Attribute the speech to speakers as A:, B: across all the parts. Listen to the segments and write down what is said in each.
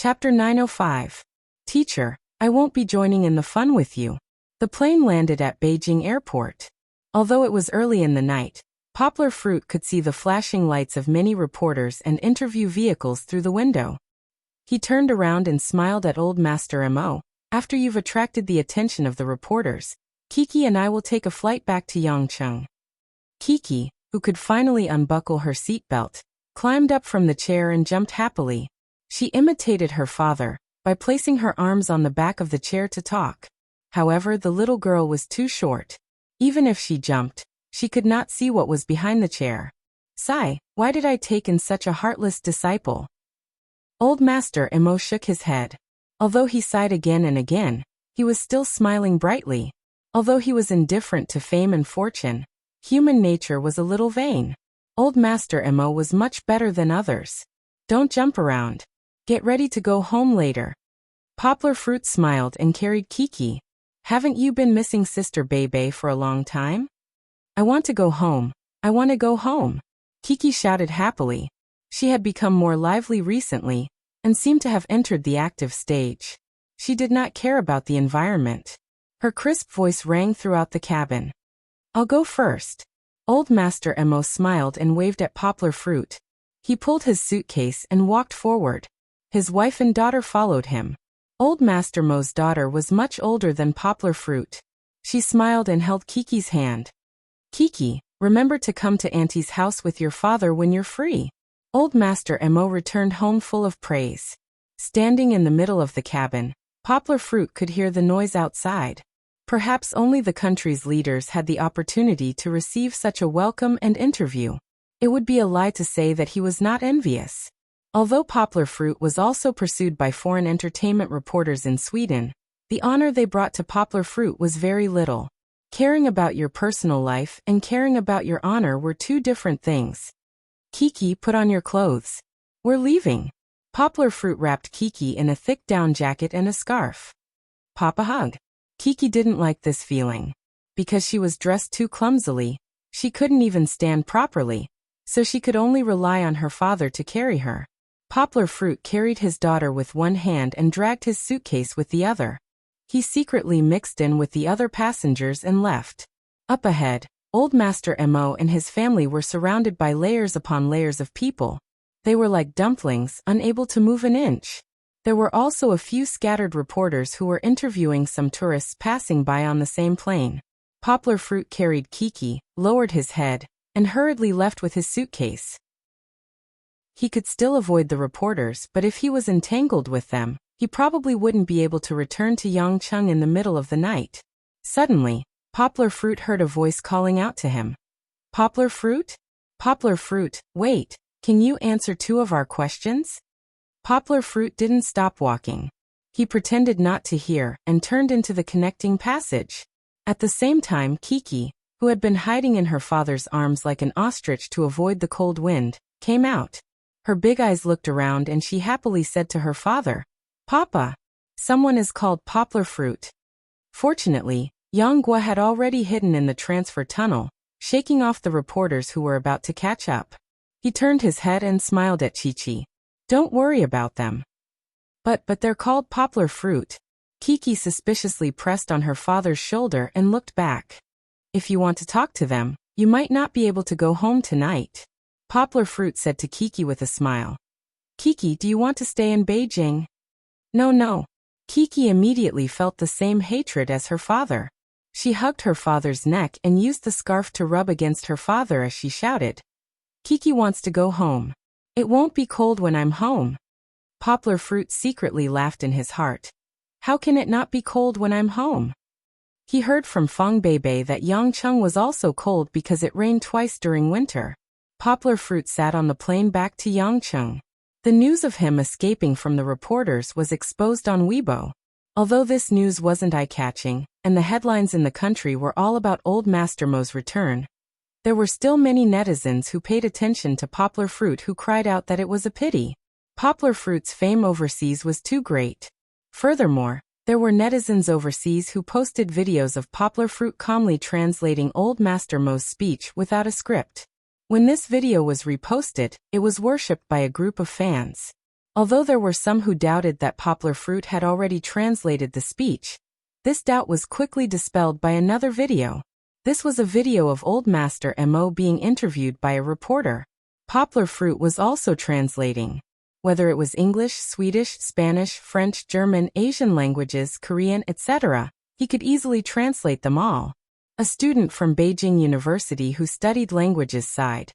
A: Chapter 905. Teacher, I won't be joining in the fun with you. The plane landed at Beijing Airport. Although it was early in the night, Poplar Fruit could see the flashing lights of many reporters and interview vehicles through the window. He turned around and smiled at Old Master Mo. After you've attracted the attention of the reporters, Kiki and I will take a flight back to Yangcheng. Kiki, who could finally unbuckle her seatbelt, climbed up from the chair and jumped happily. She imitated her father by placing her arms on the back of the chair to talk. However, the little girl was too short. Even if she jumped, she could not see what was behind the chair. Sigh, why did I take in such a heartless disciple? Old Master Mo shook his head. Although he sighed again and again, he was still smiling brightly. Although he was indifferent to fame and fortune, human nature was a little vain. Old Master Mo was much better than others. Don't jump around. Get ready to go home later. Poplar Fruit smiled and carried Kiki. Haven't you been missing Sister Bebe for a long time? I want to go home. I want to go home. Kiki shouted happily. She had become more lively recently, and seemed to have entered the active stage. She did not care about the environment. Her crisp voice rang throughout the cabin. I'll go first. Old Master Mo smiled and waved at Poplar Fruit. He pulled his suitcase and walked forward. His wife and daughter followed him. Old Master Mo's daughter was much older than Poplar Fruit. She smiled and held Kiki's hand. Kiki, remember to come to Auntie's house with your father when you're free. Old Master Mo returned home full of praise. Standing in the middle of the cabin, Poplar Fruit could hear the noise outside. Perhaps only the country's leaders had the opportunity to receive such a welcome and interview. It would be a lie to say that he was not envious. Although Poplar Fruit was also pursued by foreign entertainment reporters in Sweden, the honor they brought to Poplar Fruit was very little. Caring about your personal life and caring about your honor were two different things. Kiki, put on your clothes. We're leaving. Poplar Fruit wrapped Kiki in a thick down jacket and a scarf. Papa hug. Kiki didn't like this feeling. Because she was dressed too clumsily, she couldn't even stand properly, so she could only rely on her father to carry her. Poplar Fruit carried his daughter with one hand and dragged his suitcase with the other. He secretly mixed in with the other passengers and left. Up ahead, Old Master Mo and his family were surrounded by layers upon layers of people. They were like dumplings, unable to move an inch. There were also a few scattered reporters who were interviewing some tourists passing by on the same plane. Poplar Fruit carried Kiki, lowered his head, and hurriedly left with his suitcase. He could still avoid the reporters, but if he was entangled with them, he probably wouldn't be able to return to Yangcheng in the middle of the night. Suddenly, Poplar Fruit heard a voice calling out to him. Poplar Fruit? Poplar Fruit, wait, can you answer two of our questions? Poplar Fruit didn't stop walking. He pretended not to hear and turned into the connecting passage. At the same time, Kiki, who had been hiding in her father's arms like an ostrich to avoid the cold wind, came out. Her big eyes looked around and she happily said to her father, Papa, someone is called Poplar Fruit. Fortunately, Yang Guo had already hidden in the transfer tunnel, shaking off the reporters who were about to catch up. He turned his head and smiled at Chi-Chi. Don't worry about them. But they're called Poplar Fruit. Kiki suspiciously pressed on her father's shoulder and looked back. If you want to talk to them, you might not be able to go home tonight. Poplar Fruit said to Kiki with a smile. Kiki, do you want to stay in Beijing? No. Kiki immediately felt the same hatred as her father. She hugged her father's neck and used the scarf to rub against her father as she shouted. Kiki wants to go home. It won't be cold when I'm home. Poplar Fruit secretly laughed in his heart. How can it not be cold when I'm home? He heard from Feng Bebe that Yangcheng was also cold because it rained twice during winter. Poplar Fruit sat on the plane back to Yangcheng. The news of him escaping from the reporters was exposed on Weibo. Although this news wasn't eye-catching, and the headlines in the country were all about Old Master Mo's return, there were still many netizens who paid attention to Poplar Fruit who cried out that it was a pity. Poplar Fruit's fame overseas was too great. Furthermore, there were netizens overseas who posted videos of Poplar Fruit calmly translating Old Master Mo's speech without a script. When this video was reposted, it was worshipped by a group of fans. Although there were some who doubted that Poplar Fruit had already translated the speech, this doubt was quickly dispelled by another video. This was a video of Old Master Mo being interviewed by a reporter. Poplar Fruit was also translating. Whether it was English, Swedish, Spanish, French, German, Asian languages, Korean, etc., he could easily translate them all. A student from Beijing University who studied languages sighed.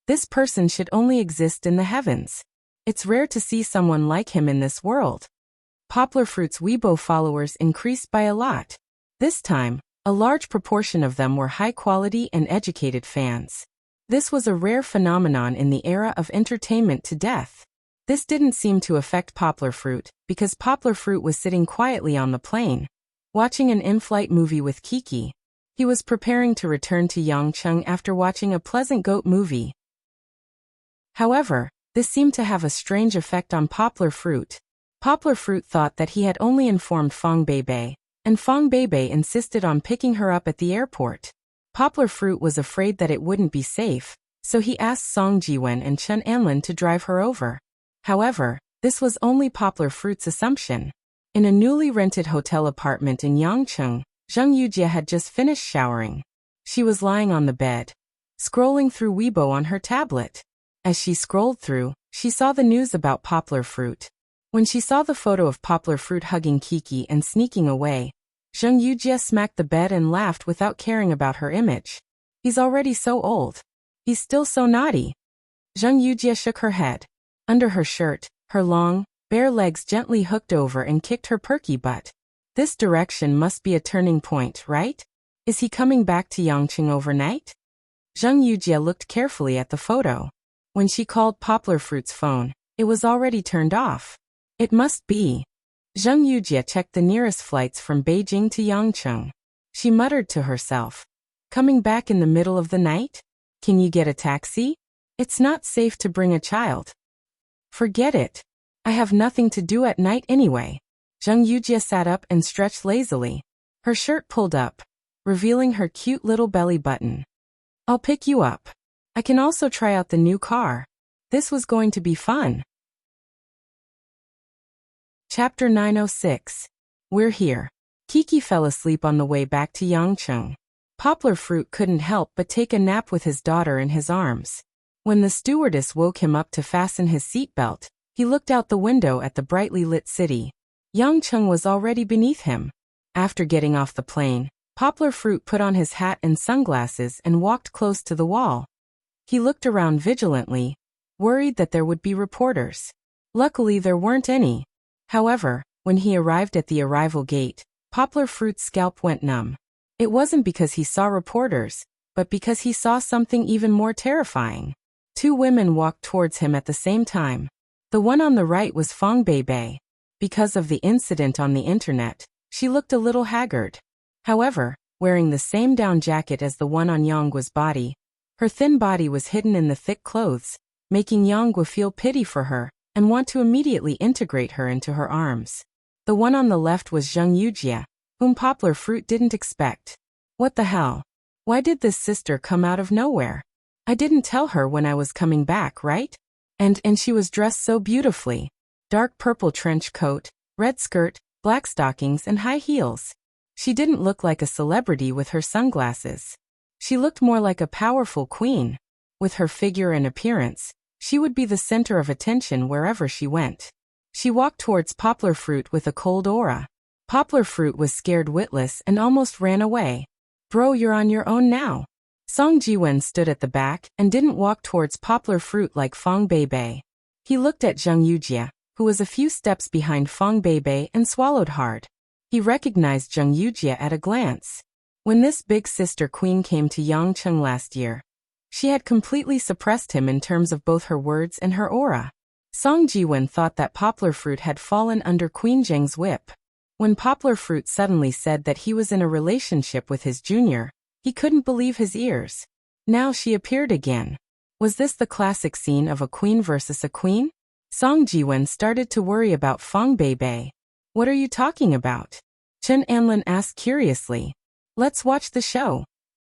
A: This person should only exist in the heavens. It's rare to see someone like him in this world. Poplar Fruit's Weibo followers increased by a lot. This time, a large proportion of them were high-quality and educated fans. This was a rare phenomenon in the era of entertainment to death. This didn't seem to affect Poplar Fruit, because Poplar Fruit was sitting quietly on the plane, watching an in-flight movie with Kiki. He was preparing to return to Yangcheng after watching a pleasant goat movie. However, this seemed to have a strange effect on Poplar Fruit. Poplar Fruit thought that he had only informed Fang Beibei, and Fang Beibei insisted on picking her up at the airport. Poplar Fruit was afraid that it wouldn't be safe, so he asked Song Jiwen and Chen Anlin to drive her over. However, this was only Poplar Fruit's assumption. In a newly rented hotel apartment in Yangcheng, Zheng Yujie had just finished showering. She was lying on the bed, scrolling through Weibo on her tablet. As she scrolled through, she saw the news about Poplar Fruit. When she saw the photo of Poplar Fruit hugging Kiki and sneaking away, Zheng Yujie smacked the bed and laughed without caring about her image. He's already so old. He's still so naughty. Zheng Yujie shook her head. Under her shirt, her long, bare legs gently hooked over and kicked her perky butt. This direction must be a turning point, right? Is he coming back to Yangcheng overnight? Zheng Yujie looked carefully at the photo. When she called Poplar Fruit's phone, it was already turned off. It must be. Zheng Yujie checked the nearest flights from Beijing to Yangcheng. She muttered to herself. Coming back in the middle of the night? Can you get a taxi? It's not safe to bring a child. Forget it. I have nothing to do at night anyway. Zheng Yujie sat up and stretched lazily. Her shirt pulled up, revealing her cute little belly button. I'll pick you up. I can also try out the new car. This was going to be fun. Chapter 906. We're here. Kiki fell asleep on the way back to Yangcheng. Poplar Fruit couldn't help but take a nap with his daughter in his arms. When the stewardess woke him up to fasten his seatbelt, he looked out the window at the brightly lit city. Yangcheng was already beneath him. After getting off the plane, Poplar Fruit put on his hat and sunglasses and walked close to the wall. He looked around vigilantly, worried that there would be reporters. Luckily there weren't any. However, when he arrived at the arrival gate, Poplar Fruit's scalp went numb. It wasn't because he saw reporters, but because he saw something even more terrifying. Two women walked towards him at the same time. The one on the right was Fang Beibei. Because of the incident on the internet, she looked a little haggard. However, wearing the same down jacket as the one on Yangguo's body, her thin body was hidden in the thick clothes, making Yangguo feel pity for her and want to immediately integrate her into her arms. The one on the left was Zheng Yujie, whom Poplar Fruit didn't expect. What the hell? Why did this sister come out of nowhere? I didn't tell her when I was coming back, right? And she was dressed so beautifully. Dark purple trench coat, red skirt, black stockings and high heels. She didn't look like a celebrity with her sunglasses. She looked more like a powerful queen. With her figure and appearance, she would be the center of attention wherever she went. She walked towards Poplar Fruit with a cold aura. Poplar Fruit was scared witless and almost ran away. Bro, you're on your own now. Song Jiwen stood at the back and didn't walk towards Poplar Fruit like Fang Beibei. He looked at Zheng Yujie, who was a few steps behind Fang Beibei, and swallowed hard. He recognized Zheng Yujie at a glance. When this big sister queen came to Yangcheng last year, she had completely suppressed him in terms of both her words and her aura. Song Jiwen thought that Poplar Fruit had fallen under Queen Zheng's whip. When Poplar Fruit suddenly said that he was in a relationship with his junior, he couldn't believe his ears. Now she appeared again. Was this the classic scene of a queen versus a queen? Song Jiwen started to worry about Fang Beibei. What are you talking about? Chen Anlin asked curiously. Let's watch the show.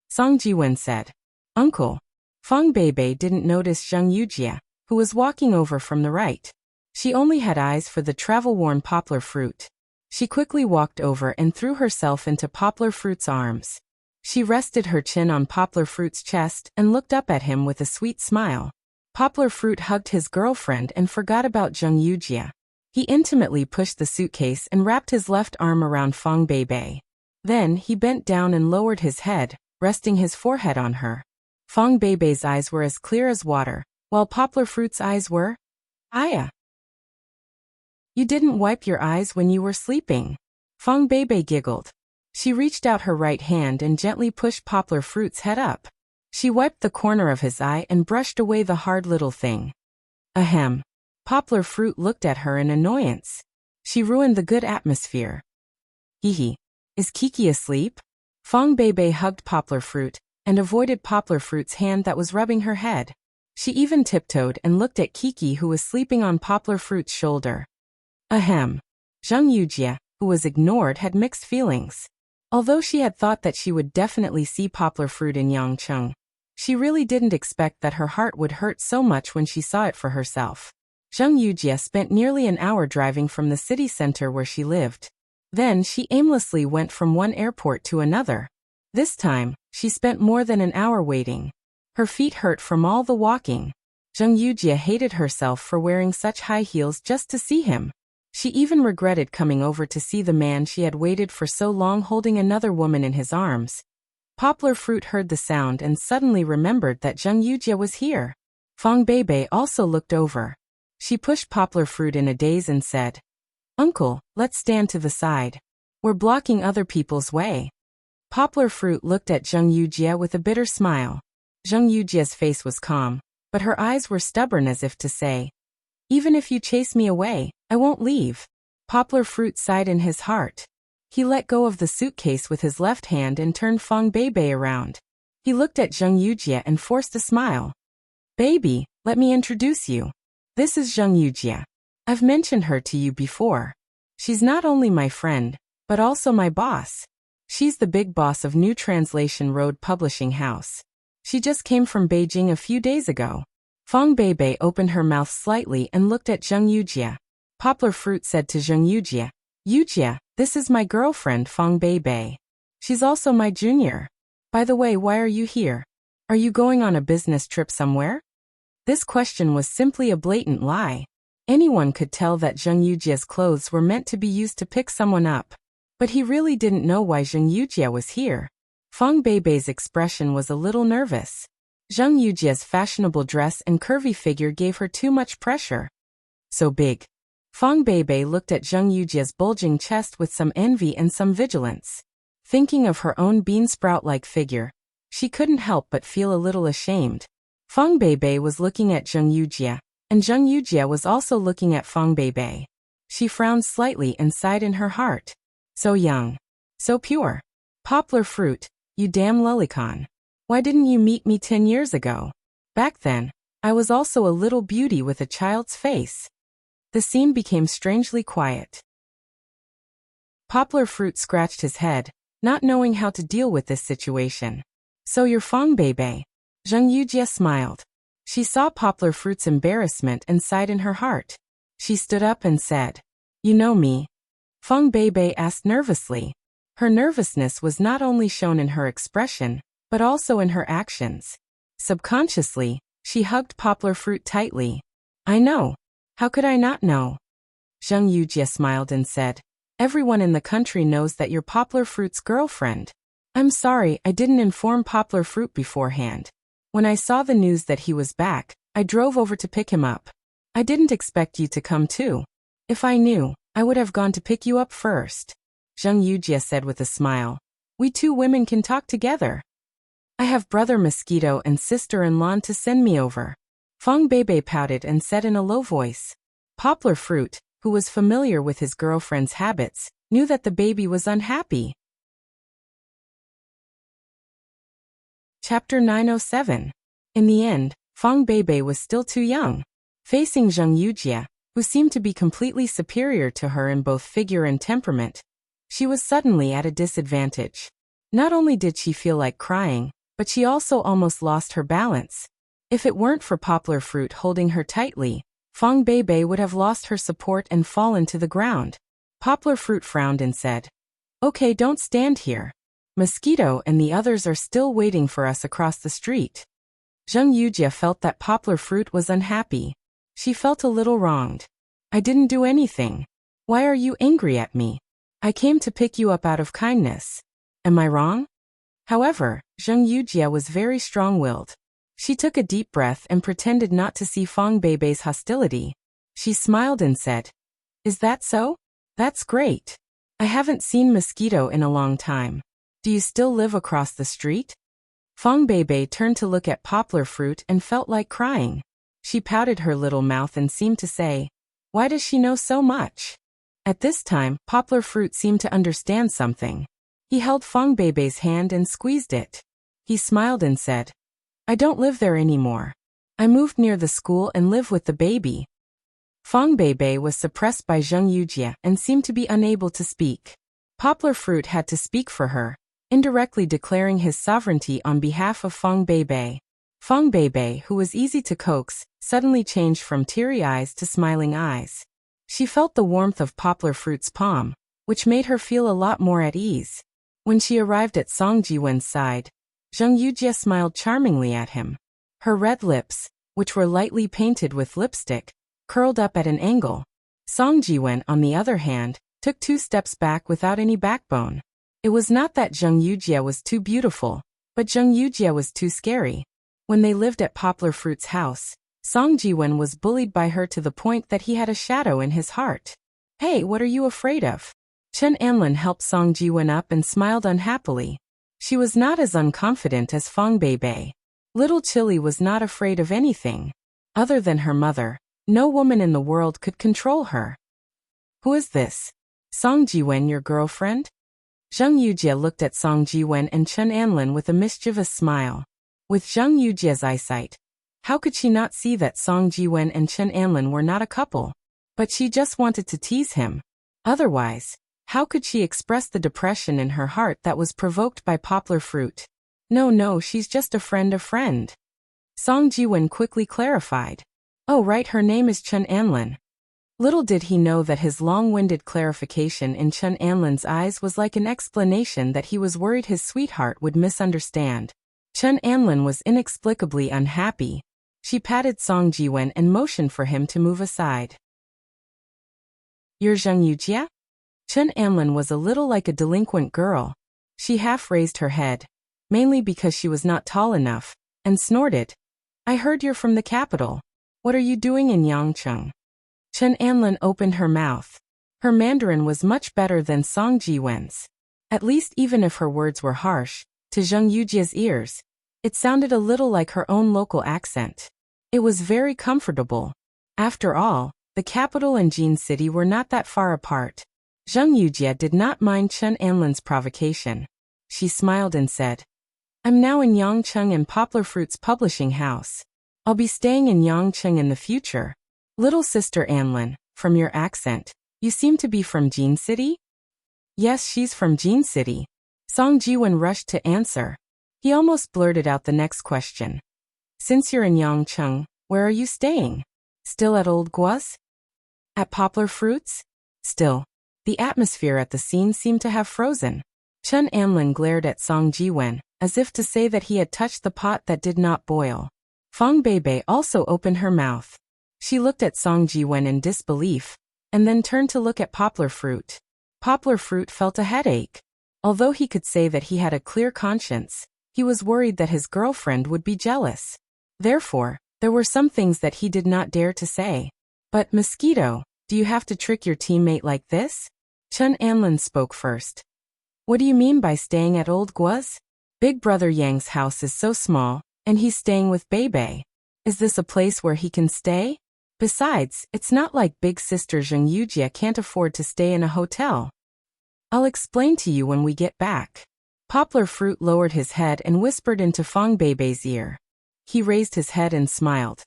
A: Song Jiwen said. Uncle. Fang Beibei didn't notice Zheng Yujie, who was walking over from the right. She only had eyes for the travel-worn poplar fruit. She quickly walked over and threw herself into poplar fruit's arms. She rested her chin on poplar fruit's chest and looked up at him with a sweet smile. Poplar fruit hugged his girlfriend and forgot about Zheng Yujie. He intimately pushed the suitcase and wrapped his left arm around Fang Beibei. Then he bent down and lowered his head, resting his forehead on her. Fang Beibei's eyes were as clear as water, while poplar fruit's eyes were, "Aya. You didn't wipe your eyes when you were sleeping." Fang Beibei giggled. She reached out her right hand and gently pushed poplar fruit's head up. She wiped the corner of his eye and brushed away the hard little thing. Ahem. Poplar fruit looked at her in annoyance. She ruined the good atmosphere. Hehe. Is Kiki asleep? Fang Beibei hugged poplar fruit and avoided poplar fruit's hand that was rubbing her head. She even tiptoed and looked at Kiki, who was sleeping on poplar fruit's shoulder. Ahem. Zheng Yujie, who was ignored, had mixed feelings. Although she had thought that she would definitely see poplar fruit in Yangcheng, she really didn't expect that her heart would hurt so much when she saw it for herself. Zheng Yujie spent nearly an hour driving from the city center where she lived. Then she aimlessly went from one airport to another. This time, she spent more than an hour waiting. Her feet hurt from all the walking. Zheng Yujie hated herself for wearing such high heels just to see him. She even regretted coming over to see the man she had waited for so long holding another woman in his arms. Poplar fruit heard the sound and suddenly remembered that Zheng Yujie was here. Fang Beibei also looked over. She pushed poplar fruit in a daze and said, "Uncle, let's stand to the side. We're blocking other people's way." Poplar fruit looked at Zheng Yujie with a bitter smile. Zheng Yujie's face was calm, but her eyes were stubborn, as if to say, "Even if you chase me away, I won't leave." Poplar fruit sighed in his heart. He let go of the suitcase with his left hand and turned Fang Beibei around. He looked at Zheng Yujie and forced a smile. "Baby, let me introduce you. This is Zheng Yujie. I've mentioned her to you before. She's not only my friend, but also my boss. She's the big boss of New Translation Road Publishing House. She just came from Beijing a few days ago." Fang Beibei opened her mouth slightly and looked at Zheng Yujie. Poplar fruit said to Zheng Yujie, "Yujie, this is my girlfriend Fang Beibei. She's also my junior. By the way, why are you here? Are you going on a business trip somewhere?" This question was simply a blatant lie. Anyone could tell that Zheng Yujie's clothes were meant to be used to pick someone up. But he really didn't know why Zheng Yujie was here. Fang Beibei's expression was a little nervous. Zheng Yujie's fashionable dress and curvy figure gave her too much pressure. So big. Fang Beibei looked at Zheng Yujie's bulging chest with some envy and some vigilance. Thinking of her own bean-sprout-like figure, she couldn't help but feel a little ashamed. Fang Beibei was looking at Zheng Yujie, and Zheng Yujie was also looking at Fang Beibei. She frowned slightly and sighed in her heart. So young. So pure. Poplar fruit, you damn lolicon. Why didn't you meet me 10 years ago? Back then, I was also a little beauty with a child's face. The scene became strangely quiet. Poplar fruit scratched his head, not knowing how to deal with this situation. "So you're Fang Beibei." Zheng Yujie smiled. She saw poplar fruit's embarrassment and sighed in her heart. She stood up and said, "You know me?" Fang Beibei asked nervously. Her nervousness was not only shown in her expression, but also in her actions. Subconsciously, she hugged poplar fruit tightly. "I know. How could I not know?" Zheng Yujie smiled and said, "Everyone in the country knows that you're poplar fruit's girlfriend. I'm sorry I didn't inform poplar fruit beforehand. When I saw the news that he was back, I drove over to pick him up. I didn't expect you to come too. If I knew, I would have gone to pick you up first." Zheng Yujie said with a smile. "We two women can talk together. I have brother Mosquito and sister-in-law to send me over." Fang Beibei pouted and said in a low voice. Poplar fruit, who was familiar with his girlfriend's habits, knew that the baby was unhappy. Chapter 907. In the end, Fang Beibei was still too young. Facing Zheng Yujie, who seemed to be completely superior to her in both figure and temperament, she was suddenly at a disadvantage. Not only did she feel like crying, but she also almost lost her balance. If it weren't for poplar fruit holding her tightly, Fong Beibei would have lost her support and fallen to the ground. Poplar Fruit frowned and said, "Okay, don't stand here. Mosquito and the others are still waiting for us across the street." Zheng Yujie felt that Poplar Fruit was unhappy. She felt a little wronged. "I didn't do anything. Why are you angry at me? I came to pick you up out of kindness. Am I wrong?" However, Zheng Yujie was very strong-willed. She took a deep breath and pretended not to see Fong Beibei's hostility. She smiled and said, "Is that so? That's great. I haven't seen Mosquito in a long time. Do you still live across the street?" Fong Beibei turned to look at Poplar Fruit and felt like crying. She pouted her little mouth and seemed to say, "Why does she know so much?" At this time, Poplar Fruit seemed to understand something. He held Fong Beibei's hand and squeezed it. He smiled and said, "I don't live there anymore. I moved near the school and live with the baby." Fong Beibei was suppressed by Zheng Yujie and seemed to be unable to speak. Poplar Fruit had to speak for her, indirectly declaring his sovereignty on behalf of Fong Beibei. Fong Beibei, who was easy to coax, suddenly changed from teary eyes to smiling eyes. She felt the warmth of Poplar Fruit's palm, which made her feel a lot more at ease. When she arrived at Song Jiwen's side, Zheng Yujie smiled charmingly at him. Her red lips, which were lightly painted with lipstick, curled up at an angle. Song Jiwen, on the other hand, took 2 steps back without any backbone. It was not that Zheng Yujie was too beautiful, but Zheng Yujie was too scary. When they lived at Poplar Fruit's house, Song Jiwen was bullied by her to the point that he had a shadow in his heart. "Hey, what are you afraid of?" Chen Anlin helped Song Jiwen up and smiled unhappily. She was not as unconfident as Fong Beibei. Little Chili was not afraid of anything. Other than her mother, no woman in the world could control her. "Who is this? Song Jiwen, your girlfriend?" Zheng Yujie looked at Song Jiwen and Chen Anlin with a mischievous smile. With Zheng Yujie's eyesight, how could she not see that Song Jiwen and Chen Anlin were not a couple? But she just wanted to tease him. Otherwise, how could she express the depression in her heart that was provoked by Poplar Fruit? No, she's just a friend. Song Jiwen quickly clarified. "Oh right, her name is Chen Anlin." Little did he know that his long-winded clarification in Chen Anlin's eyes was like an explanation that he was worried his sweetheart would misunderstand. Chen Anlin was inexplicably unhappy. She patted Song Jiwen and motioned for him to move aside. "You're Zheng Yujie?" Chen Anlin was a little like a delinquent girl. She half raised her head, mainly because she was not tall enough, and snorted, "I heard you're from the capital. What are you doing in Yangcheng?" Chen Anlin opened her mouth. Her Mandarin was much better than Song Jiwen's. At least even if her words were harsh, to Zheng Yujie's ears, it sounded a little like her own local accent. It was very comfortable. After all, the capital and Jin City were not that far apart. Zheng Yujie did not mind Chen Anlin's provocation. She smiled and said, "I'm now in Yangcheng in Poplar Fruit's publishing house. I'll be staying in Yangcheng in the future." "Little sister Anlin, from your accent, you seem to be from Jin City?" "Yes, she's from Jin City." Song Jiwen rushed to answer. He almost blurted out the next question. "Since you're in Yangcheng, where are you staying? Still at Old Gua's? At Poplar Fruits?" Still, the atmosphere at the scene seemed to have frozen. Chen Anlin glared at Song Jiwen, as if to say that he had touched the pot that did not boil. Fong Beibei also opened her mouth. She looked at Song Jiwen in disbelief, and then turned to look at Poplar Fruit. Poplar Fruit felt a headache. Although he could say that he had a clear conscience, he was worried that his girlfriend would be jealous. Therefore, there were some things that he did not dare to say. "But Mosquito, do you have to trick your teammate like this?" Chen Anlin spoke first. "What do you mean by staying at Old Gua's? Big Brother Yang's house is so small, and he's staying with Beibei. Is this a place where he can stay? Besides, it's not like big sister Zheng Yujie can't afford to stay in a hotel. I'll explain to you when we get back." Poplar Fruit lowered his head and whispered into Fong Beibei's ear. He raised his head and smiled.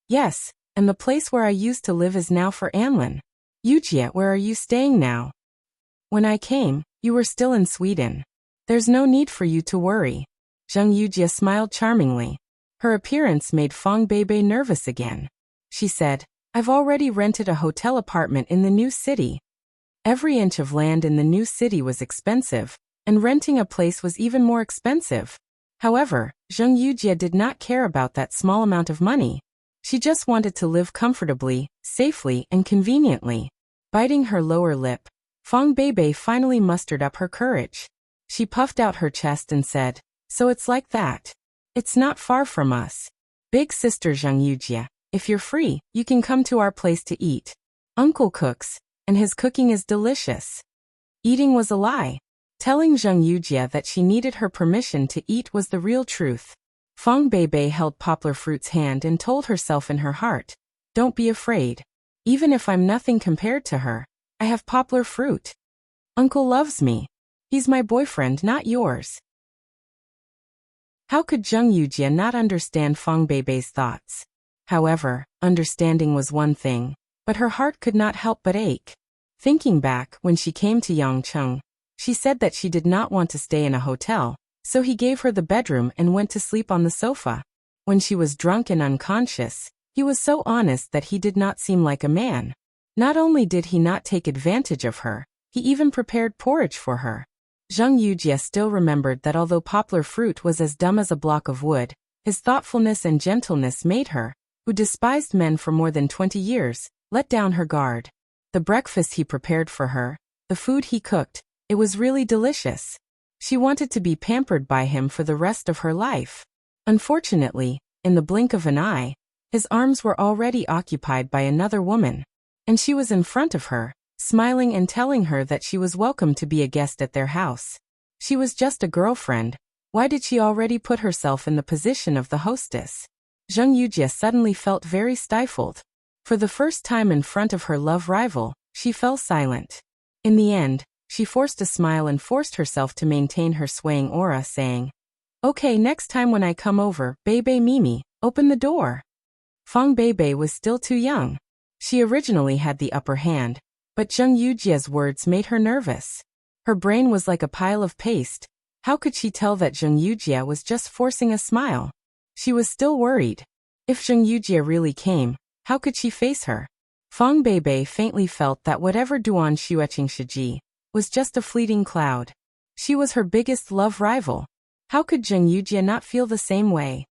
A: "Yes, and the place where I used to live is now for Anlin. Yujie, where are you staying now? When I came, you were still in Sweden. There's no need for you to worry." Zheng Yujie smiled charmingly. Her appearance made Fong Beibei nervous again. She said, I've already rented a hotel apartment in the new city. Every inch of land in the new city was expensive, and renting a place was even more expensive. However, Zheng Yujie did not care about that small amount of money. She just wanted to live comfortably, safely, and conveniently. Biting her lower lip, Fang Beibei finally mustered up her courage. She puffed out her chest and said, "So it's like that. It's not far from us. Big sister Zheng Yujie, if you're free, you can come to our place to eat. Uncle cooks, and his cooking is delicious." Eating was a lie. Telling Zheng Yujie that she needed her permission to eat was the real truth. Fang Beibei held Poplar Fruit's hand and told herself in her heart, "Don't be afraid. Even if I'm nothing compared to her, I have Poplar Fruit. Uncle loves me. He's my boyfriend, not yours." How could Zheng Yujie not understand Fang Beibei's thoughts? However, understanding was one thing, but her heart could not help but ache. Thinking back, when she came to Yangcheng, she said that she did not want to stay in a hotel, so he gave her the bedroom and went to sleep on the sofa. When she was drunk and unconscious, he was so honest that he did not seem like a man. Not only did he not take advantage of her, he even prepared porridge for her. Zheng Yujie still remembered that although Poplar Fruit was as dumb as a block of wood, his thoughtfulness and gentleness made her, who despised men for more than 20 years, let down her guard. The breakfast he prepared for her, the food he cooked, it was really delicious. She wanted to be pampered by him for the rest of her life. Unfortunately, in the blink of an eye, his arms were already occupied by another woman, and she was in front of her, smiling and telling her that she was welcome to be a guest at their house. She was just a girlfriend. Why did she already put herself in the position of the hostess? Zheng Yujie suddenly felt very stifled. For the first time in front of her love rival, she fell silent. In the end, she forced a smile and forced herself to maintain her swaying aura, saying, "Okay, next time when I come over, Beibei Mimi, open the door." Fang Beibei was still too young. She originally had the upper hand, but Zheng Yujie's words made her nervous. Her brain was like a pile of paste. How could she tell that Zheng Yujie was just forcing a smile? She was still worried. If Zheng Yujie really came, how could she face her? Fang Beibei faintly felt that whatever Duan Xueqing Shiji was just a fleeting cloud. She was her biggest love rival. How could Zheng Yujie not feel the same way?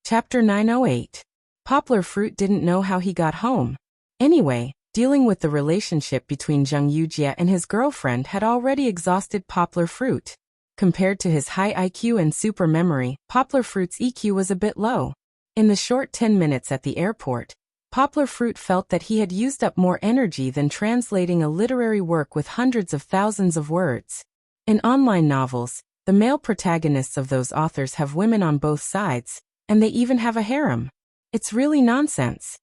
A: Chapter 908. Poplar Fruit didn't know how he got home. Anyway, dealing with the relationship between Zheng Yujie and his girlfriend had already exhausted Poplar Fruit. Compared to his high IQ and super memory, Poplar Fruit's EQ was a bit low. In the short 10 minutes at the airport, Poplar Fruit felt that he had used up more energy than translating a literary work with hundreds of thousands of words. In online novels, the male protagonists of those authors have women on both sides, and they even have a harem. It's really nonsense.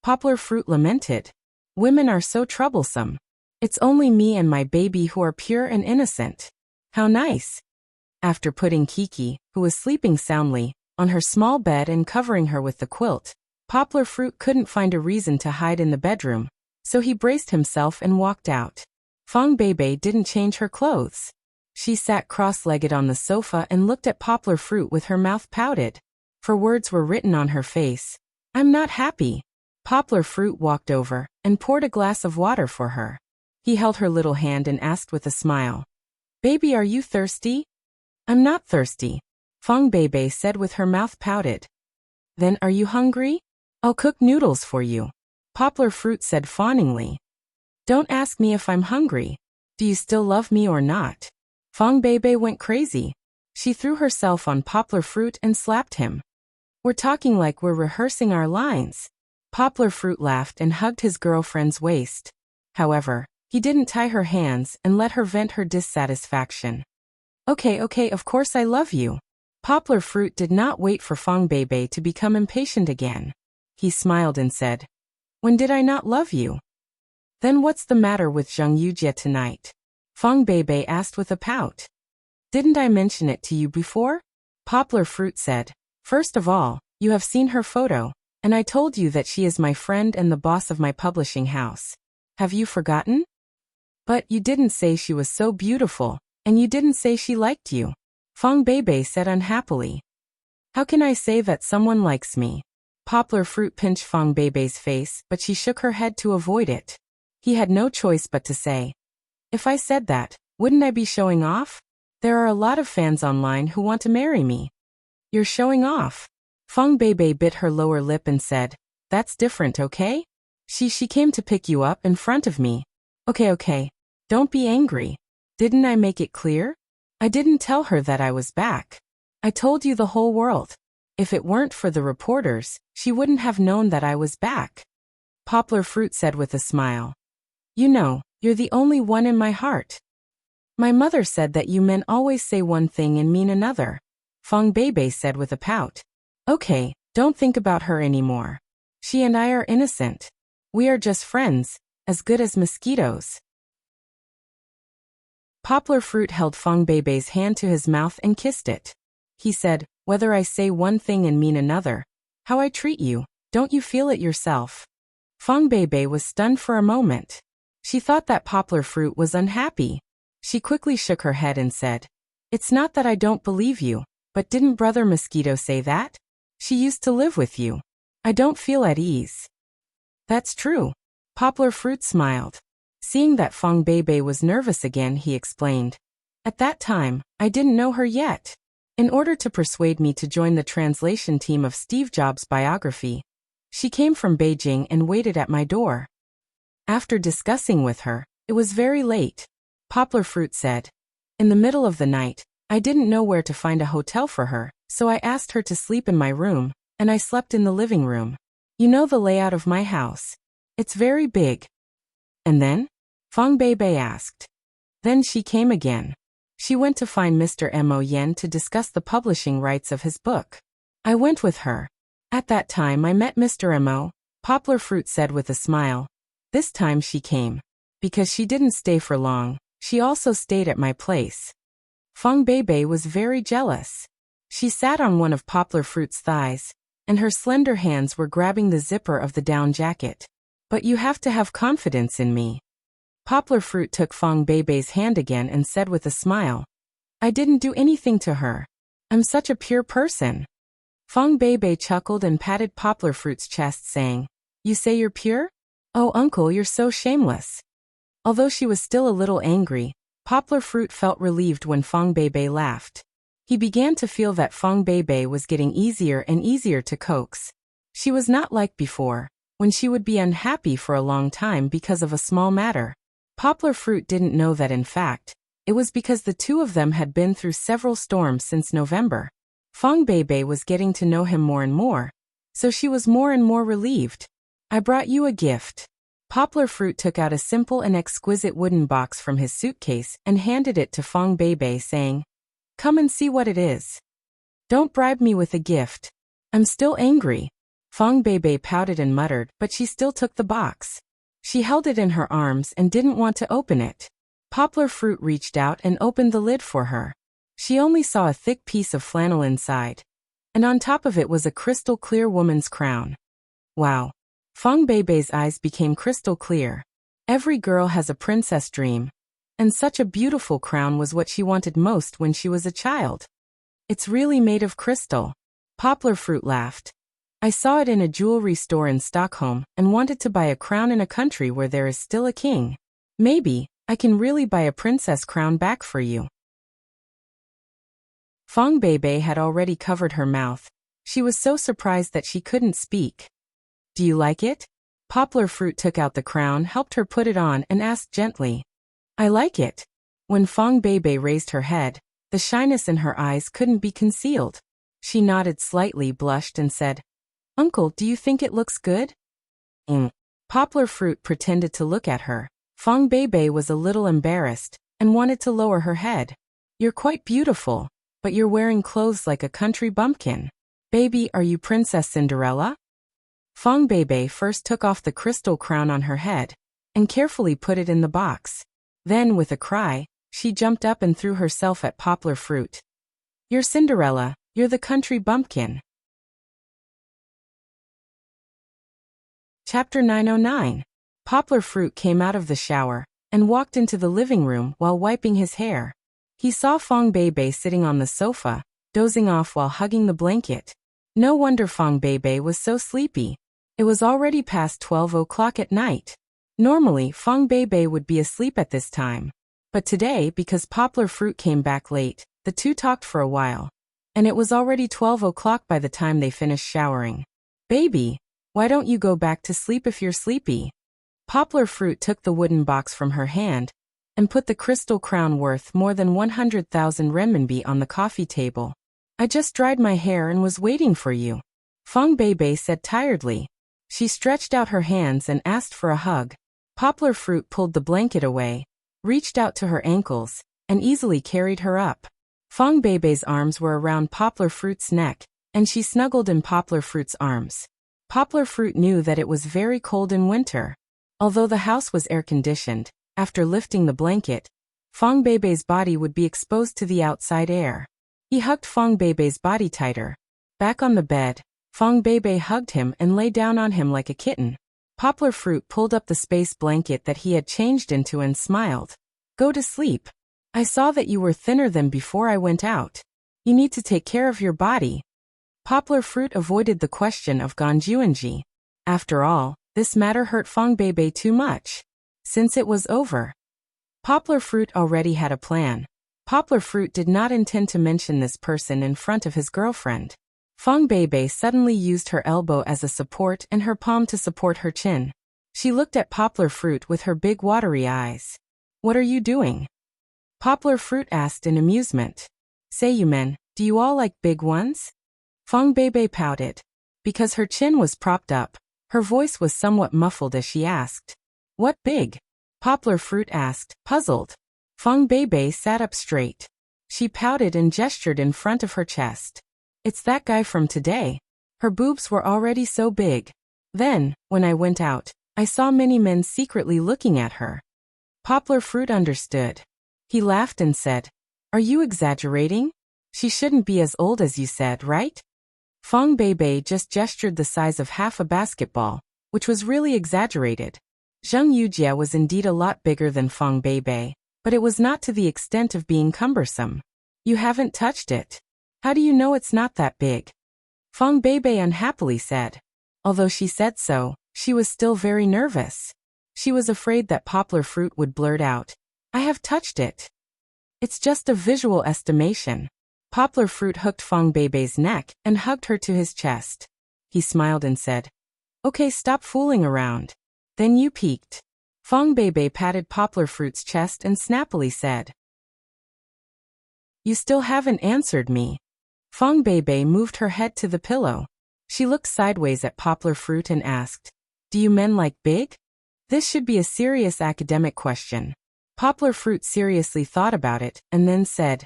A: Poplar Fruit lamented. Women are so troublesome. It's only me and my baby who are pure and innocent. How nice. After putting Kiki, who was sleeping soundly, on her small bed and covering her with the quilt, Poplar Fruit couldn't find a reason to hide in the bedroom, so he braced himself and walked out. Fang Beibei didn't change her clothes. She sat cross-legged on the sofa and looked at Poplar Fruit with her mouth pouted. For words were written on her face. "I'm not happy." Poplar Fruit walked over and poured a glass of water for her. He held her little hand and asked with a smile, "Baby, are you thirsty?" "I'm not thirsty," Fang Beibei said with her mouth pouted. "Then are you hungry? I'll cook noodles for you," Poplar Fruit said fawningly. "Don't ask me if I'm hungry. Do you still love me or not?" Fang Beibei went crazy. She threw herself on Poplar Fruit and slapped him. "We're talking like we're rehearsing our lines." Poplar Fruit laughed and hugged his girlfriend's waist. However, he didn't tie her hands and let her vent her dissatisfaction. Okay, of course I love you." Poplar Fruit did not wait for Fang Beibei to become impatient again. He smiled and said, "When did I not love you?" "Then what's the matter with Zheng Yujie tonight?" Fang Beibei asked with a pout. "Didn't I mention it to you before?" Poplar Fruit said, "First of all, you have seen her photo, and I told you that she is my friend and the boss of my publishing house. Have you forgotten? But you didn't say she was so beautiful, and you didn't say she liked you." Fang Beibei said unhappily. "How can I say that someone likes me? Poplar Fruit pinched Fong Beibei's face, but she shook her head to avoid it. He had no choice but to say, "If I said that, wouldn't I be showing off? There are a lot of fans online who want to marry me." "You're showing off." Fong Beibei bit her lower lip and said, "That's different, okay? She came to pick you up in front of me." Okay. Don't be angry. Didn't I make it clear? I didn't tell her that I was back. I told you the whole world. If it weren't for the reporters, she wouldn't have known that I was back." Poplar Fruit said with a smile. "You know, you're the only one in my heart. My mother said that you men always say one thing and mean another." Fong Beibei said with a pout. "Okay, don't think about her anymore. She and I are innocent. We are just friends, as good as mosquitoes." Poplar Fruit held Fong Beibei's hand to his mouth and kissed it. He said, "Whether I say one thing and mean another, how I treat you, don't you feel it yourself?" Fong Beibei was stunned for a moment. She thought that Poplar Fruit was unhappy. She quickly shook her head and said, "It's not that I don't believe you, but didn't Brother Mosquito say that? She used to live with you. I don't feel at ease." "That's true." Poplar Fruit smiled. Seeing that Fong Beibei was nervous again, he explained, "At that time, I didn't know her yet. In order to persuade me to join the translation team of Steve Jobs' biography, she came from Beijing and waited at my door. After discussing with her, it was very late." Poplar Fruit said, "In the middle of the night, I didn't know where to find a hotel for her, so I asked her to sleep in my room, and I slept in the living room. You know the layout of my house. It's very big." "And then?" Fong Beibei asked. "Then she came again. She went to find Mr. Mo Yen to discuss the publishing rights of his book. I went with her. At that time I met Mr. Mo," Poplar Fruit said with a smile. "This time she came. Because she didn't stay for long, she also stayed at my place." Fong Beibei was very jealous. She sat on one of Poplar Fruit's thighs, and her slender hands were grabbing the zipper of the down jacket. "But you have to have confidence in me." Poplar Fruit took Fong Beibei's hand again and said with a smile, "I didn't do anything to her. I'm such a pure person." Fong Beibei chuckled and patted Poplar Fruit's chest, saying, "You say you're pure? Oh, uncle, you're so shameless." Although she was still a little angry, Poplar Fruit felt relieved when Fong Beibei laughed. He began to feel that Fong Beibei was getting easier and easier to coax. She was not like before, when she would be unhappy for a long time because of a small matter. Poplar Fruit didn't know that in fact, it was because the two of them had been through several storms since November. Fong Beibei was getting to know him more and more, so she was more and more relieved. "I brought you a gift." Poplar Fruit took out a simple and exquisite wooden box from his suitcase and handed it to Fong Beibei, saying, "Come and see what it is. Don't bribe me with a gift. I'm still angry." Fong Beibei pouted and muttered, but she still took the box. She held it in her arms and didn't want to open it. Poplar Fruit reached out and opened the lid for her. She only saw a thick piece of flannel inside, and on top of it was a crystal clear woman's crown. Wow. Fong Beibei's eyes became crystal clear. Every girl has a princess dream, and such a beautiful crown was what she wanted most when she was a child. "It's really made of crystal." Poplar Fruit laughed. "I saw it in a jewelry store in Stockholm and wanted to buy a crown in a country where there is still a king. Maybe I can really buy a princess crown back for you." Fong Beibei had already covered her mouth. She was so surprised that she couldn't speak. "Do you like it?" Poplar Fruit took out the crown, helped her put it on, and asked gently. "I like it." When Fong Beibei raised her head, the shyness in her eyes couldn't be concealed. She nodded slightly, blushed, and said, "Uncle, do you think it looks good?" Poplar Fruit pretended to look at her. Fong Beibei was a little embarrassed and wanted to lower her head. "You're quite beautiful, but you're wearing clothes like a country bumpkin. Baby, are you Princess Cinderella?" Fong Beibei first took off the crystal crown on her head and carefully put it in the box. Then, with a cry, she jumped up and threw herself at Poplar Fruit. "You're Cinderella, you're the country bumpkin." Chapter 909. Poplar Fruit came out of the shower and walked into the living room while wiping his hair. He saw Fong Beibei sitting on the sofa, dozing off while hugging the blanket. No wonder Fong Beibei was so sleepy. It was already past 12 o'clock at night. Normally, Fong Beibei would be asleep at this time. But today, because Poplar Fruit came back late, the two talked for a while. And it was already 12 o'clock by the time they finished showering. Baby, why don't you go back to sleep if you're sleepy? Poplar Fruit took the wooden box from her hand and put the crystal crown worth more than 100,000 renminbi on the coffee table. I just dried my hair and was waiting for you, Fong Beibei said tiredly. She stretched out her hands and asked for a hug. Poplar Fruit pulled the blanket away, reached out to her ankles, and easily carried her up. Fong Beibei's arms were around Poplar Fruit's neck, and she snuggled in Poplar Fruit's arms. Poplar Fruit knew that it was very cold in winter. Although the house was air-conditioned, after lifting the blanket, Fong Beibei's body would be exposed to the outside air. He hugged Fong Beibei's body tighter. Back on the bed, Fong Beibei hugged him and lay down on him like a kitten. Poplar Fruit pulled up the space blanket that he had changed into and smiled. Go to sleep. I saw that you were thinner than before I went out. You need to take care of your body. Poplar Fruit avoided the question of Ganjuanji. After all, this matter hurt Fong Beibei too much. Since it was over. Poplar Fruit already had a plan. Poplar Fruit did not intend to mention this person in front of his girlfriend. Fong Beibei suddenly used her elbow as a support and her palm to support her chin. She looked at Poplar Fruit with her big watery eyes. What are you doing? Poplar Fruit asked in amusement. Say you men, do you all like big ones? Fong Beibei pouted. Because her chin was propped up, her voice was somewhat muffled as she asked. What big? Poplar Fruit asked, puzzled. Fong Beibei sat up straight. She pouted and gestured in front of her chest. It's that guy from today. Her boobs were already so big. Then, when I went out, I saw many men secretly looking at her. Poplar Fruit understood. He laughed and said, Are you exaggerating? She shouldn't be as old as you said, right? Fong Beibei just gestured the size of half a basketball, which was really exaggerated. Zheng Yujie was indeed a lot bigger than Fong Beibei, but it was not to the extent of being cumbersome. You haven't touched it. How do you know it's not that big? Fong Beibei unhappily said. Although she said so, she was still very nervous. She was afraid that Poplar Fruit would blurt out, I have touched it. It's just a visual estimation. Poplar Fruit hooked Fong Beibei's neck and hugged her to his chest. He smiled and said, Okay, stop fooling around. Then you peeked. Fong Beibei patted Poplar Fruit's chest and snappily said, You still haven't answered me. Fong Beibei moved her head to the pillow. She looked sideways at Poplar Fruit and asked, Do you men like big? This should be a serious academic question. Poplar Fruit seriously thought about it and then said,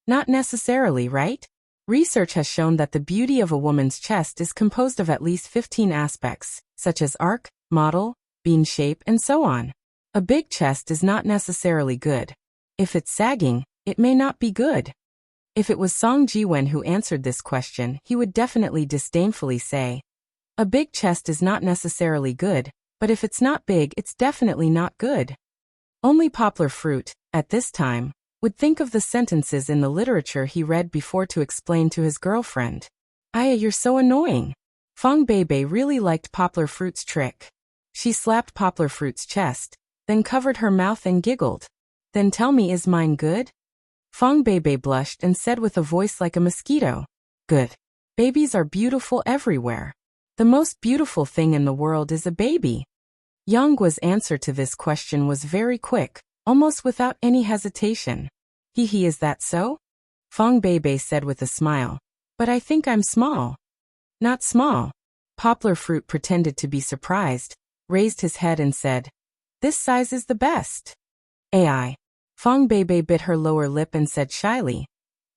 A: Not necessarily, right? Research has shown that the beauty of a woman's chest is composed of at least 15 aspects, such as arc, model, bean shape, and so on. A big chest is not necessarily good. If it's sagging, it may not be good. If it was Song Jiwen who answered this question, he would definitely disdainfully say, A big chest is not necessarily good, but if it's not big, it's definitely not good. Only Poplar Fruit, at this time, would think of the sentences in the literature he read before to explain to his girlfriend. Aya, you're so annoying. Fong Beibei really liked Poplar Fruit's trick. She slapped Poplar Fruit's chest, then covered her mouth and giggled. Then tell me, is mine good? Fong Beibei blushed and said with a voice like a mosquito, Good. Babies are beautiful everywhere. The most beautiful thing in the world is a baby. Yang Guo's answer to this question was very quick, almost without any hesitation. He, is that so? Fong Beibei said with a smile. But I think I'm small. Not small. Poplar Fruit pretended to be surprised, raised his head and said, This size is the best. AI. Fong Beibei bit her lower lip and said shyly,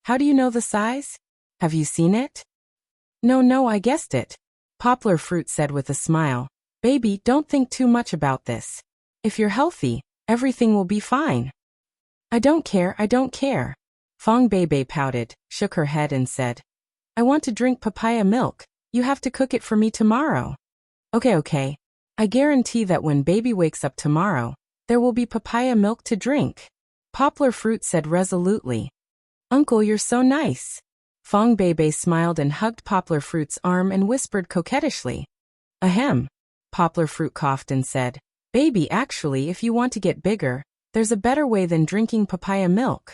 A: How do you know the size? Have you seen it? No, I guessed it. Poplar Fruit said with a smile, Baby, don't think too much about this. If you're healthy, everything will be fine. I don't care. Fong Beibei pouted, shook her head and said, I want to drink papaya milk. You have to cook it for me tomorrow. Okay. I guarantee that when baby wakes up tomorrow, there will be papaya milk to drink. Poplar Fruit said resolutely. Uncle, you're so nice. Fong Beibei smiled and hugged Poplar Fruit's arm and whispered coquettishly. Ahem. Poplar Fruit coughed and said, Baby, actually, if you want to get bigger, there's a better way than drinking papaya milk.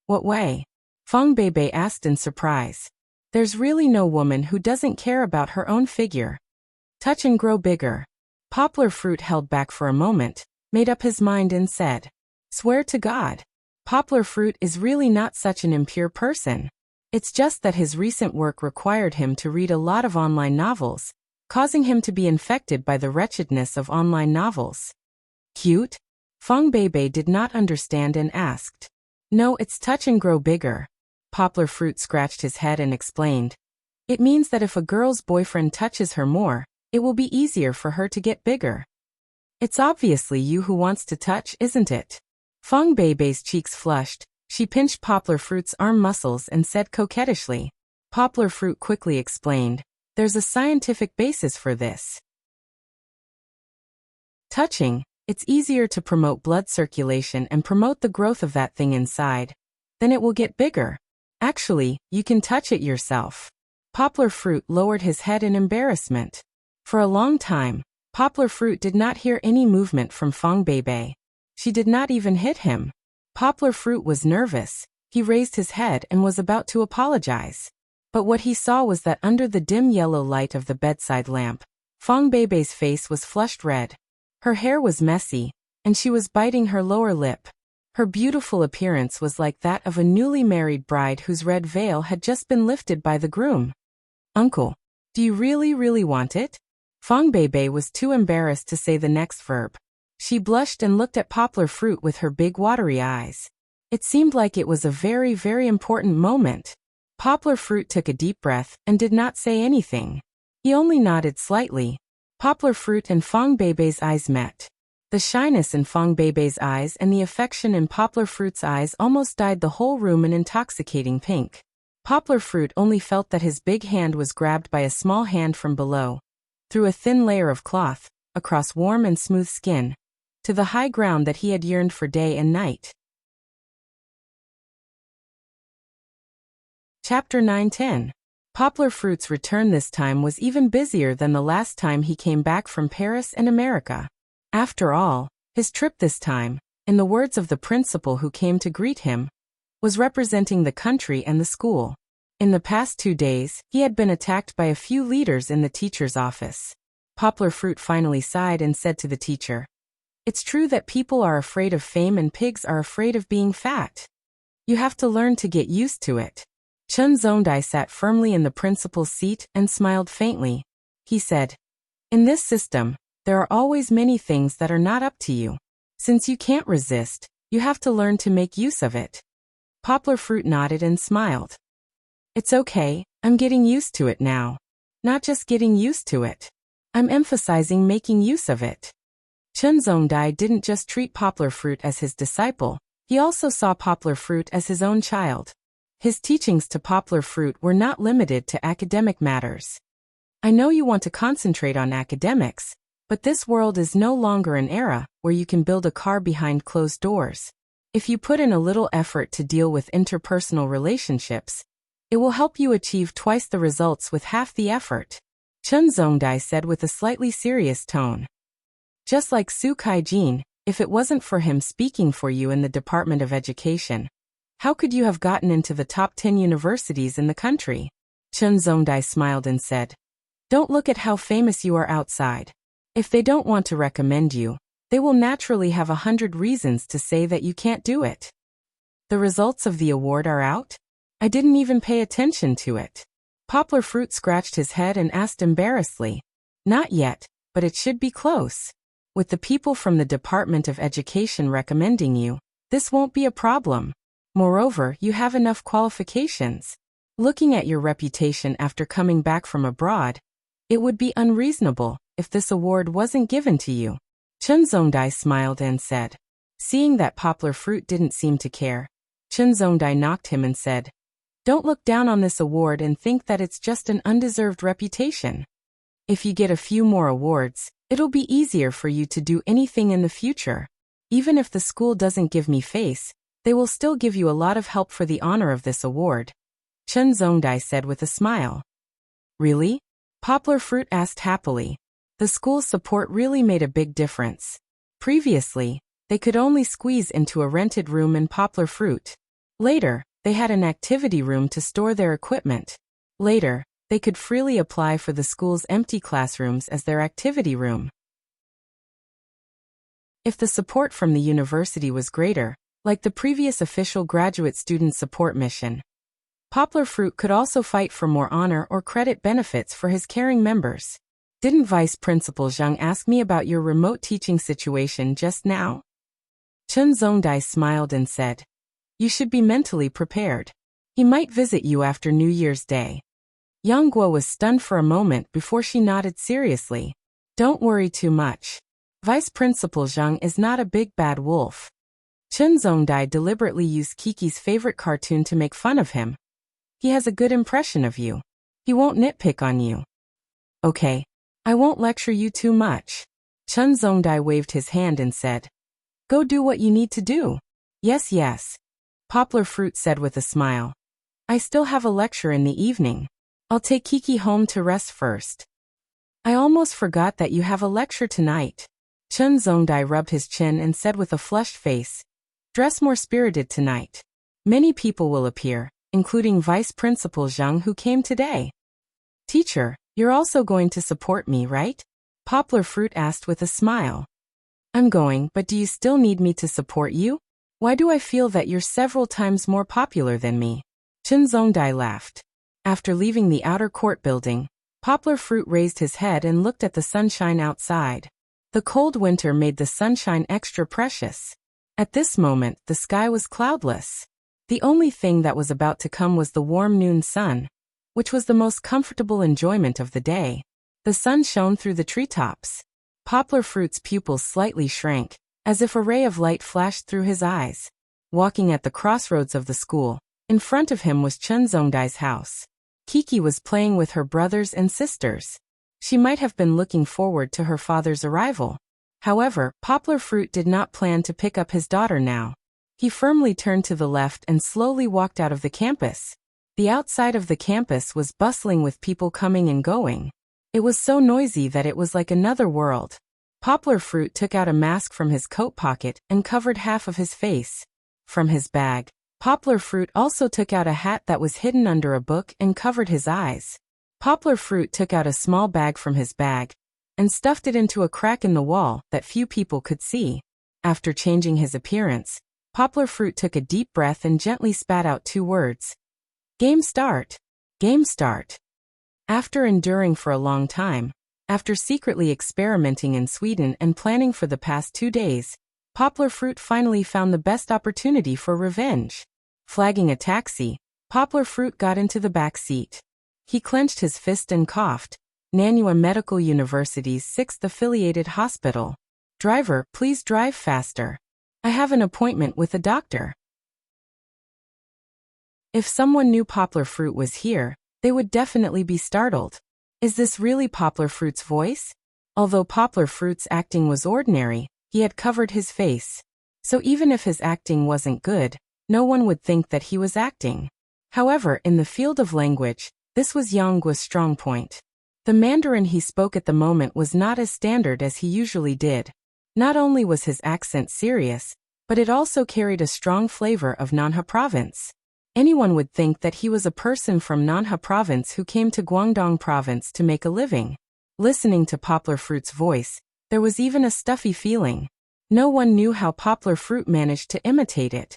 A: What way? Fong Beibei asked in surprise. There's really no woman who doesn't care about her own figure. Touch and grow bigger. Poplar Fruit held back for a moment, made up his mind and said, Swear to God. Poplar Fruit is really not such an impure person. It's just that his recent work required him to read a lot of online novels, causing him to be infected by the wretchedness of online novels. Cute? Fong Beibei did not understand and asked. No, it's touch and grow bigger. Poplar Fruit scratched his head and explained. It means that if a girl's boyfriend touches her more, it will be easier for her to get bigger. It's obviously you who wants to touch, isn't it? Fong Beibei's cheeks flushed. She pinched Poplar Fruit's arm muscles and said coquettishly. Poplar Fruit quickly explained. There's a scientific basis for this. Touching, it's easier to promote blood circulation and promote the growth of that thing inside. Then it will get bigger. Actually, you can touch it yourself. Poplar Fruit lowered his head in embarrassment. For a long time, Poplar Fruit did not hear any movement from Fong Beibei. She did not even hit him. Poplar Fruit was nervous. He raised his head and was about to apologize. But what he saw was that under the dim yellow light of the bedside lamp, Fong Beibei's face was flushed red. Her hair was messy, and she was biting her lower lip. Her beautiful appearance was like that of a newly married bride whose red veil had just been lifted by the groom. Uncle, do you really want it? Fong Beibei was too embarrassed to say the next verb. She blushed and looked at Poplar Fruit with her big watery eyes. It seemed like it was a very important moment. Poplar Fruit took a deep breath and did not say anything. He only nodded slightly. Poplar Fruit and Fong Beibei's eyes met. The shyness in Fong Beibei's eyes and the affection in Poplar Fruit's eyes almost dyed the whole room an intoxicating pink. Poplar Fruit only felt that his big hand was grabbed by a small hand from below, through a thin layer of cloth, across warm and smooth skin, to the high ground that he had yearned for day and night. Chapter 9-10. Poplar Fruit's return this time was even busier than the last time he came back from Paris and America. After all, his trip this time, in the words of the principal who came to greet him, was representing the country and the school. In the past 2 days, he had been attacked by a few leaders in the teacher's office. Poplar Fruit finally sighed and said to the teacher, It's true that people are afraid of fame and pigs are afraid of being fat. You have to learn to get used to it. Chun Zongdai sat firmly in the principal's seat and smiled faintly. He said, In this system, there are always many things that are not up to you. Since you can't resist, you have to learn to make use of it. Poplar Fruit nodded and smiled. It's okay, I'm getting used to it now. Not just getting used to it. I'm emphasizing making use of it. Chun Zongdai didn't just treat Poplar Fruit as his disciple, he also saw Poplar Fruit as his own child. His teachings to Poplar Fruit were not limited to academic matters. I know you want to concentrate on academics, but this world is no longer an era where you can build a car behind closed doors. If you put in a little effort to deal with interpersonal relationships, it will help you achieve twice the results with half the effort. Chun Zongdai said with a slightly serious tone. Just like Su Kai-jin, if it wasn't for him speaking for you in the Department of Education, how could you have gotten into the top 10 universities in the country? Chun Zongdai smiled and said, Don't look at how famous you are outside. If they don't want to recommend you, they will naturally have 100 reasons to say that you can't do it. The results of the award are out? I didn't even pay attention to it. Poplar Fruit scratched his head and asked embarrassedly. Not yet, but it should be close. With the people from the Department of Education recommending you, this won't be a problem. Moreover, you have enough qualifications. Looking at your reputation after coming back from abroad, it would be unreasonable if this award wasn't given to you. Chun Zongdai smiled and said. Seeing that Poplar Fruit didn't seem to care, Chun Zongdai knocked him and said, Don't look down on this award and think that it's just an undeserved reputation. If you get a few more awards, it'll be easier for you to do anything in the future. Even if the school doesn't give me face, they will still give you a lot of help for the honor of this award. Chen Zongdai said with a smile. Really? Poplar Fruit asked happily. The school's support really made a big difference. Previously, they could only squeeze into a rented room in Poplar Fruit. Later, they had an activity room to store their equipment. Later, they could freely apply for the school's empty classrooms as their activity room. If the support from the university was greater, like the previous official graduate student support mission, Poplar Fruit could also fight for more honor or credit benefits for his caring members. Didn't Vice Principal Zhang ask me about your remote teaching situation just now? Chen Zongdai smiled and said, You should be mentally prepared. He might visit you after New Year's Day. Yang Guo was stunned for a moment before she nodded seriously. Don't worry too much. Vice Principal Zhang is not a big bad wolf. Chen Zongdai deliberately used Kiki's favorite cartoon to make fun of him. He has a good impression of you. He won't nitpick on you. Okay. I won't lecture you too much. Chen Zongdai waved his hand and said, Go do what you need to do. Yes, yes. Poplar Fruit said with a smile. I still have a lecture in the evening. I'll take Kiki home to rest first. I almost forgot that you have a lecture tonight. Chen Zongdai rubbed his chin and said with a flushed face, Dress more spirited tonight. Many people will appear, including Vice Principal Zhang who came today. Teacher, you're also going to support me, right? Poplar Fruit asked with a smile. I'm going, but do you still need me to support you? Why do I feel that you're several times more popular than me? Chen Zongdai laughed. After leaving the outer court building, Poplar Fruit raised his head and looked at the sunshine outside. The cold winter made the sunshine extra precious. At this moment, the sky was cloudless. The only thing that was about to come was the warm noon sun, which was the most comfortable enjoyment of the day. The sun shone through the treetops. Poplar Fruit's pupils slightly shrank, as if a ray of light flashed through his eyes. Walking at the crossroads of the school, in front of him was Chen Zongdai's house. Kiki was playing with her brothers and sisters. She might have been looking forward to her father's arrival. However, Poplar Fruit did not plan to pick up his daughter now. He firmly turned to the left and slowly walked out of the campus. The outside of the campus was bustling with people coming and going. It was so noisy that it was like another world. Poplar Fruit took out a mask from his coat pocket and covered half of his face. From his bag, Poplar Fruit also took out a hat that was hidden under a book and covered his eyes. Poplar Fruit took out a small bag from his bag and stuffed it into a crack in the wall that few people could see. After changing his appearance, Poplar Fruit took a deep breath and gently spat out 2 words. Game start. Game start. After enduring for a long time, after secretly experimenting in Sweden and planning for the past 2 days, Poplar Fruit finally found the best opportunity for revenge. Flagging a taxi, Poplar Fruit got into the back seat. He clenched his fist and coughed. Nanhua Medical University's 6th affiliated hospital. Driver, please drive faster. I have an appointment with a doctor. If someone knew Poplar Fruit was here, they would definitely be startled. Is this really Poplar Fruit's voice? Although Poplar Fruit's acting was ordinary, he had covered his face. So even if his acting wasn't good, no one would think that he was acting. However, in the field of language, this was Yang Guo's strong point. The Mandarin he spoke at the moment was not as standard as he usually did. Not only was his accent serious, but it also carried a strong flavor of Nanhua Province. Anyone would think that he was a person from Nanhua Province who came to Guangdong Province to make a living. Listening to Poplar Fruit's voice, there was even a stuffy feeling. No one knew how Poplar Fruit managed to imitate it.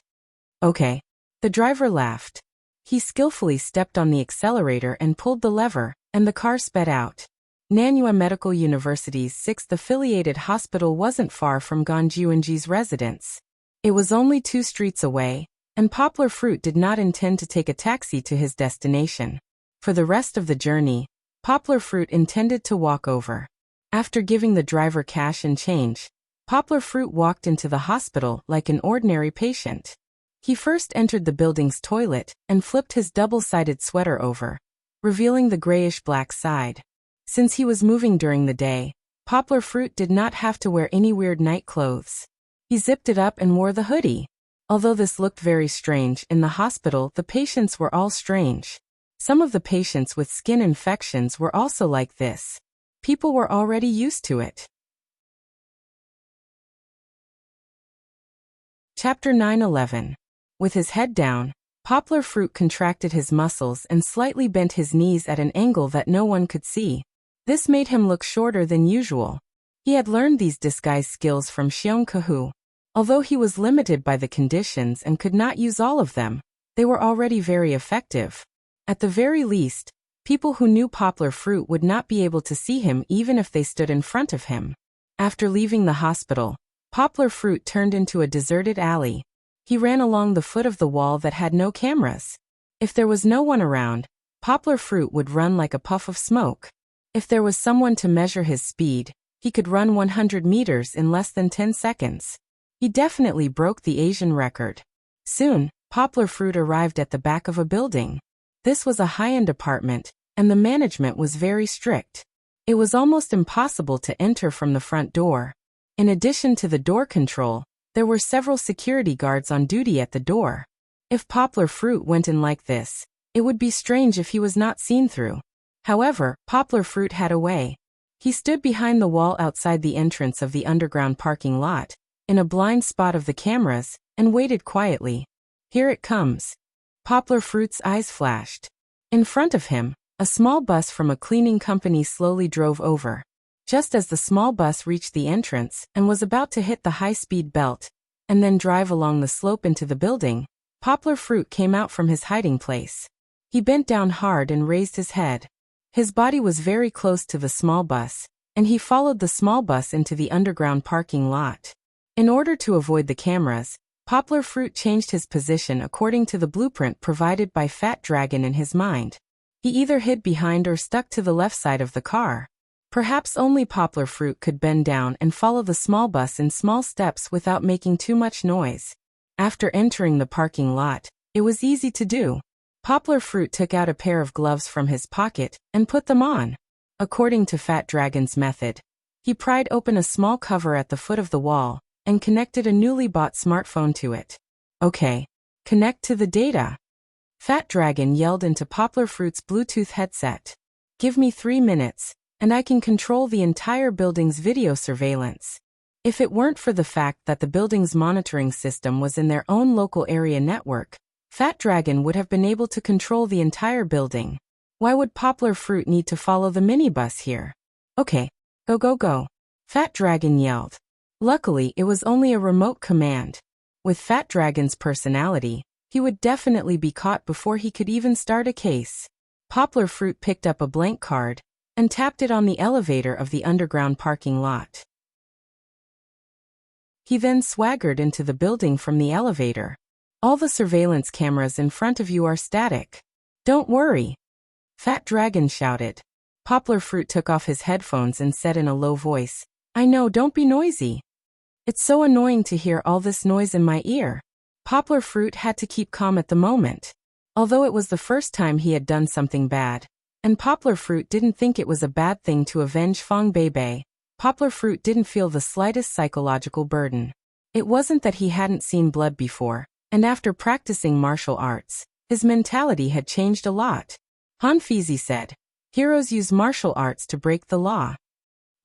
A: Okay. The driver laughed. He skillfully stepped on the accelerator and pulled the lever, and the car sped out. Nanhua Medical University's 6th affiliated hospital wasn't far from Ganjuanji's residence. It was only 2 streets away, and Poplar Fruit did not intend to take a taxi to his destination. For the rest of the journey, Poplar Fruit intended to walk over. After giving the driver cash and change, Poplar Fruit walked into the hospital like an ordinary patient. He first entered the building's toilet and flipped his double-sided sweater over, revealing the grayish-black side. Since he was moving during the day, Poplar Fruit did not have to wear any weird night clothes. He zipped it up and wore the hoodie. Although this looked very strange, in the hospital the patients were all strange. Some of the patients with skin infections were also like this. People were already used to it. Chapter 9:11. With his head down, Poplar Fruit contracted his muscles and slightly bent his knees at an angle that no one could see. This made him look shorter than usual. He had learned these disguise skills from Xiong Kahu. Although he was limited by the conditions and could not use all of them, they were already very effective. At the very least, people who knew Poplar Fruit would not be able to see him even if they stood in front of him. After leaving the hospital, Poplar Fruit turned into a deserted alley. He ran along the foot of the wall that had no cameras. If there was no one around, Poplar Fruit would run like a puff of smoke. If there was someone to measure his speed, he could run 100 meters in less than 10 seconds. He definitely broke the Asian record. Soon, Poplar Fruit arrived at the back of a building. This was a high-end apartment, and the management was very strict. It was almost impossible to enter from the front door. In addition to the door control, there were several security guards on duty at the door. If Poplar Fruit went in like this, it would be strange if he was not seen through. However, Poplar Fruit had a way. He stood behind the wall outside the entrance of the underground parking lot, in a blind spot of the cameras, and waited quietly. Here it comes. Poplar Fruit's eyes flashed. In front of him, a small bus from a cleaning company slowly drove over. Just as the small bus reached the entrance and was about to hit the high-speed belt, and then drive along the slope into the building, Poplar Fruit came out from his hiding place. He bent down hard and raised his head. His body was very close to the small bus, and he followed the small bus into the underground parking lot. In order to avoid the cameras, Poplar Fruit changed his position according to the blueprint provided by Fat Dragon in his mind. He either hid behind or stuck to the left side of the car. Perhaps only Poplar Fruit could bend down and follow the small bus in small steps without making too much noise. After entering the parking lot, it was easy to do. Poplar Fruit took out a pair of gloves from his pocket and put them on. According to Fat Dragon's method, he pried open a small cover at the foot of the wall and connected a newly bought smartphone to it. Okay, connect to the data. Fat Dragon yelled into Poplar Fruit's Bluetooth headset. Give me 3 minutes, and I can control the entire building's video surveillance. If it weren't for the fact that the building's monitoring system was in their own local area network, Fat Dragon would have been able to control the entire building. Why would Poplar Fruit need to follow the minibus here? Okay, go go go. Fat Dragon yelled. Luckily, it was only a remote command. With Fat Dragon's personality, he would definitely be caught before he could even start a case. Poplar Fruit picked up a blank card and tapped it on the elevator of the underground parking lot. He then swaggered into the building from the elevator. All the surveillance cameras in front of you are static. Don't worry. Fat Dragon shouted. Poplar Fruit took off his headphones and said in a low voice, I know, don't be noisy. It's so annoying to hear all this noise in my ear. Poplar Fruit had to keep calm at the moment. Although it was the first time he had done something bad, and Poplar Fruit didn't think it was a bad thing to avenge Fong Beibei, Poplar Fruit didn't feel the slightest psychological burden. It wasn't that he hadn't seen blood before, and after practicing martial arts, his mentality had changed a lot. Han Fizi said, heroes use martial arts to break the law.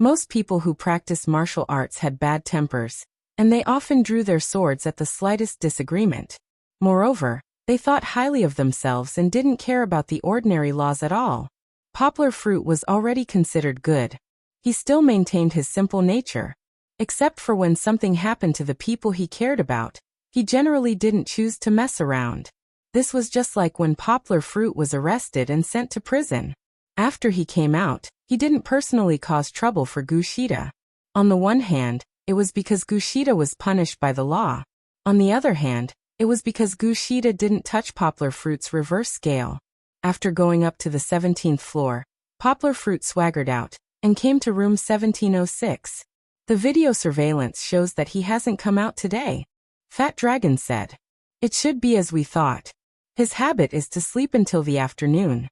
A: Most people who practice martial arts had bad tempers, and they often drew their swords at the slightest disagreement. Moreover, they thought highly of themselves and didn't care about the ordinary laws at all. Poplar Fruit was already considered good. He still maintained his simple nature. Except for when something happened to the people he cared about, he generally didn't choose to mess around. This was just like when Poplar Fruit was arrested and sent to prison. After he came out, he didn't personally cause trouble for Gushida. On the one hand, it was because Gushida was punished by the law. On the other hand, it was because Gushida didn't touch Poplar Fruit's reverse scale. After going up to the 17th floor, Poplar Fruit swaggered out and came to room 1706. The video surveillance shows that he hasn't come out today. Fat Dragon said. It should be as we thought. His habit is to sleep until the afternoon.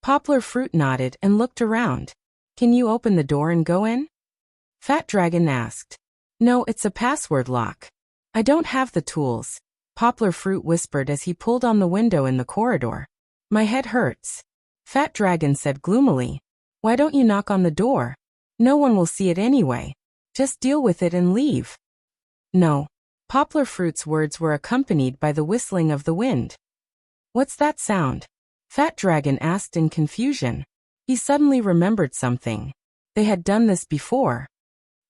A: Poplar Fruit nodded and looked around. Can you open the door and go in? Fat Dragon asked. No, it's a password lock. I don't have the tools, Poplar Fruit whispered as he pulled on the window in the corridor. My head hurts. Fat Dragon said gloomily. Why don't you knock on the door? No one will see it anyway. Just deal with it and leave. No. Poplar Fruit's words were accompanied by the whistling of the wind. What's that sound? Fat Dragon asked in confusion. He suddenly remembered something. They had done this before.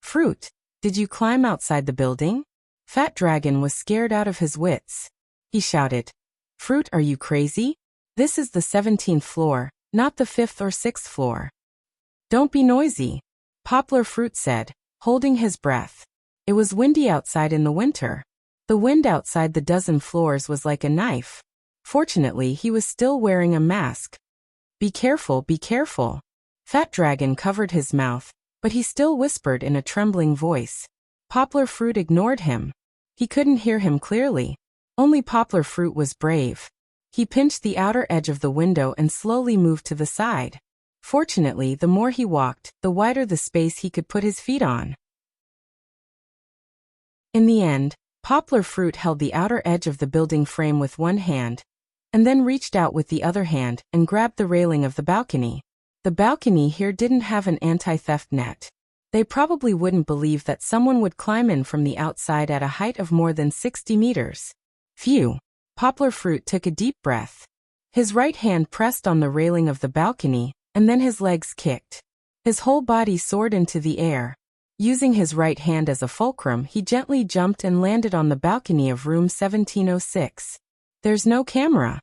A: Fruit, did you climb outside the building? Fat Dragon was scared out of his wits. He shouted. Fruit, are you crazy? This is the 17th floor, not the 5th or 6th floor. Don't be noisy, Poplar Fruit said, holding his breath. It was windy outside in the winter. The wind outside the dozen floors was like a knife. Fortunately, he was still wearing a mask. Be careful, be careful. Fat Dragon covered his mouth, but he still whispered in a trembling voice. Poplar Fruit ignored him. He couldn't hear him clearly. Only Poplar Fruit was brave. He pinched the outer edge of the window and slowly moved to the side. Fortunately, the more he walked, the wider the space he could put his feet on. In the end, Poplar Fruit held the outer edge of the building frame with one hand, and then reached out with the other hand and grabbed the railing of the balcony. The balcony here didn't have an anti-theft net. They probably wouldn't believe that someone would climb in from the outside at a height of more than 60 meters. Phew! Poplar Fruit took a deep breath. His right hand pressed on the railing of the balcony, and then his legs kicked. His whole body soared into the air. Using his right hand as a fulcrum, he gently jumped and landed on the balcony of room 1706. There's no camera.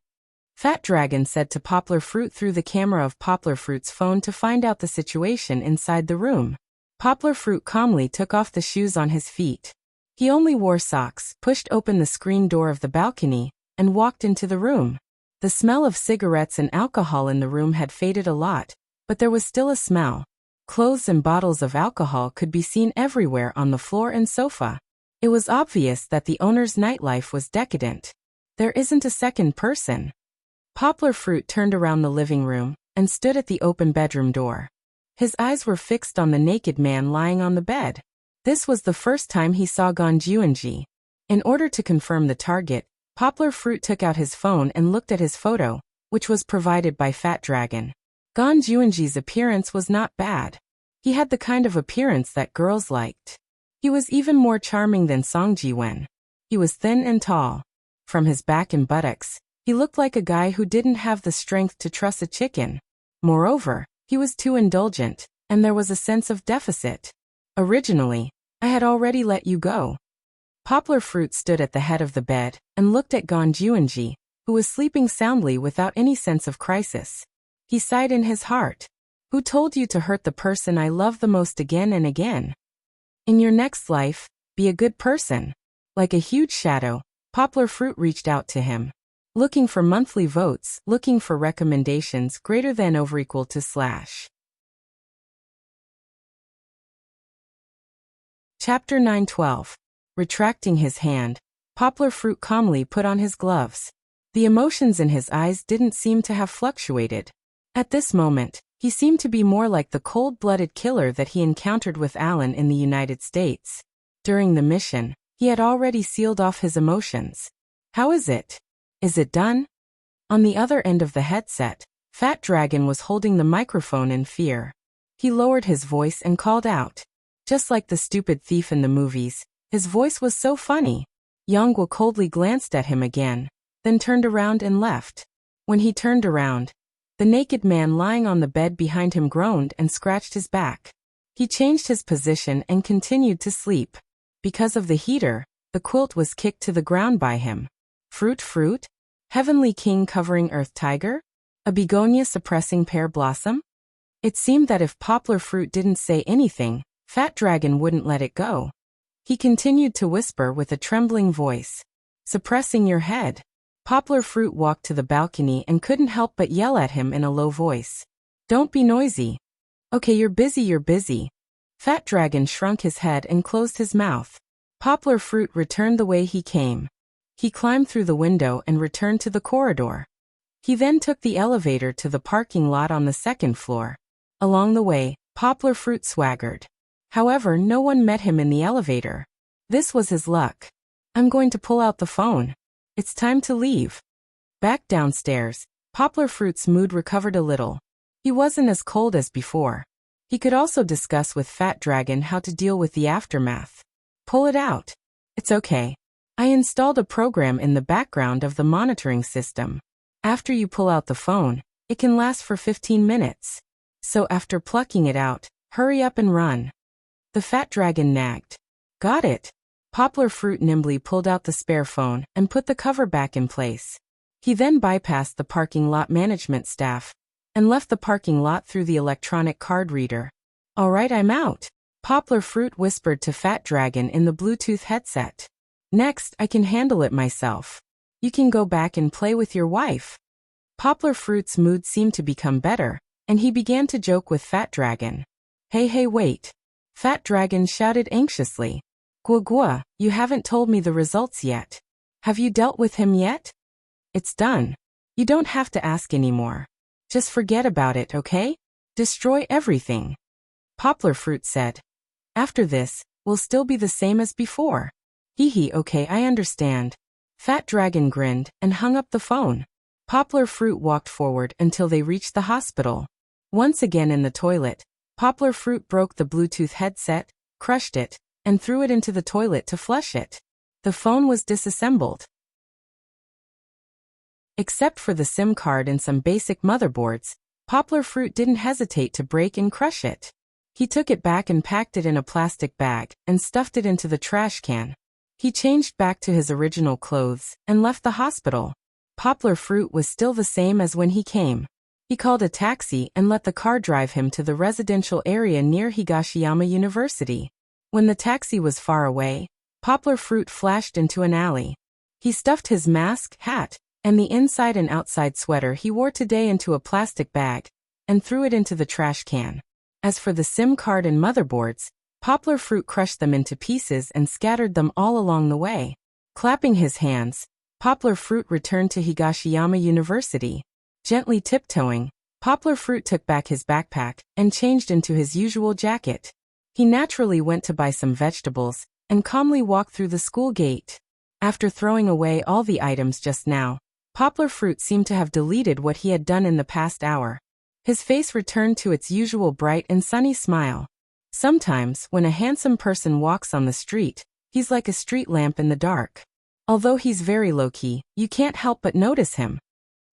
A: Fat Dragon said to Poplar Fruit through the camera of Poplar Fruit's phone to find out the situation inside the room. Poplar Fruit calmly took off the shoes on his feet. He only wore socks, pushed open the screen door of the balcony, and walked into the room. The smell of cigarettes and alcohol in the room had faded a lot, but there was still a smell. Clothes and bottles of alcohol could be seen everywhere on the floor and sofa. It was obvious that the owner's nightlife was decadent. There isn't a second person. Poplar Fruit turned around the living room and stood at the open bedroom door. His eyes were fixed on the naked man lying on the bed. This was the first time he saw Ganjuanji. In order to confirm the target, Poplar Fruit took out his phone and looked at his photo, which was provided by Fat Dragon. Ganjuanji's appearance was not bad. He had the kind of appearance that girls liked. He was even more charming than Song Ji-wen. He was thin and tall. From his back and buttocks, he looked like a guy who didn't have the strength to truss a chicken. Moreover, he was too indulgent, and there was a sense of deficit. Originally, I had already let you go. Poplar Fruit stood at the head of the bed and looked at Ganjuanji, who was sleeping soundly without any sense of crisis. He sighed in his heart. Who told you to hurt the person I love the most again and again? In your next life, be a good person. Like a huge shadow, Poplar Fruit reached out to him. Looking for monthly votes, looking for recommendations greater than or equal to /. Chapter 9:12. Retracting his hand, Poplar Fruit calmly put on his gloves. The emotions in his eyes didn't seem to have fluctuated. At this moment, he seemed to be more like the cold-blooded killer that he encountered with Alan in the United States. During the mission, he had already sealed off his emotions. How is it? Is it done? On the other end of the headset, Fat Dragon was holding the microphone in fear. He lowered his voice and called out. Just like the stupid thief in the movies, his voice was so funny. Yongwa coldly glanced at him again, then turned around and left. When he turned around, the naked man lying on the bed behind him groaned and scratched his back. He changed his position and continued to sleep. Because of the heater, the quilt was kicked to the ground by him. Fruit? Heavenly King covering Earth Tiger? A begonia suppressing pear blossom? It seemed that if Poplar Fruit didn't say anything, Fat Dragon wouldn't let it go. He continued to whisper with a trembling voice. Suppressing your head. Poplar Fruit walked to the balcony and couldn't help but yell at him in a low voice. Don't be noisy. Okay, you're busy. Fat Dragon shrunk his head and closed his mouth. Poplar Fruit returned the way he came. He climbed through the window and returned to the corridor. He then took the elevator to the parking lot on the second floor. Along the way, Poplar Fruit swaggered. However, no one met him in the elevator. This was his luck. I'm going to pull out the phone. It's time to leave. Back downstairs, Poplar Fruit's mood recovered a little. He wasn't as cold as before. He could also discuss with Fat Dragon how to deal with the aftermath. Pull it out. It's okay. I installed a program in the background of the monitoring system. After you pull out the phone, it can last for 15 minutes. So after plucking it out, hurry up and run. The Fat Dragon nagged. Got it. Poplar Fruit nimbly pulled out the spare phone and put the cover back in place. He then bypassed the parking lot management staff and left the parking lot through the electronic card reader. All right, I'm out. Poplar Fruit whispered to Fat Dragon in the Bluetooth headset. Next, I can handle it myself. You can go back and play with your wife. Poplar Fruit's mood seemed to become better, and he began to joke with Fat Dragon. Hey, wait. Fat Dragon shouted anxiously. Gua, you haven't told me the results yet. Have you dealt with him yet? It's done. You don't have to ask anymore. Just forget about it, okay? Destroy everything. Poplar Fruit said. After this, we'll still be the same as before. Hee, okay, I understand. Fat Dragon grinned and hung up the phone. Poplar Fruit walked forward until they reached the hospital. Once again in the toilet, Poplar Fruit broke the Bluetooth headset, crushed it, and threw it into the toilet to flush it. The phone was disassembled. Except for the SIM card and some basic motherboards, Poplar Fruit didn't hesitate to break and crush it. He took it back and packed it in a plastic bag and stuffed it into the trash can. He changed back to his original clothes and left the hospital. Poplar Fruit was still the same as when he came. He called a taxi and let the car drive him to the residential area near Higashiyama University. When the taxi was far away, Poplar Fruit flashed into an alley. He stuffed his mask, hat, and the inside and outside sweater he wore today into a plastic bag and threw it into the trash can. As for the SIM card and motherboards, Poplar Fruit crushed them into pieces and scattered them all along the way. Clapping his hands, Poplar Fruit returned to Higashiyama University. Gently tiptoeing, Poplar Fruit took back his backpack and changed into his usual jacket. He naturally went to buy some vegetables and calmly walked through the school gate. After throwing away all the items just now, Poplar Fruit seemed to have deleted what he had done in the past hour. His face returned to its usual bright and sunny smile. Sometimes, when a handsome person walks on the street, he's like a street lamp in the dark. Although he's very low-key, you can't help but notice him.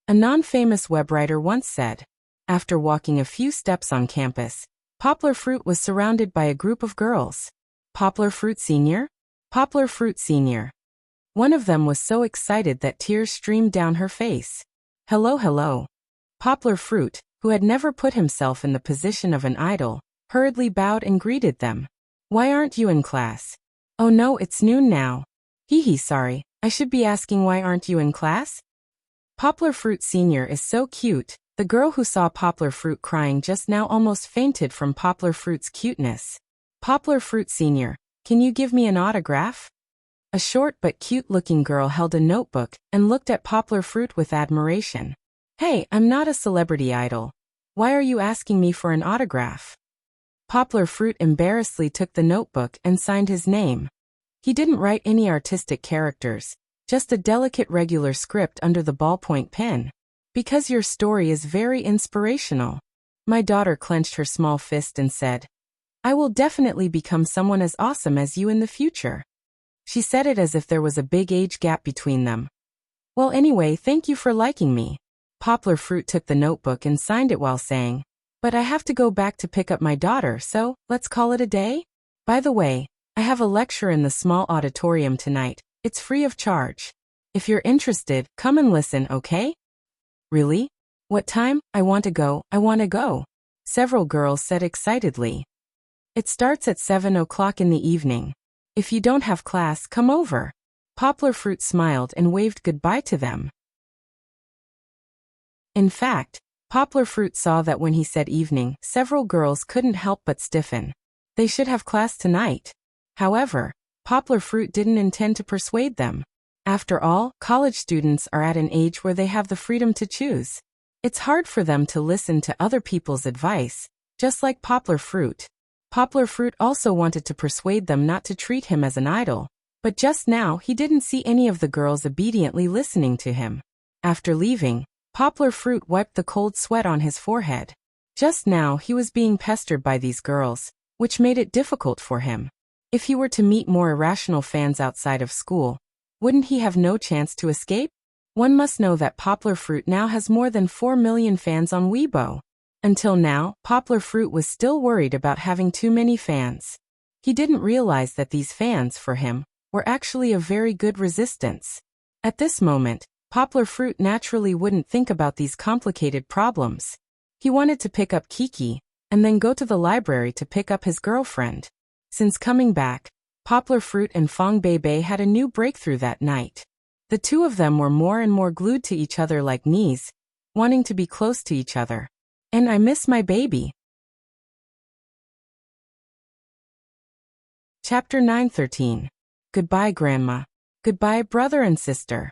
A: A non-famous web writer once said, after walking a few steps on campus, Poplar Fruit was surrounded by a group of girls. Poplar Fruit Sr.? Poplar Fruit Sr. One of them was so excited that tears streamed down her face. Hello. Poplar Fruit, who had never put himself in the position of an idol, hurriedly bowed and greeted them. Why aren't you in class? Oh no, it's noon now. Hee, sorry, I should be asking why aren't you in class? Poplar Fruit Sr. is so cute. The girl who saw Poplar Fruit crying just now almost fainted from Poplar Fruit's cuteness. Poplar Fruit Sr., can you give me an autograph? A short but cute-looking girl held a notebook and looked at Poplar Fruit with admiration. Hey, I'm not a celebrity idol. Why are you asking me for an autograph? Poplar Fruit embarrassedly took the notebook and signed his name. He didn't write any artistic characters, just a delicate regular script under the ballpoint pen. Because your story is very inspirational. My daughter clenched her small fist and said, I will definitely become someone as awesome as you in the future. She said it as if there was a big age gap between them. Well, anyway, thank you for liking me. Poplar Fruit took the notebook and signed it while saying, but I have to go back to pick up my daughter, so let's call it a day? By the way, I have a lecture in the small auditorium tonight. It's free of charge. If you're interested, come and listen, okay? Really? What time? I want to go. Several girls said excitedly. It starts at 7 o'clock in the evening. If you don't have class, come over. Poplar Fruit smiled and waved goodbye to them. In fact, Poplar Fruit saw that when he said evening, several girls couldn't help but stiffen. They should have class tonight. However, Poplar Fruit didn't intend to persuade them. After all, college students are at an age where they have the freedom to choose. It's hard for them to listen to other people's advice, just like Poplar Fruit. Poplar Fruit also wanted to persuade them not to treat him as an idol, but just now he didn't see any of the girls obediently listening to him. After leaving, Poplar Fruit wiped the cold sweat on his forehead. Just now he was being pestered by these girls, which made it difficult for him. If he were to meet more irrational fans outside of school, wouldn't he have no chance to escape? One must know that Poplar Fruit now has more than 4 million fans on Weibo. Until now, Poplar Fruit was still worried about having too many fans. He didn't realize that these fans, for him, were actually a very good resistance. At this moment, Poplar Fruit naturally wouldn't think about these complicated problems. He wanted to pick up Kiki, and then go to the library to pick up his girlfriend. Since coming back, Poplar Fruit and Fong Beibei had a new breakthrough that night. The two of them were more and more glued to each other like knees, wanting to be close to each other. And I miss my baby. Chapter 9:13. Goodbye, Grandma. Goodbye, brother and sister.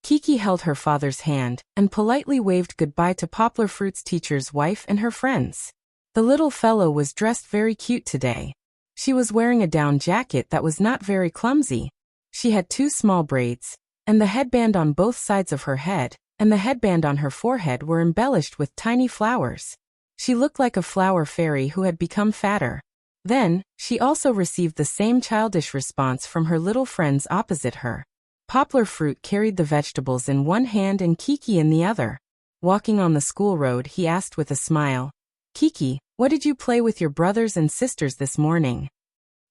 A: Kiki held her father's hand and politely waved goodbye to Poplar Fruit's teacher's wife and her friends. The little fellow was dressed very cute today. She was wearing a down jacket that was not very clumsy. She had 2 small braids, and the headband on both sides of her head, and the headband on her forehead were embellished with tiny flowers. She looked like a flower fairy who had become fatter. Then, she also received the same childish response from her little friends opposite her. Poplar Fruit carried the vegetables in one hand and Kiki in the other. Walking on the school road, he asked with a smile, "Kiki, what did you play with your brothers and sisters this morning?"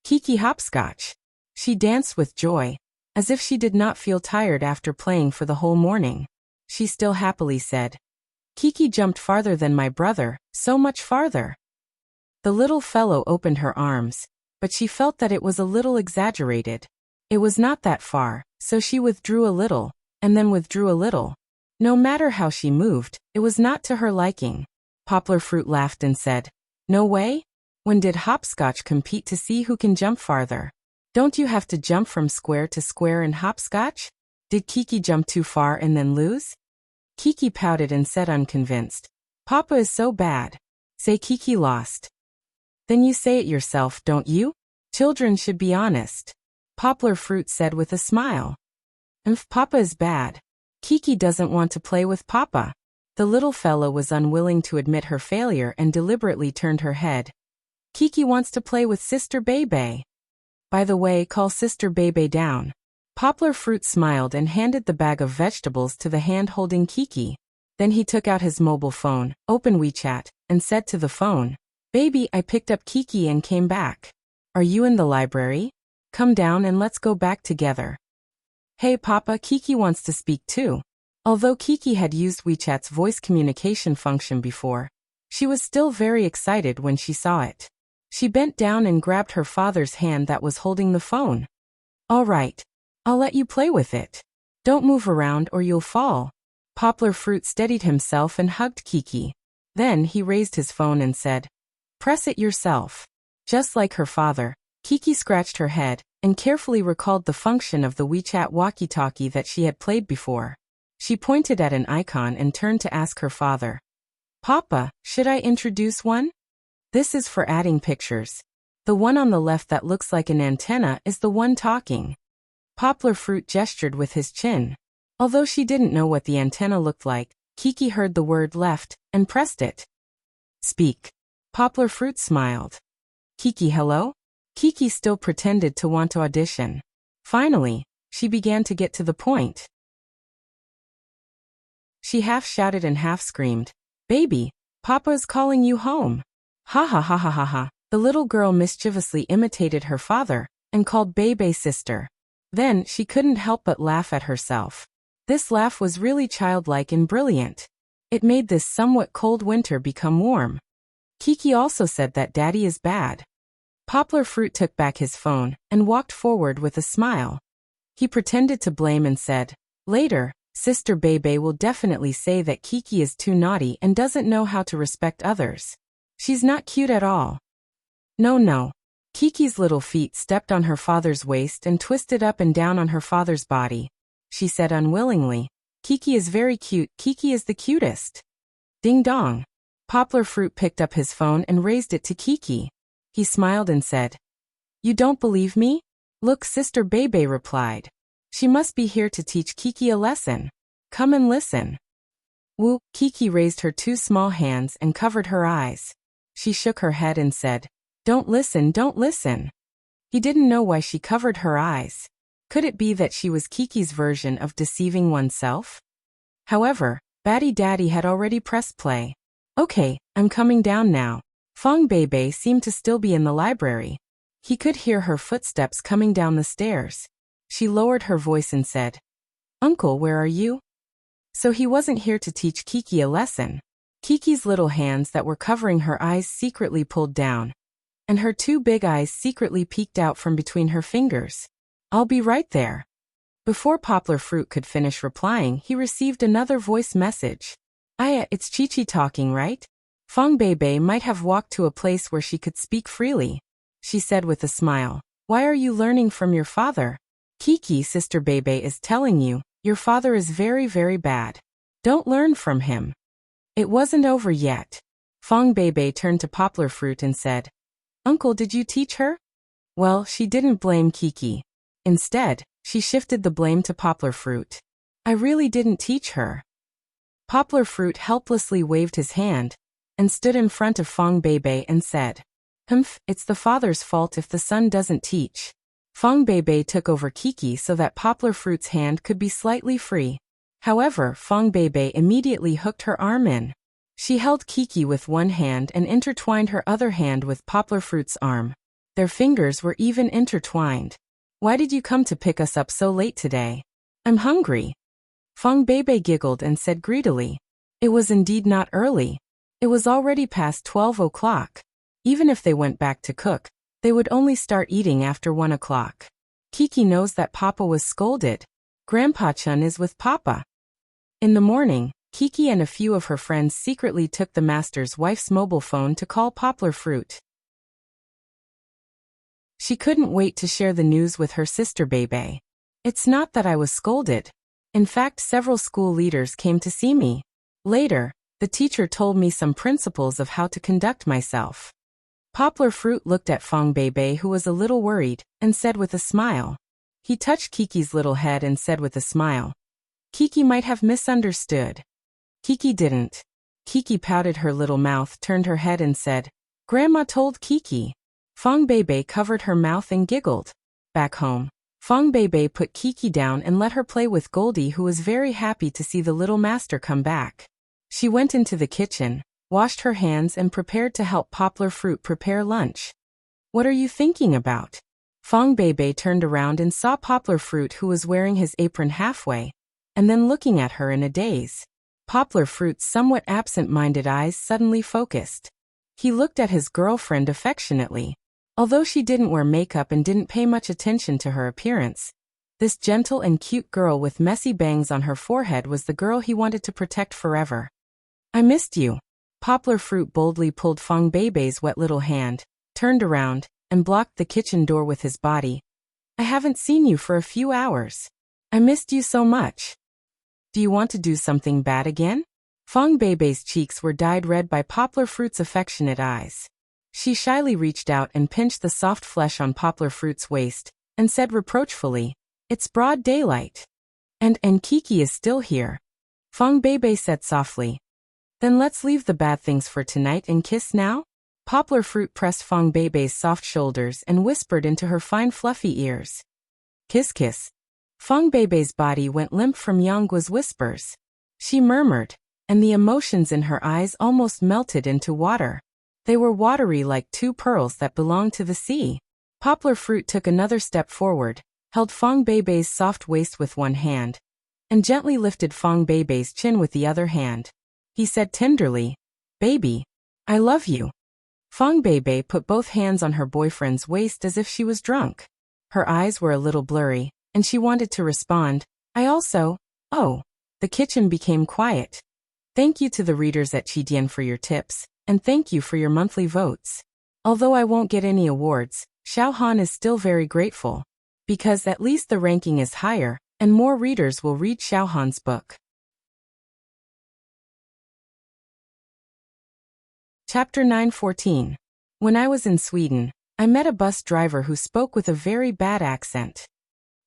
A: Kiki hopscotch. She danced with joy, as if she did not feel tired after playing for the whole morning. She still happily said, "Kiki jumped farther than my brother, so much farther." The little fellow opened her arms, but she felt that it was a little exaggerated. It was not that far, so she withdrew a little, and then withdrew a little. No matter how she moved, it was not to her liking. Poplar Fruit laughed and said, "No way? When did hopscotch compete to see who can jump farther? Don't you have to jump from square to square in hopscotch? Did Kiki jump too far and then lose?" Kiki pouted and said unconvinced, "Papa is so bad. Say Kiki lost." "Then you say it yourself, don't you? Children should be honest." Poplar Fruit said with a smile. "If Papa is bad, Kiki doesn't want to play with Papa." The little fellow was unwilling to admit her failure and deliberately turned her head. "Kiki wants to play with Sister Beibei. By the way, call Sister Beibei down." Poplar Fruit smiled and handed the bag of vegetables to the hand holding Kiki. Then he took out his mobile phone, opened WeChat, and said to the phone, "Baby, I picked up Kiki and came back. Are you in the library? Come down and let's go back together." "Hey Papa, Kiki wants to speak too." Although Kiki had used WeChat's voice communication function before, she was still very excited when she saw it. She bent down and grabbed her father's hand that was holding the phone. "All right. I'll let you play with it. Don't move around or you'll fall." Poplar Fruit steadied himself and hugged Kiki. Then he raised his phone and said, "Press it yourself." Just like her father, Kiki scratched her head and carefully recalled the function of the WeChat walkie-talkie that she had played before. She pointed at an icon and turned to ask her father, "Papa, should I introduce one?" "This is for adding pictures. The one on the left that looks like an antenna is the one talking." Poplar Fruit gestured with his chin. Although she didn't know what the antenna looked like, Kiki heard the word left and pressed it. "Speak." Poplar Fruit smiled. "Kiki, hello?" Kiki still pretended to want to audition. Finally, she began to get to the point. She half shouted and half screamed, "Baby, Papa is calling you home." "Ha ha ha ha ha ha." The little girl mischievously imitated her father and called Beibei sister. Then she couldn't help but laugh at herself. This laugh was really childlike and brilliant. It made this somewhat cold winter become warm. Kiki also said that Daddy is bad. Poplar Fruit took back his phone and walked forward with a smile. He pretended to blame and said, "Later, Sister Beibei will definitely say that Kiki is too naughty and doesn't know how to respect others. She's not cute at all." No. Kiki's little feet stepped on her father's waist and twisted up and down on her father's body. She said unwillingly, "Kiki is very cute. Kiki is the cutest." Ding dong. Poplar Fruit picked up his phone and raised it to Kiki. He smiled and said, "You don't believe me? Look, Sister Beibei replied. She must be here to teach Kiki a lesson. Come and listen." Wu, Kiki raised her two small hands and covered her eyes. She shook her head and said, "Don't listen, don't listen." He didn't know why she covered her eyes. Could it be that she was Kiki's version of deceiving oneself? However, Batty Daddy had already pressed play. "Okay, I'm coming down now." Fong Beibei seemed to still be in the library. He could hear her footsteps coming down the stairs. She lowered her voice and said, "Uncle, where are you?" So he wasn't here to teach Kiki a lesson. Kiki's little hands that were covering her eyes secretly pulled down, and her two big eyes secretly peeked out from between her fingers. "I'll be right there." Before Poplar Fruit could finish replying, he received another voice message. "Aya, it's Chi-Chi talking, right?" Fong Beibei might have walked to a place where she could speak freely. She said with a smile, "Why are you learning from your father?" "Kiki, Sister Beibei is telling you, your father is very, very bad. Don't learn from him." It wasn't over yet. Fong Beibei turned to Poplar Fruit and said, "Uncle, did you teach her?" Well, she didn't blame Kiki. Instead, she shifted the blame to Poplar Fruit. "I really didn't teach her." Poplar Fruit helplessly waved his hand and stood in front of Fong Beibei and said, "Humph, it's the father's fault if the son doesn't teach." Fong Beibei took over Kiki so that Poplar Fruit's hand could be slightly free. However, Fong Beibei immediately hooked her arm in. She held Kiki with one hand and intertwined her other hand with Poplar Fruit's arm. Their fingers were even intertwined. "Why did you come to pick us up so late today?" "I'm hungry." Fong Beibei giggled and said greedily. It was indeed not early. It was already past 12 o'clock. Even if they went back to cook, they would only start eating after 1 o'clock. Kiki knows that Papa was scolded. Grandpa-chun is with Papa. In the morning, Kiki and a few of her friends secretly took the master's wife's mobile phone to call Poplar Fruit. She couldn't wait to share the news with her sister Beibei. "It's not that I was scolded. In fact, several school leaders came to see me. Later, the teacher told me some principles of how to conduct myself." Poplar Fruit looked at Fong Beibei, who was a little worried, and said with a smile. He touched Kiki's little head and said with a smile, "Kiki might have misunderstood." Kiki didn't. Kiki pouted her little mouth, turned her head and said, "Grandma told Kiki." Fong Beibei covered her mouth and giggled. Back home, Fong Beibei put Kiki down and let her play with Goldie, who was very happy to see the little master come back. She went into the kitchen, washed her hands and prepared to help Poplar Fruit prepare lunch. "What are you thinking about?" Fong Beibei turned around and saw Poplar Fruit, who was wearing his apron halfway, and then looking at her in a daze. Poplar Fruit's somewhat absent-minded eyes suddenly focused. He looked at his girlfriend affectionately. Although she didn't wear makeup and didn't pay much attention to her appearance, this gentle and cute girl with messy bangs on her forehead was the girl he wanted to protect forever. "I missed you." Poplar Fruit boldly pulled Fong Beibei's wet little hand, turned around, and blocked the kitchen door with his body. "I haven't seen you for a few hours. I missed you so much. Do you want to do something bad again?" Fong Beibei's cheeks were dyed red by Poplar Fruit's affectionate eyes. She shyly reached out and pinched the soft flesh on Poplar Fruit's waist, and said reproachfully, "It's broad daylight. And Kiki is still here." Fong Beibei said softly, "Then let's leave the bad things for tonight and kiss now?" Poplar Fruit pressed Fong Beibei's soft shoulders and whispered into her fine fluffy ears. "Kiss kiss." Fong Beibei's body went limp from Yanggua's whispers. She murmured, and the emotions in her eyes almost melted into water. They were watery like two pearls that belonged to the sea. Poplar Fruit took another step forward, held Fong Beibei's soft waist with one hand, and gently lifted Fong Beibei's chin with the other hand. He said tenderly, "Baby, I love you." Fong Beibei put both hands on her boyfriend's waist as if she was drunk. Her eyes were a little blurry, and she wanted to respond, "I also." Oh. The kitchen became quiet. Thank you to the readers at Chidian for your tips, and thank you for your monthly votes. Although I won't get any awards, Xiao Han is still very grateful. Because at least the ranking is higher, and more readers will read Xiao Han's book. Chapter 9:14. When I was in Sweden, I met a bus driver who spoke with a very bad accent.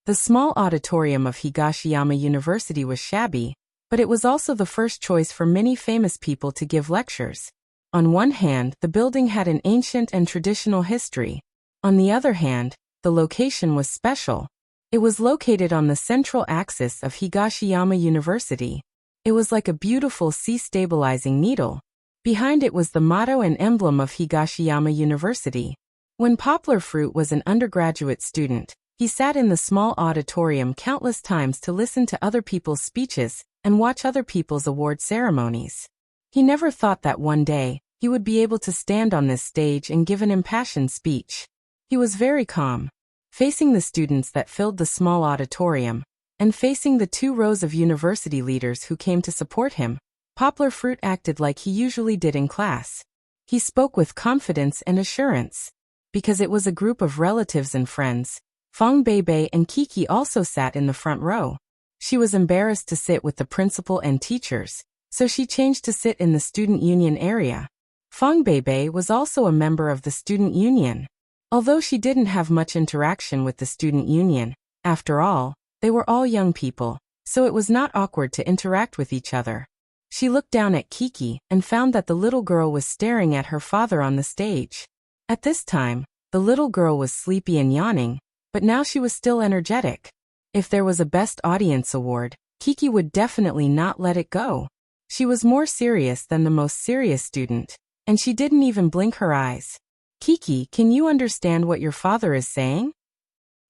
A: The small auditorium of Higashiyama University was shabby, But it was also the first choice for many famous people to give lectures. On one hand, the building had an ancient and traditional history. On the other hand, the location was special. It was located on the central axis of Higashiyama University. It was like a beautiful sea-stabilizing needle. Behind it was the motto and emblem of Higashiyama University. When Poplar Fruit was an undergraduate student, he sat in the small auditorium countless times to listen to other people's speeches and watch other people's award ceremonies. He never thought that one day, he would be able to stand on this stage and give an impassioned speech. He was very calm, facing the students that filled the small auditorium, and facing the 2 rows of university leaders who came to support him. Poplar Fruit acted like he usually did in class. He spoke with confidence and assurance. Because it was a group of relatives and friends, Fong Beibei and Kiki also sat in the front row. She was embarrassed to sit with the principal and teachers, so she changed to sit in the student union area. Fong Beibei was also a member of the student union. Although she didn't have much interaction with the student union, after all, they were all young people, so it was not awkward to interact with each other. She looked down at Kiki and found that the little girl was staring at her father on the stage. At this time, the little girl was sleepy and yawning, but now she was still energetic. If there was a Best Audience Award, Kiki would definitely not let it go. She was more serious than the most serious student, and she didn't even blink her eyes. Kiki, can you understand what your father is saying?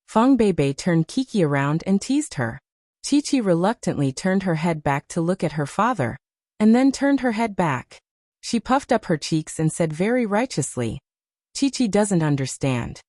A: Fong Beibei turned Kiki around and teased her. Chi-Chi reluctantly turned her head back to look at her father, and then turned her head back. She puffed up her cheeks and said very righteously, Chi-Chi doesn't understand.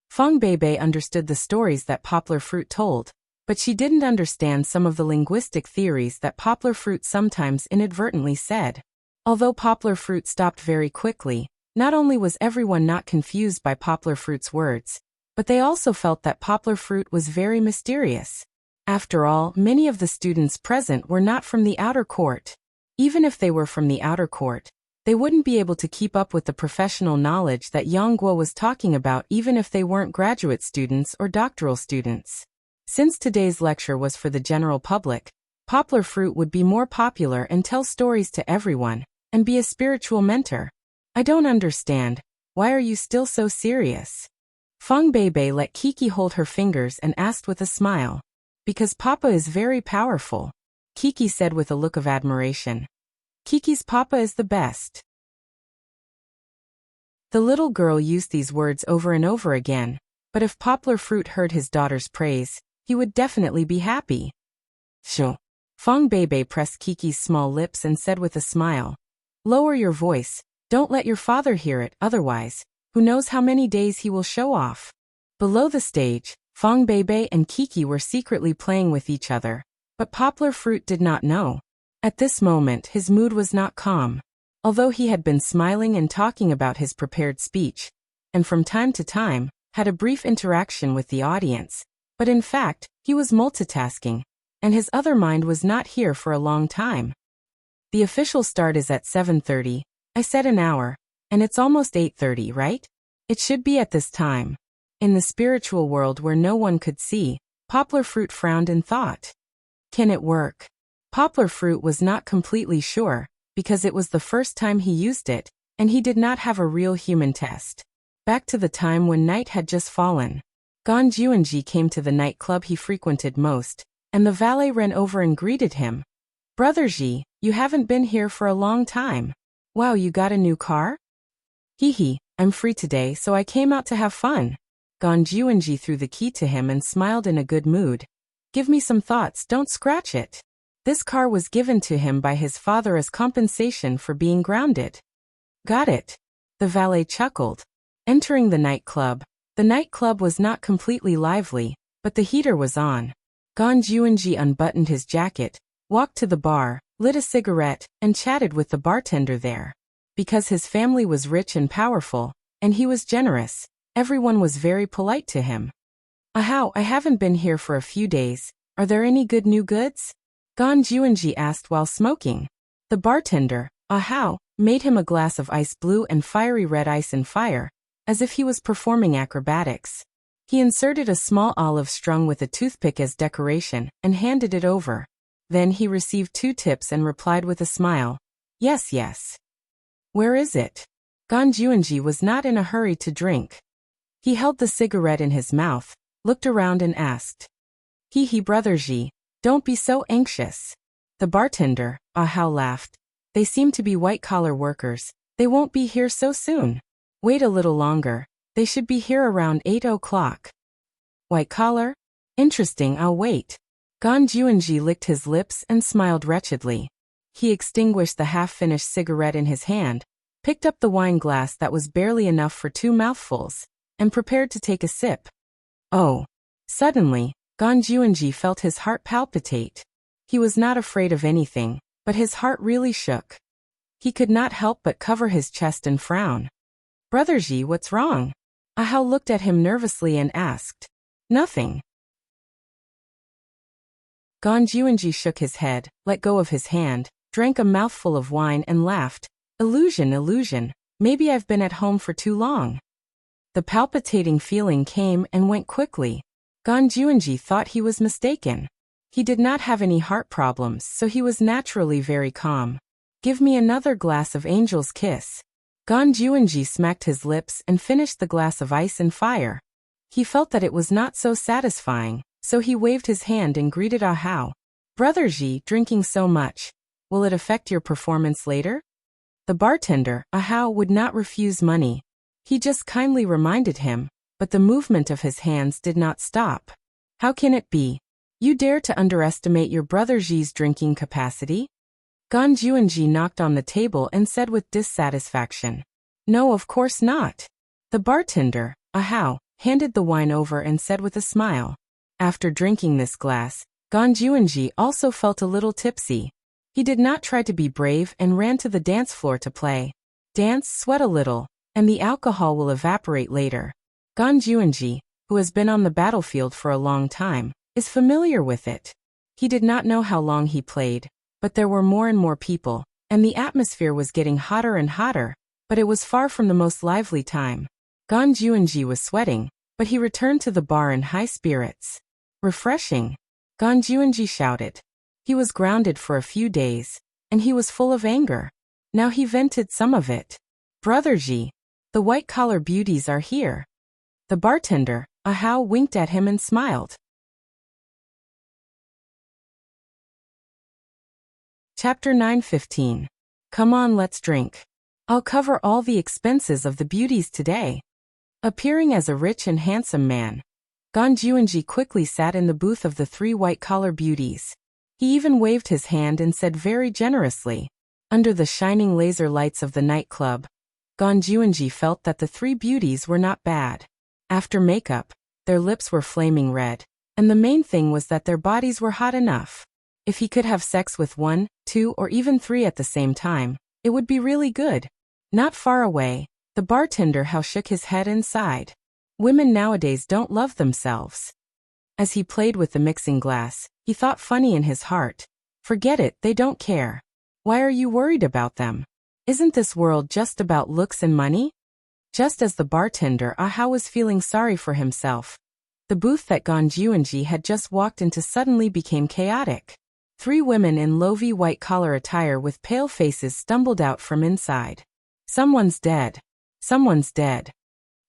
A: Fong Beibei understood the stories that Poplar Fruit told, but she didn't understand some of the linguistic theories that Poplar Fruit sometimes inadvertently said. Although Poplar Fruit stopped very quickly, not only was everyone not confused by Poplar Fruit's words, but they also felt that Poplar Fruit was very mysterious. After all, many of the students present were not from the outer court. Even if they were from the outer court, they wouldn't be able to keep up with the professional knowledge that Yang Guo was talking about even if they weren't graduate students or doctoral students. Since today's lecture was for the general public, Poplar Fruit would be more popular and tell stories to everyone, and be a spiritual mentor. I don't understand, why are you still so serious? Fong Beibei let Kiki hold her fingers and asked with a smile. Because Papa is very powerful, Kiki said with a look of admiration. Kiki's Papa is the best. The little girl used these words over and over again, but if Poplar Fruit heard his daughter's praise, he would definitely be happy. Sure. Fong Beibei pressed Kiki's small lips and said with a smile, lower your voice, don't let your father hear it, otherwise, who knows how many days he will show off. Below the stage, Fong Beibei and Kiki were secretly playing with each other, but Poplar Fruit did not know. At this moment his mood was not calm. Although he had been smiling and talking about his prepared speech, and from time to time, had a brief interaction with the audience, but in fact, he was multitasking, and his other mind was not here for a long time. The official start is at 7:30, I said an hour, and it's almost 8:30, right? It should be at this time. In the spiritual world where no one could see, Poplar Fruit frowned and thought. Can it work? Poplar Fruit was not completely sure, because it was the first time he used it, and he did not have a real human test. Back to the time when night had just fallen. Gan Juanji came to the nightclub he frequented most, and the valet ran over and greeted him. Brother Ji, you haven't been here for a long time. Wow, you got a new car? Hee, I'm free today so I came out to have fun. Gan Juanji threw the key to him and smiled in a good mood. Give me some thoughts, don't scratch it. This car was given to him by his father as compensation for being grounded. Got it. The valet chuckled. Entering the nightclub was not completely lively, but the heater was on. Gan Juanji unbuttoned his jacket, walked to the bar, lit a cigarette, and chatted with the bartender there. Because his family was rich and powerful, and he was generous, everyone was very polite to him. Ahow, I haven't been here for a few days. Are there any good new goods? Gan Juanji asked while smoking. The bartender, ahow, made him a glass of ice blue and fiery red ice and fire, as if he was performing acrobatics. He inserted a small olive strung with a toothpick as decoration, and handed it over. Then he received 2 tips and replied with a smile. Yes, yes. Where is it? Ganjuanji was not in a hurry to drink. He held the cigarette in his mouth, looked around and asked. He brother Ji, don't be so anxious. The bartender, Ahao laughed. They seem to be white-collar workers. They won't be here so soon. Wait a little longer. They should be here around 8 o'clock. White-collar? Interesting, I'll wait. Ganjuanji licked his lips and smiled wretchedly. He extinguished the half-finished cigarette in his hand, picked up the wine glass that was barely enough for 2 mouthfuls, and prepared to take a sip. Oh. Suddenly, Ganjuanji felt his heart palpitate. He was not afraid of anything, but his heart really shook. He could not help but cover his chest and frown. Brother Ji, what's wrong? Ahao looked at him nervously and asked. Nothing. Ganjuanji shook his head, let go of his hand, drank a mouthful of wine and laughed. Illusion. Maybe I've been at home for too long. The palpitating feeling came and went quickly. Ganjuanji thought he was mistaken. He did not have any heart problems, so he was naturally very calm. Give me another glass of Angel's Kiss. Ganjuanji smacked his lips and finished the glass of ice and fire. He felt that it was not so satisfying, so he waved his hand and greeted Ahao. Brother Ji, drinking so much. Will it affect your performance later? The bartender, Ahao, would not refuse money. He just kindly reminded him, but the movement of his hands did not stop. How can it be? You dare to underestimate your brother Ji's drinking capacity? Ganjuanji knocked on the table and said with dissatisfaction. No, of course not. The bartender, Ahao, handed the wine over and said with a smile. After drinking this glass, Ganjuanji also felt a little tipsy. He did not try to be brave and ran to the dance floor to play. Dance, sweat a little, and the alcohol will evaporate later. Ganjuanji, who has been on the battlefield for a long time, is familiar with it. He did not know how long he played, but there were more and more people, and the atmosphere was getting hotter and hotter, but it was far from the most lively time. Ganjuanji was sweating, but he returned to the bar in high spirits. Refreshing, Ganjuanji shouted. He was grounded for a few days, and he was full of anger. Now he vented some of it. Brother Ji, the white-collar beauties are here. The bartender, Ahao, winked at him and smiled. Chapter 9:15. Come on, let's drink. I'll cover all the expenses of the beauties today. Appearing as a rich and handsome man, Ganjuanji quickly sat in the booth of the 3 white-collar beauties. He even waved his hand and said very generously. Under the shining laser lights of the nightclub, Ganjuanji felt that the 3 beauties were not bad. After makeup, their lips were flaming red, and the main thing was that their bodies were hot enough. If he could have sex with 1, 2, or even 3 at the same time, it would be really good. Not far away, the bartender Hao shook his head and sighed. Women nowadays don't love themselves. As he played with the mixing glass, he thought funny in his heart. Forget it, they don't care. Why are you worried about them? Isn't this world just about looks and money? Just as the bartender Ahao was feeling sorry for himself, the booth that Ganjuanji had just walked into suddenly became chaotic. 3 women in low-V white-collar attire with pale faces stumbled out from inside. Someone's dead. Someone's dead.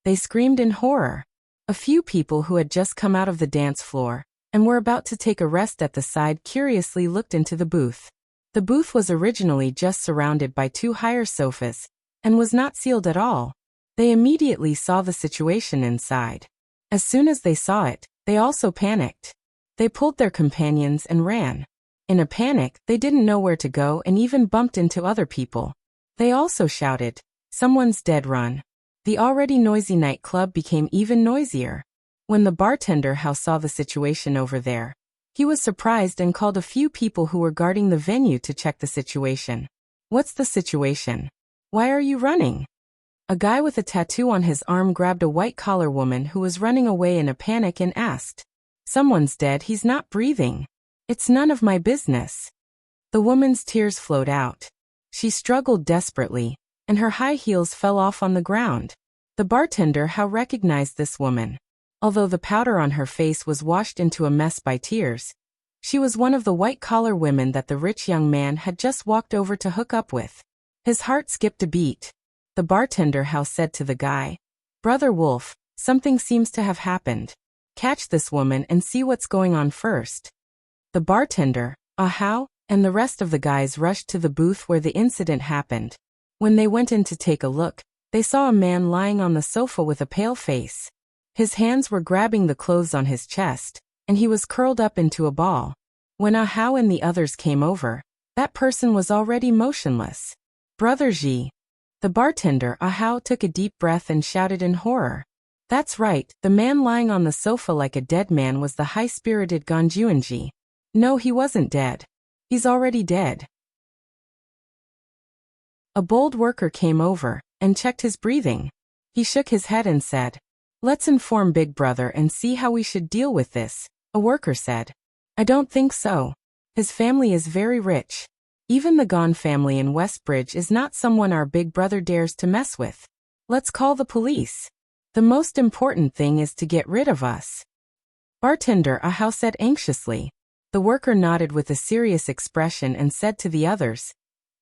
A: They screamed in horror. A few people who had just come out of the dance floor and were about to take a rest at the side curiously looked into the booth. The booth was originally just surrounded by 2 higher sofas and was not sealed at all. They immediately saw the situation inside. As soon as they saw it, they also panicked. They pulled their companions and ran. In a panic, they didn't know where to go and even bumped into other people. They also shouted, "Someone's dead, run." The already noisy nightclub became even noisier. When the bartender Hao saw the situation over there, he was surprised and called a few people who were guarding the venue to check the situation. What's the situation? Why are you running? A guy with a tattoo on his arm grabbed a white-collar woman who was running away in a panic and asked, "Someone's dead, he's not breathing." "It's none of my business." The woman's tears flowed out. She struggled desperately, and her high heels fell off on the ground. The bartender Hao recognized this woman. Although the powder on her face was washed into a mess by tears, She was one of the white-collar women that the rich young man had just walked over to hook up with. His heart skipped a beat. The bartender house said to the guy, "Brother Wolf, something seems to have happened. Catch this woman and see what's going on first." The bartender, how, and the rest of the guys rushed to the booth where the incident happened. When they went in to take a look, they saw a man lying on the sofa with a pale face. His hands were grabbing the clothes on his chest, and he was curled up into a ball. When Ahau and the others came over, that person was already motionless. "Brother Ji." The bartender Ahau took a deep breath and shouted in horror. That's right, the man lying on the sofa like a dead man was the high-spirited Ganjuanji. No, he wasn't dead. He's already dead. A bold worker came over and checked his breathing. He shook his head and said, "Let's inform Big Brother and see how we should deal with this," a worker said. "I don't think so. His family is very rich. Even the Gon family in Westbridge is not someone our Big Brother dares to mess with. Let's call the police. The most important thing is to get rid of us." Bartender Ahau said anxiously. The worker nodded with a serious expression and said to the others,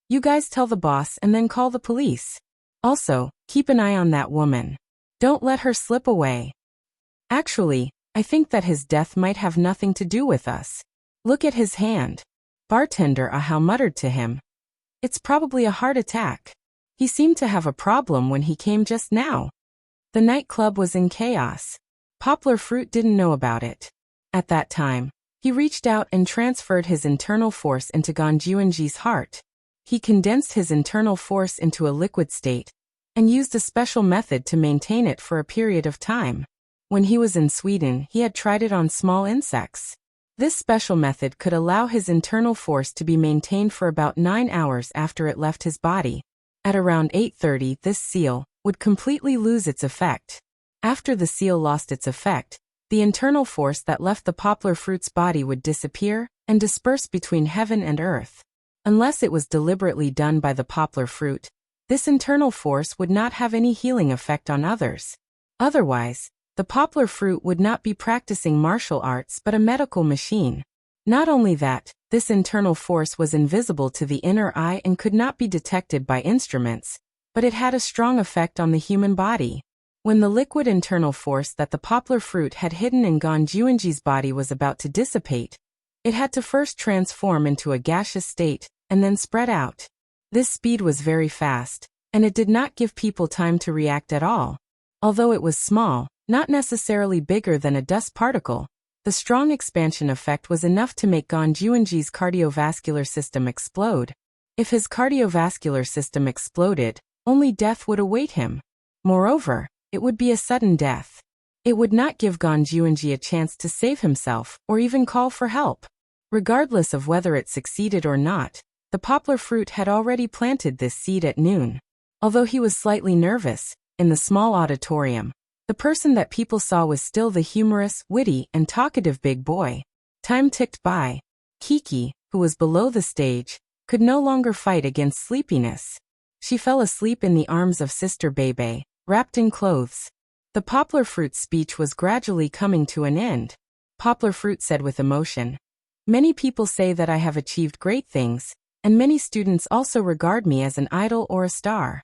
A: "You guys tell the boss and then call the police. Also, keep an eye on that woman. Don't let her slip away. Actually, I think that his death might have nothing to do with us. Look at his hand." Bartender Ahau muttered to him, "It's probably a heart attack. He seemed to have a problem when he came just now." The nightclub was in chaos. Poplar Fruit didn't know about it. At that time, he reached out and transferred his internal force into Ganjuanji's heart. He condensed his internal force into a liquid state and used a special method to maintain it for a period of time. When he was in Sweden, he had tried it on small insects. This special method could allow his internal force to be maintained for about 9 hours after it left his body. At around 8:30, this seal would completely lose its effect. After the seal lost its effect, the internal force that left the poplar fruit's body would disappear and disperse between heaven and earth. Unless it was deliberately done by the poplar fruit, this internal force would not have any healing effect on others. Otherwise, the poplar fruit would not be practicing martial arts but a medical machine. Not only that, this internal force was invisible to the inner eye and could not be detected by instruments, but it had a strong effect on the human body. When the liquid internal force that the poplar fruit had hidden in Ganjuanji's body was about to dissipate, it had to first transform into a gaseous state and then spread out. This speed was very fast, and it did not give people time to react at all. Although it was small, not necessarily bigger than a dust particle, the strong expansion effect was enough to make Ganjuanji's cardiovascular system explode. If his cardiovascular system exploded, only death would await him. Moreover, it would be a sudden death. It would not give Ganjuanji a chance to save himself or even call for help. Regardless of whether it succeeded or not, the poplar fruit had already planted this seed at noon. Although he was slightly nervous, in the small auditorium, the person that people saw was still the humorous, witty, and talkative big boy. Time ticked by. Kiki, who was below the stage, could no longer fight against sleepiness. She fell asleep in the arms of Sister Bebe, wrapped in clothes. The poplar fruit's speech was gradually coming to an end. Poplar Fruit said with emotion, "Many people say that I have achieved great things, and many students also regard me as an idol or a star.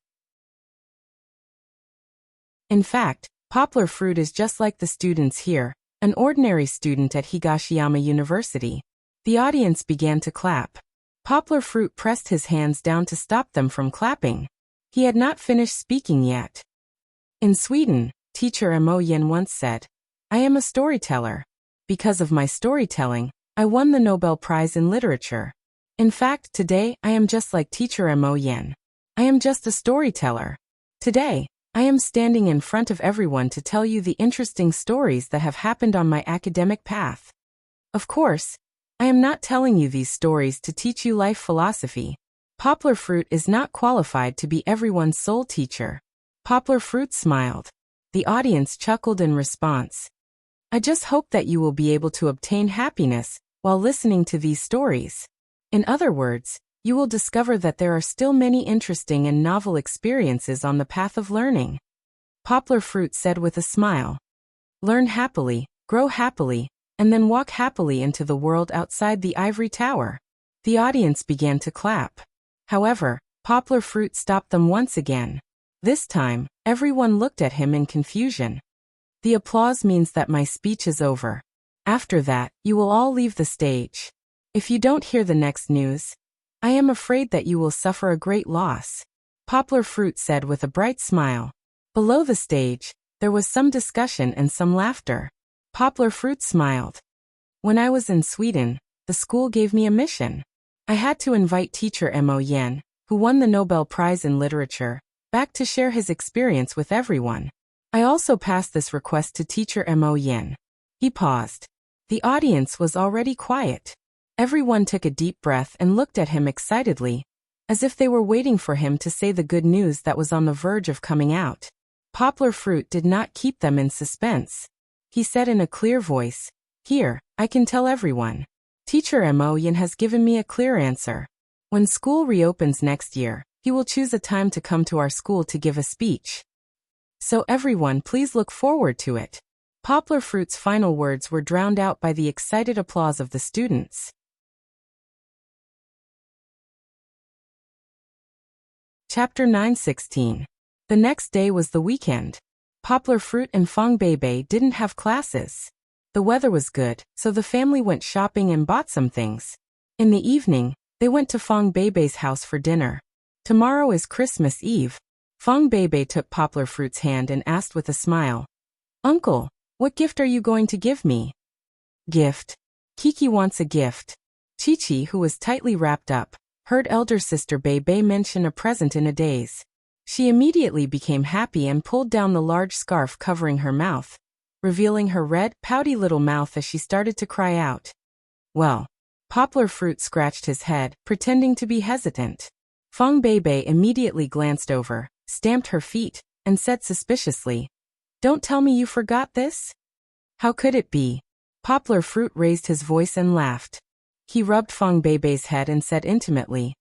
A: In fact, Poplar Fruit is just like the students here, an ordinary student at Higashiyama University." The audience began to clap. Poplar Fruit pressed his hands down to stop them from clapping. He had not finished speaking yet. In Sweden, teacher Mo Yen once said, "I am a storyteller. Because of my storytelling, I won the Nobel Prize in Literature. In fact, today I am just like teacher Mo Yen. I am just a storyteller. Today, I am standing in front of everyone to tell you the interesting stories that have happened on my academic path. Of course, I am not telling you these stories to teach you life philosophy. Poplar Fruit is not qualified to be everyone's sole teacher." Poplar Fruit smiled. The audience chuckled in response. "I just hope that you will be able to obtain happiness while listening to these stories. In other words, you will discover that there are still many interesting and novel experiences on the path of learning." Poplar Fruit said with a smile. "Learn happily, grow happily, and then walk happily into the world outside the ivory tower. The audience began to clap. However, Poplar Fruit stopped them once again. This time, everyone looked at him in confusion. The applause means that my speech is over. After that, you will all leave the stage. If you don't hear the next news, I am afraid that you will suffer a great loss, Poplar Fruit said with a bright smile. Below the stage, there was some discussion and some laughter. Poplar Fruit smiled. When I was in Sweden, the school gave me a mission. I had to invite teacher Mo Yen, who won the Nobel Prize in Literature, back to share his experience with everyone. I also passed this request to teacher Mo Yen. He paused. The audience was already quiet. Everyone took a deep breath and looked at him excitedly, as if they were waiting for him to say the good news that was on the verge of coming out. Poplar Fruit did not keep them in suspense. He said in a clear voice, "Here, I can tell everyone. Teacher Mo Yen has given me a clear answer. When school reopens next year, he will choose a time to come to our school to give a speech. So everyone please look forward to it." Poplar Fruit's final words were drowned out by the excited applause of the students. Chapter 9:16. The next day was the weekend. Poplar Fruit and Fong Beibei didn't have classes. The weather was good, so the family went shopping and bought some things. In the evening, they went to Fong Beibei's house for dinner. Tomorrow is Christmas Eve. Fong Beibei took Poplar Fruit's hand and asked with a smile, "Uncle, what gift are you going to give me?" "Gift? Kiki wants a gift." Chi-Chi, who was tightly wrapped up, heard elder sister Beibei mention a present in a daze. She immediately became happy and pulled down the large scarf covering her mouth, revealing her red, pouty little mouth as she started to cry out. "Well." Poplar Fruit scratched his head, pretending to be hesitant. Fong Beibei immediately glanced over, stamped her feet, and said suspiciously, "Don't tell me you forgot this?" "How could it be?" Poplar Fruit raised his voice and laughed. He rubbed Fong Beibei's head and said intimately,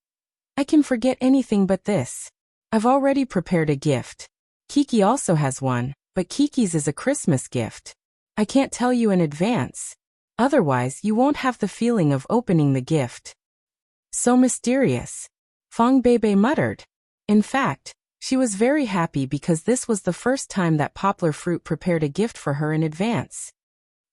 A: "I can forget anything but this. I've already prepared a gift. Kiki also has one, but Kiki's is a Christmas gift. I can't tell you in advance. Otherwise, you won't have the feeling of opening the gift." "So mysterious," Fong Beibei muttered. In fact, she was very happy because this was the first time that Poplar Fruit prepared a gift for her in advance.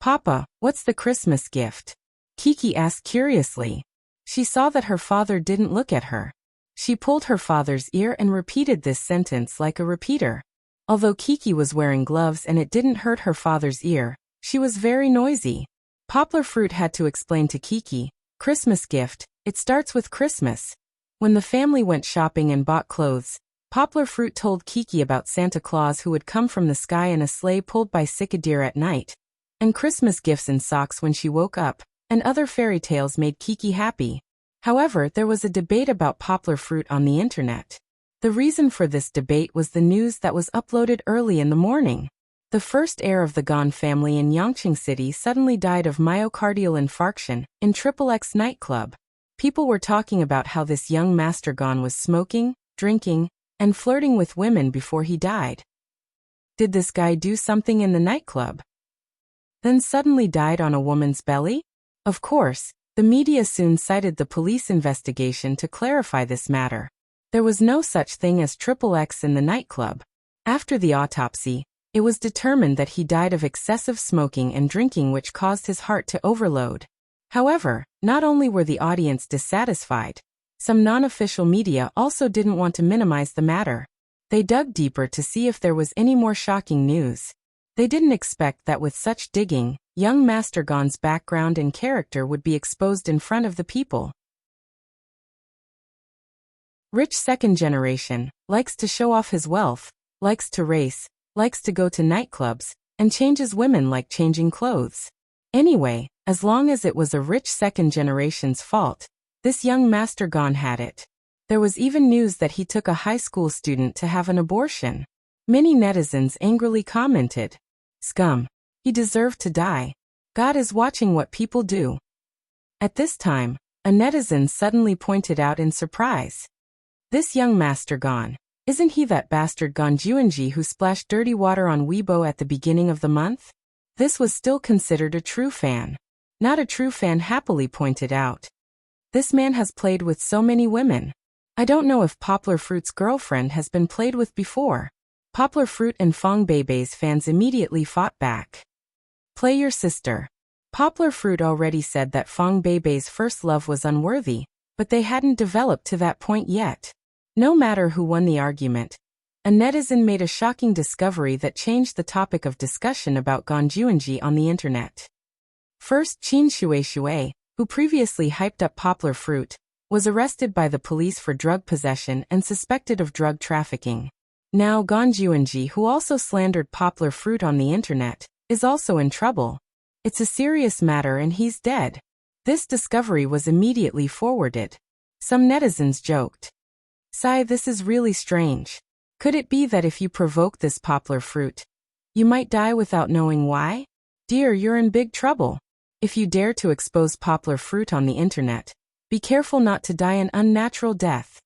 A: "Papa, what's the Christmas gift?" Kiki asked curiously. She saw that her father didn't look at her. She pulled her father's ear and repeated this sentence like a repeater. Although Kiki was wearing gloves and it didn't hurt her father's ear, she was very noisy. Poplar Fruit had to explain to Kiki, "Christmas gift, it starts with Christmas." When the family went shopping and bought clothes, Poplar Fruit told Kiki about Santa Claus who would come from the sky in a sleigh pulled by cicadere at night, and Christmas gifts in socks when she woke up, and other fairy tales made Kiki happy. However, there was a debate about Poplar Fruit on the internet. The reason for this debate was the news that was uploaded early in the morning. The first heir of the Gon family in Yongqing City suddenly died of myocardial infarction in XXX nightclub. People were talking about how this young Master Gon was smoking, drinking, and flirting with women before he died. Did this guy do something in the nightclub? Then suddenly died on a woman's belly? Of course, the media soon cited the police investigation to clarify this matter. There was no such thing as XXX in the nightclub. After the autopsy, it was determined that he died of excessive smoking and drinking which caused his heart to overload. However, not only were the audience dissatisfied, some non-official media also didn't want to minimize the matter. They dug deeper to see if there was any more shocking news. They didn't expect that with such digging, young Master Gon's background and character would be exposed in front of the people. Rich second generation, likes to show off his wealth, likes to race, likes to go to nightclubs, and changes women like changing clothes. Anyway, as long as it was a rich second generation's fault, this young Master Gon had it. There was even news that he took a high school student to have an abortion. Many netizens angrily commented, "Scum. He deserved to die. God is watching what people do." At this time, a netizen suddenly pointed out in surprise, "This young Master Gon, isn't he that bastard Gon Juanji who splashed dirty water on Weibo at the beginning of the month?" This was still considered a true fan. Not a true fan happily pointed out. This man has played with so many women. I don't know if Poplar Fruit's girlfriend has been played with before. Poplar Fruit and Fong Beibei's fans immediately fought back. Play your sister. Poplar Fruit already said that Fong Beibei's first love was unworthy, but they hadn't developed to that point yet. No matter who won the argument, a netizen made a shocking discovery that changed the topic of discussion about Ganjuanji on the internet. First, Qin Shui, who previously hyped up Poplar Fruit, was arrested by the police for drug possession and suspected of drug trafficking. Now Ganjuanji, who also slandered Poplar Fruit on the internet, is also in trouble. It's a serious matter and he's dead. This discovery was immediately forwarded. Some netizens joked. "Sigh, this is really strange. Could it be that if you provoke this Poplar Fruit, you might die without knowing why? Dear, you're in big trouble. If you dare to expose Poplar Fruit on the internet, be careful not to die an unnatural death."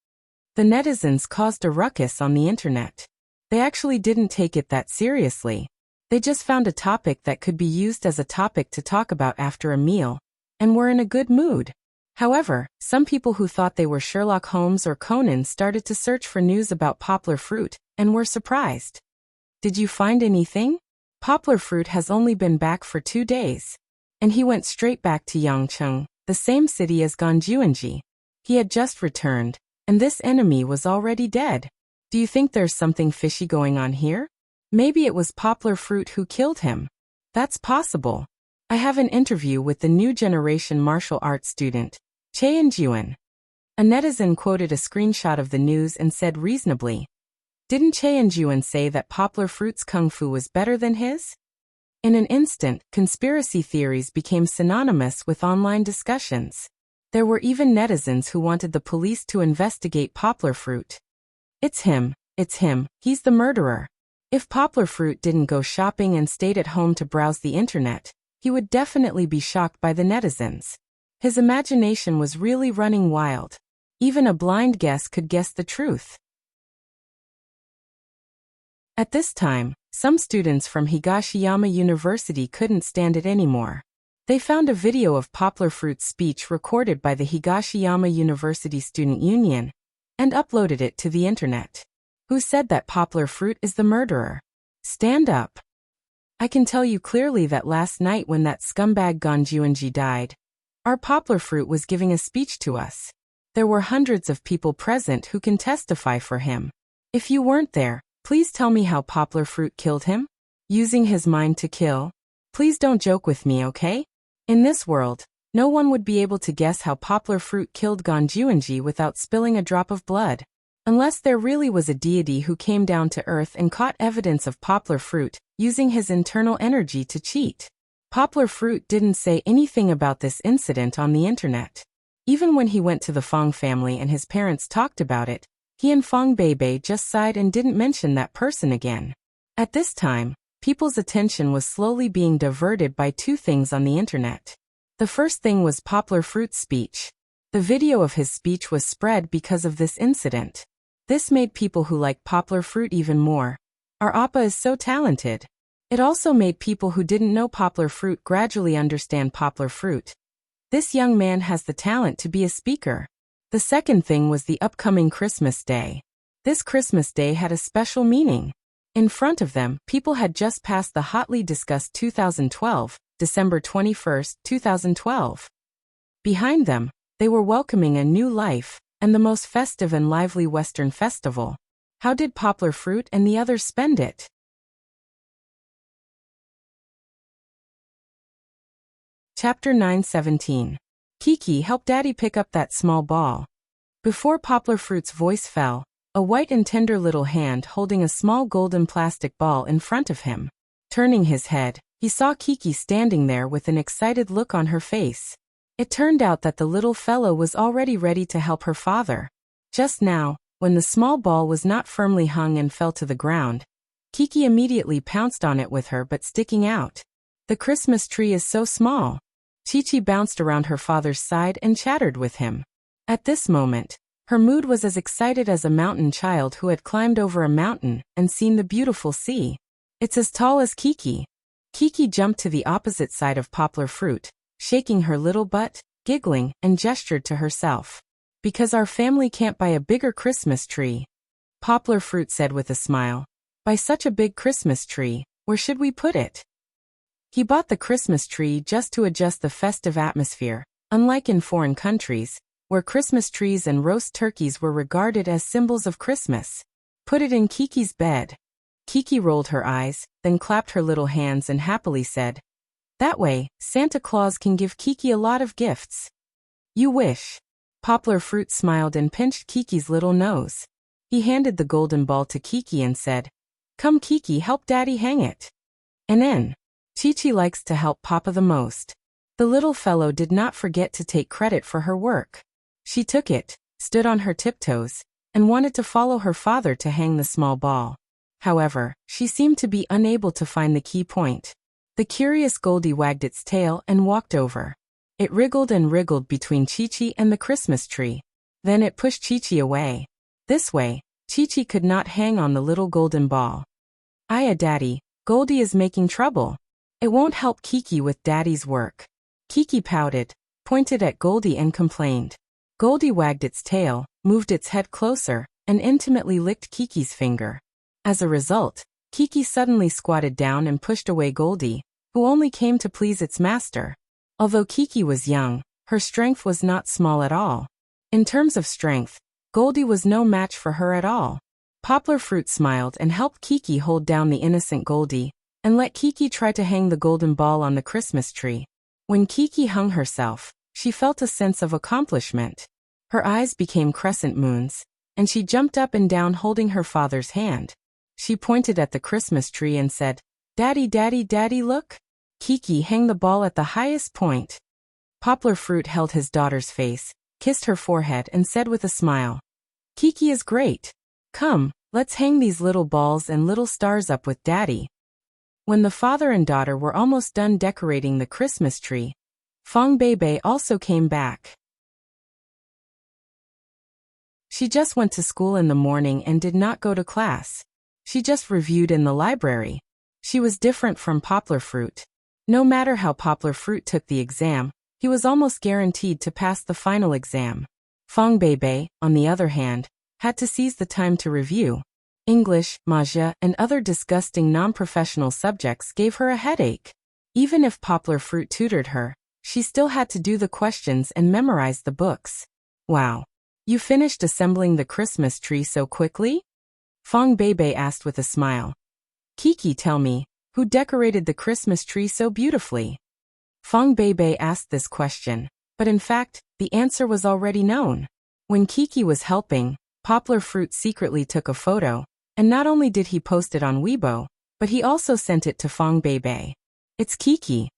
A: The netizens caused a ruckus on the internet. They actually didn't take it that seriously. They just found a topic that could be used as a topic to talk about after a meal, and were in a good mood. However, some people who thought they were Sherlock Holmes or Conan started to search for news about Poplar Fruit, and were surprised. Did you find anything? Poplar Fruit has only been back for 2 days. And he went straight back to Yangcheng, the same city as Ganjuanji. He had just returned, and this enemy was already dead. Do you think there's something fishy going on here? Maybe it was Poplar Fruit who killed him. That's possible. I have an interview with the new generation martial arts student, Cheon-juan. A netizen quoted a screenshot of the news and said reasonably, "Didn't Cheon-juan say that Poplar Fruit's kung fu was better than his?" In an instant, conspiracy theories became synonymous with online discussions. There were even netizens who wanted the police to investigate Poplar Fruit. It's him, he's the murderer. If Poplar Fruit didn't go shopping and stayed at home to browse the internet, he would definitely be shocked by the netizens. His imagination was really running wild. Even a blind guess could guess the truth. At this time, some students from Higashiyama University couldn't stand it anymore. They found a video of Poplar Fruit's speech recorded by the Higashiyama University Student Union and uploaded it to the internet. Who said that Poplar Fruit is the murderer? Stand up. I can tell you clearly that last night when that scumbag Ganjuanji died, our Poplar Fruit was giving a speech to us. There were hundreds of people present who can testify for him. If you weren't there, please tell me how Poplar Fruit killed him? Using his mind to kill? Please don't joke with me, okay? In this world, no one would be able to guess how Poplar Fruit killed Ganjuanji without spilling a drop of blood. Unless there really was a deity who came down to earth and caught evidence of Poplar Fruit, using his internal energy to cheat. Poplar Fruit didn't say anything about this incident on the internet. Even when he went to the Fong family and his parents talked about it, he and Fong Beibei just sighed and didn't mention that person again. At this time, people's attention was slowly being diverted by 2 things on the internet. The first thing was Poplar Fruit's speech. The video of his speech was spread because of this incident. This made people who like Poplar Fruit even more. Our Appa is so talented. It also made people who didn't know Poplar Fruit gradually understand Poplar Fruit. This young man has the talent to be a speaker. The second thing was the upcoming Christmas Day. This Christmas Day had a special meaning. In front of them, people had just passed the hotly discussed 2012, December 21st, 2012. Behind them, they were welcoming a new life, and the most festive and lively Western festival. How did Poplar Fruit and the others spend it? Chapter 9:17. Kiki, help Daddy pick up that small ball. Before Poplar Fruit's voice fell, a white and tender little hand holding a small golden plastic ball in front of him. Turning his head, he saw Kiki standing there with an excited look on her face. It turned out that the little fellow was already ready to help her father. Just now, when the small ball was not firmly hung and fell to the ground, Kiki immediately pounced on it with her butt sticking out. The Christmas tree is so small. Chi-Chi bounced around her father's side and chattered with him. At this moment, her mood was as excited as a mountain child who had climbed over a mountain and seen the beautiful sea. It's as tall as Kiki. Kiki jumped to the opposite side of Poplar Fruit, shaking her little butt, giggling, and gestured to herself. Because our family can't buy a bigger Christmas tree. Poplar Fruit said with a smile. By such a big Christmas tree, where should we put it? He bought the Christmas tree just to adjust the festive atmosphere, unlike in foreign countries, where Christmas trees and roast turkeys were regarded as symbols of Christmas. Put it in Kiki's bed. Kiki rolled her eyes, then clapped her little hands and happily said, "That way, Santa Claus can give Kiki a lot of gifts." "You wish." Poplar Fruit smiled and pinched Kiki's little nose. He handed the golden ball to Kiki and said, "Come Kiki, help Daddy hang it." And then, Chi-Chi likes to help Papa the most. The little fellow did not forget to take credit for her work. She took it, stood on her tiptoes, and wanted to follow her father to hang the small ball. However, she seemed to be unable to find the key point. The curious Goldie wagged its tail and walked over. It wriggled and wriggled between Chi-Chi and the Christmas tree. Then it pushed Chi-Chi away. This way, Chi-Chi could not hang on the little golden ball. "Iya Daddy, Goldie is making trouble. It won't help Kiki with Daddy's work." Kiki pouted, pointed at Goldie and complained. Goldie wagged its tail, moved its head closer, and intimately licked Kiki's finger. As a result, Kiki suddenly squatted down and pushed away Goldie, who only came to please its master. Although Kiki was young, her strength was not small at all. In terms of strength, Goldie was no match for her at all. Poplar Fruit smiled and helped Kiki hold down the innocent Goldie, and let Kiki try to hang the golden ball on the Christmas tree. When Kiki hung herself, she felt a sense of accomplishment. Her eyes became crescent moons, and she jumped up and down holding her father's hand. She pointed at the Christmas tree and said, "Daddy, Daddy, Daddy, look." Kiki hang the ball at the highest point. Poplar Fruit held his daughter's face, kissed her forehead and said with a smile, "Kiki is great. Come, let's hang these little balls and little stars up with Daddy." When the father and daughter were almost done decorating the Christmas tree, Fong Beibei also came back. She just went to school in the morning and did not go to class. She just reviewed in the library. She was different from Poplar Fruit. No matter how Poplar Fruit took the exam, he was almost guaranteed to pass the final exam. Fong Beibei, on the other hand, had to seize the time to review. English, Maja, and other disgusting non-professional subjects gave her a headache. Even if Poplar Fruit tutored her, she still had to do the questions and memorize the books. "Wow. You finished assembling the Christmas tree so quickly?" Fong Beibei asked with a smile. "Kiki, tell me, who decorated the Christmas tree so beautifully?" Fong Beibei asked this question, but in fact, the answer was already known. When Kiki was helping, Poplar Fruit secretly took a photo, and not only did he post it on Weibo, but he also sent it to Fong Beibei. "It's Kiki."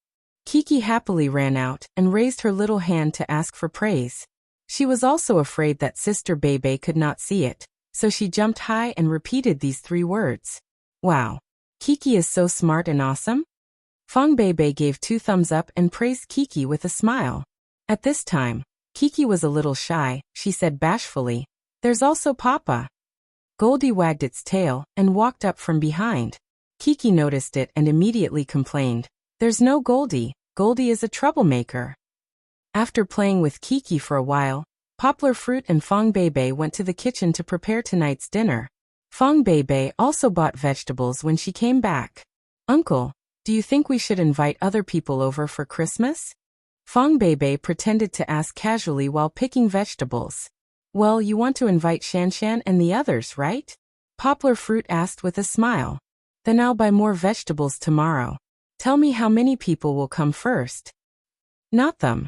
A: Kiki happily ran out and raised her little hand to ask for praise. She was also afraid that Sister Beibei could not see it, so she jumped high and repeated these 3 words. "Wow. Kiki is so smart and awesome." Fong Beibei gave 2 thumbs up and praised Kiki with a smile. At this time, Kiki was a little shy. She said bashfully, "There's also Papa." Goldie wagged its tail and walked up from behind. Kiki noticed it and immediately complained, "There's no Goldie. Goldie is a troublemaker." After playing with Kiki for a while, Poplar Fruit and Fong Beibei went to the kitchen to prepare tonight's dinner. Fong Beibei also bought vegetables when she came back. "Uncle, do you think we should invite other people over for Christmas?" Fong Beibei pretended to ask casually while picking vegetables. "Well, you want to invite Shanshan and the others, right?" Poplar Fruit asked with a smile. "Then I'll buy more vegetables tomorrow. Tell me how many people will come first." "Not them."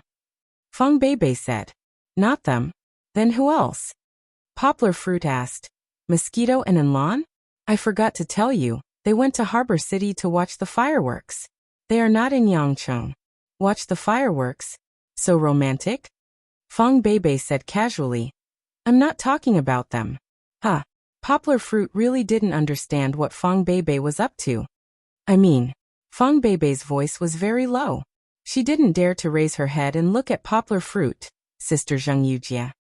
A: Fong Beibei said. "Not them? Then who else?" Poplar Fruit asked. "Mosquito and Enlon? I forgot to tell you, they went to Harbor City to watch the fireworks. They are not in Yangcheng." "Watch the fireworks? So romantic?" Fong Beibei said casually. "I'm not talking about them." Huh. Poplar Fruit really didn't understand what Fong Beibei was up to. Fong Beibei's voice was very low. She didn't dare to raise her head and look at Poplar Fruit, Sister Zheng Yujia.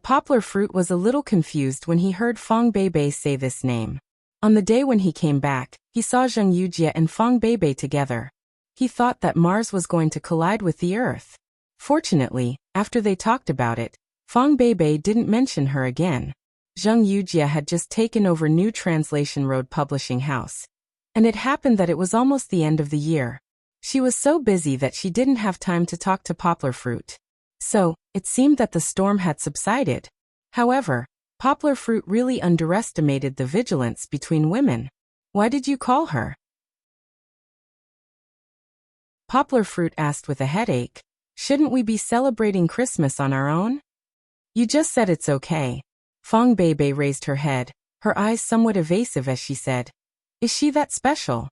A: Poplar Fruit was a little confused when he heard Fong Beibei say this name. On the day when he came back, he saw Zheng Yujie and Fang Beibei together. He thought that Mars was going to collide with the Earth. Fortunately, after they talked about it, Fang Beibei didn't mention her again. Zheng Yujie had just taken over New Translation Road Publishing House. And it happened that it was almost the end of the year. She was so busy that she didn't have time to talk to Poplar Fruit. So, it seemed that the storm had subsided. However, Poplar Fruit really underestimated the vigilance between women. Why did you call her? Poplar Fruit asked with a headache. Shouldn't we be celebrating Christmas on our own? You just said it's okay. Fang Beibei raised her head, her eyes somewhat evasive as she said, Is she that special?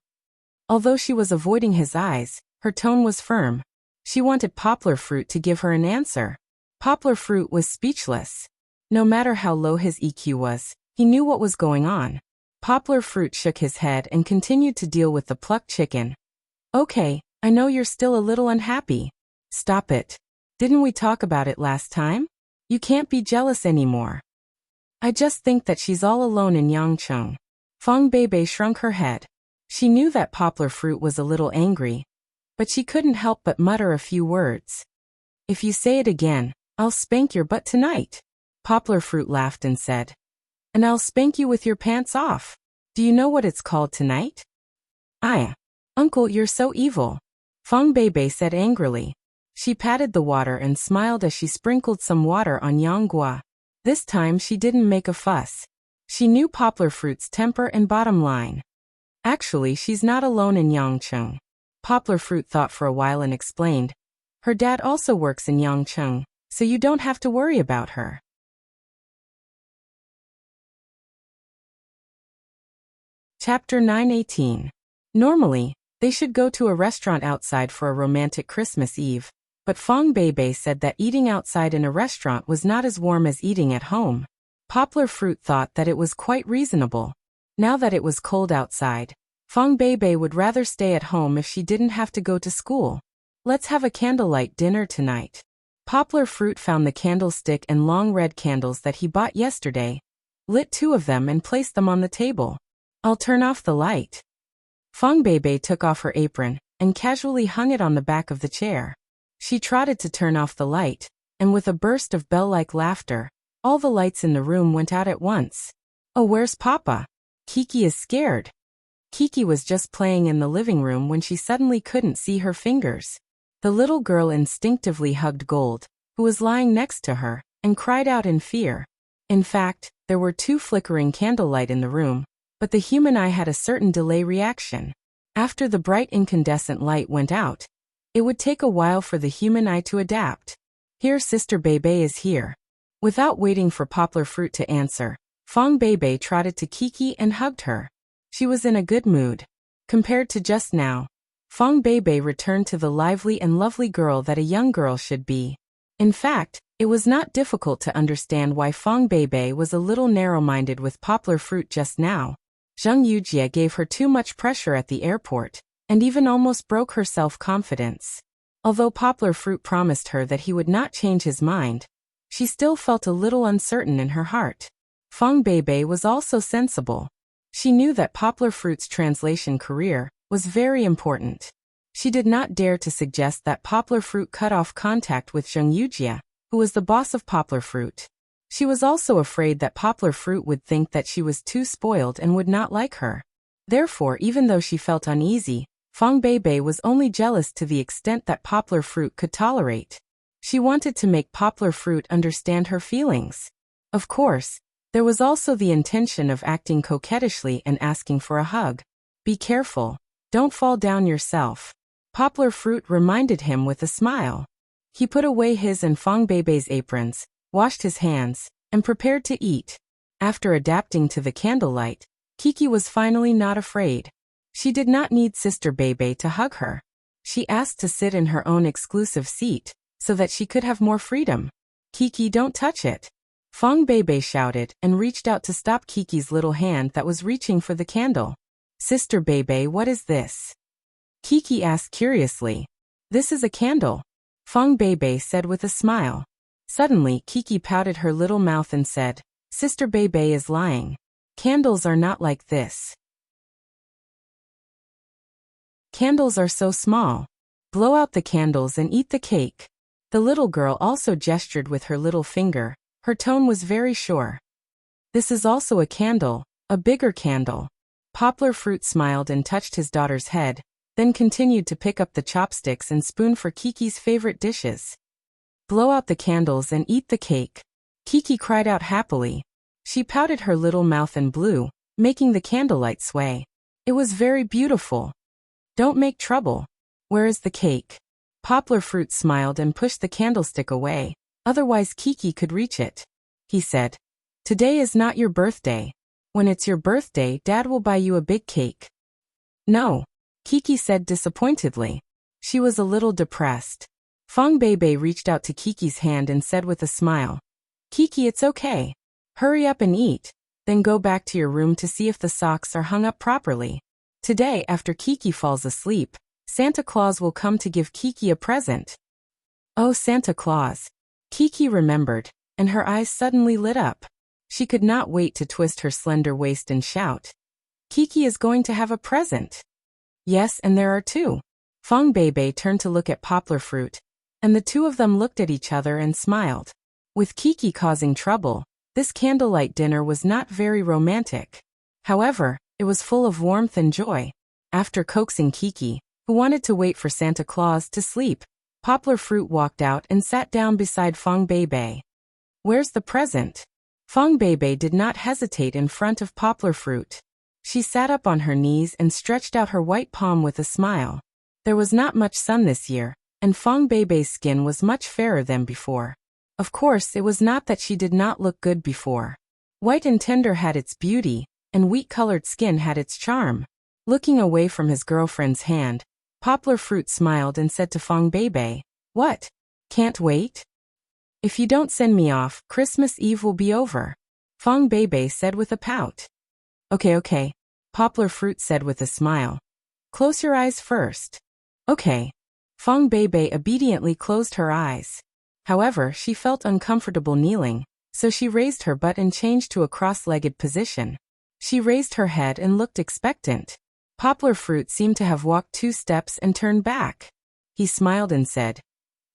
A: Although she was avoiding his eyes, her tone was firm. She wanted Poplar Fruit to give her an answer. Poplar Fruit was speechless. No matter how low his EQ was, he knew what was going on. Poplar Fruit shook his head and continued to deal with the plucked chicken. Okay, I know you're still a little unhappy. Stop it. Didn't we talk about it last time? You can't be jealous anymore. I just think that she's all alone in Yangcheng. Fang Beibei shrunk her head. She knew that Poplar Fruit was a little angry, but she couldn't help but mutter a few words. If you say it again, I'll spank your butt tonight. Poplar Fruit laughed and said, And I'll spank you with your pants off. Do you know what it's called tonight? Uncle, you're so evil. Fang Beibei said angrily. She patted the water and smiled as she sprinkled some water on Yanggua. This time she didn't make a fuss. She knew Poplar Fruit's temper and bottom line. Actually, she's not alone in Yangcheng. Poplar Fruit thought for a while and explained. Her dad also works in Yangcheng, so you don't have to worry about her. Chapter 9:18. Normally, they should go to a restaurant outside for a romantic Christmas Eve, but Fang Beibei said that eating outside in a restaurant was not as warm as eating at home. Poplar Fruit thought that it was quite reasonable. Now that it was cold outside, Fang Beibei would rather stay at home if she didn't have to go to school. Let's have a candlelight dinner tonight. Poplar Fruit found the candlestick and long red candles that he bought yesterday, lit 2 of them and placed them on the table. I'll turn off the light. Fang Beibei took off her apron and casually hung it on the back of the chair. She trotted to turn off the light, and with a burst of bell-like laughter, all the lights in the room went out at once. Oh, where's Papa? Kiki is scared. Kiki was just playing in the living room when she suddenly couldn't see her fingers. The little girl instinctively hugged Gold, who was lying next to her, and cried out in fear. In fact, there were 2 flickering candlelight in the room, but the human eye had a certain delay reaction. After the bright incandescent light went out, it would take a while for the human eye to adapt. Here, Sister Beibei is here. Without waiting for Poplar Fruit to answer, Fang Beibei trotted to Kiki and hugged her. She was in a good mood. Compared to just now, Fang Beibei returned to the lively and lovely girl that a young girl should be. In fact, it was not difficult to understand why Fang Beibei was a little narrow-minded with Poplar Fruit just now. Zheng Yujie gave her too much pressure at the airport, and even almost broke her self-confidence. Although Poplar Fruit promised her that he would not change his mind, she still felt a little uncertain in her heart. Fang Beibei was also sensible. She knew that Poplar Fruit's translation career was very important. She did not dare to suggest that Poplar Fruit cut off contact with Zheng Yujie, who was the boss of Poplar Fruit. She was also afraid that Poplar Fruit would think that she was too spoiled and would not like her. Therefore, even though she felt uneasy, Fang Beibei was only jealous to the extent that Poplar Fruit could tolerate. She wanted to make Poplar Fruit understand her feelings. Of course, there was also the intention of acting coquettishly and asking for a hug. Be careful, don't fall down yourself. Poplar Fruit reminded him with a smile. He put away his and Fang Beibei's aprons, washed his hands, and prepared to eat. After adapting to the candlelight, Kiki was finally not afraid. She did not need Sister Beibei to hug her. She asked to sit in her own exclusive seat, so that she could have more freedom. Kiki, don't touch it. Fang Beibei shouted and reached out to stop Kiki's little hand that was reaching for the candle. Sister Beibei, what is this? Kiki asked curiously. This is a candle, Fang Beibei said with a smile. Suddenly, Kiki pouted her little mouth and said, Sister Beibei is lying. Candles are not like this. Candles are so small. Blow out the candles and eat the cake. The little girl also gestured with her little finger. Her tone was very sure. This is also a candle, a bigger candle. Poplar Fruit smiled and touched his daughter's head, then continued to pick up the chopsticks and spoon for Kiki's favorite dishes. Blow out the candles and eat the cake. Kiki cried out happily. She pouted her little mouth and blew, making the candlelight sway. It was very beautiful. Don't make trouble. Where is the cake? Poplar Fruit smiled and pushed the candlestick away, otherwise Kiki could reach it. He said, "Today is not your birthday. When it's your birthday, Dad will buy you a big cake." No, Kiki said disappointedly. She was a little depressed. Fong Beibei reached out to Kiki's hand and said with a smile, "Kiki, it's okay. Hurry up and eat, then go back to your room to see if the socks are hung up properly. Today, after Kiki falls asleep, Santa Claus will come to give Kiki a present." Oh, Santa Claus. Kiki remembered, and her eyes suddenly lit up. She could not wait to twist her slender waist and shout, "Kiki is going to have a present." Yes, and there are two. Fong Beibei turned to look at Poplar Fruit, and the two of them looked at each other and smiled. With Kiki causing trouble, this candlelight dinner was not very romantic. However, it was full of warmth and joy. After coaxing Kiki, who wanted to wait for Santa Claus to sleep, Poplar Fruit walked out and sat down beside Fong Beibei. "Where's the present?" Fong Beibei did not hesitate in front of Poplar Fruit. She sat up on her knees and stretched out her white palm with a smile. There was not much sun this year, and Fong Beibei's skin was much fairer than before. Of course, it was not that she did not look good before. White and tender had its beauty, and wheat-colored skin had its charm. Looking away from his girlfriend's hand, Poplar Fruit smiled and said to Fong Beibei, "What? Can't wait? If you don't send me off, Christmas Eve will be over," Fong Beibei said with a pout. Okay, Poplar Fruit said with a smile. "Close your eyes first." Okay. Fong Beibei obediently closed her eyes. However, she felt uncomfortable kneeling, so she raised her butt and changed to a cross-legged position. She raised her head and looked expectant. Poplar Fruit seemed to have walked 2 steps and turned back. He smiled and said,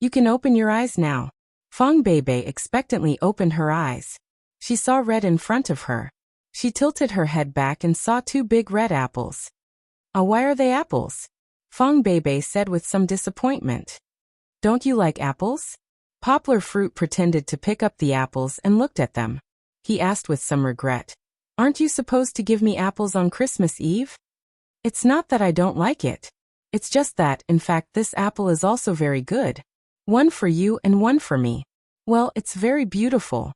A: "You can open your eyes now." Fong Beibei expectantly opened her eyes. She saw red in front of her. She tilted her head back and saw 2 big red apples. Why are they apples?" Fong Beibei said with some disappointment. "Don't you like apples?" Poplar Fruit pretended to pick up the apples and looked at them. He asked with some regret, "Aren't you supposed to give me apples on Christmas Eve?" "It's not that I don't like it. It's just that, in fact, this apple is also very good. One for you and one for me. Well, it's very beautiful."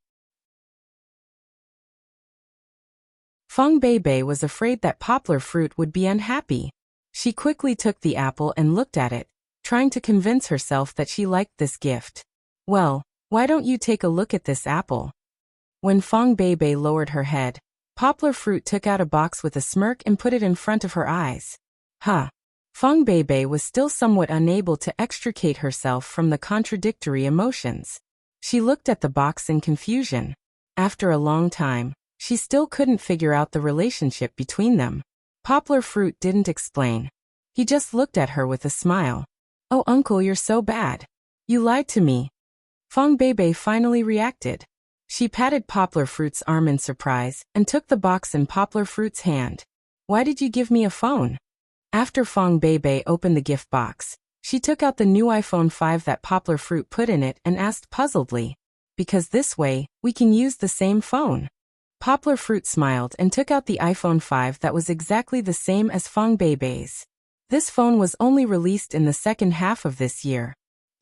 A: Fong Beibei was afraid that Poplar Fruit would be unhappy. She quickly took the apple and looked at it, trying to convince herself that she liked this gift. "Well, why don't you take a look at this apple?" When Fong Beibei lowered her head, Poplar Fruit took out a box with a smirk and put it in front of her eyes. Fong Beibei was still somewhat unable to extricate herself from the contradictory emotions. She looked at the box in confusion. After a long time, she still couldn't figure out the relationship between them. Poplar Fruit didn't explain. He just looked at her with a smile. "Oh, uncle, you're so bad. You lied to me." Fong Beibei finally reacted. She patted Poplar Fruit's arm in surprise and took the box in Poplar Fruit's hand. "Why did you give me a phone?" After Fong Beibei opened the gift box, she took out the new iPhone 5 that Poplar Fruit put in it and asked puzzledly, "Because this way, we can use the same phone." Poplar Fruit smiled and took out the iPhone 5 that was exactly the same as Fong Beibei's. This phone was only released in the second half of this year.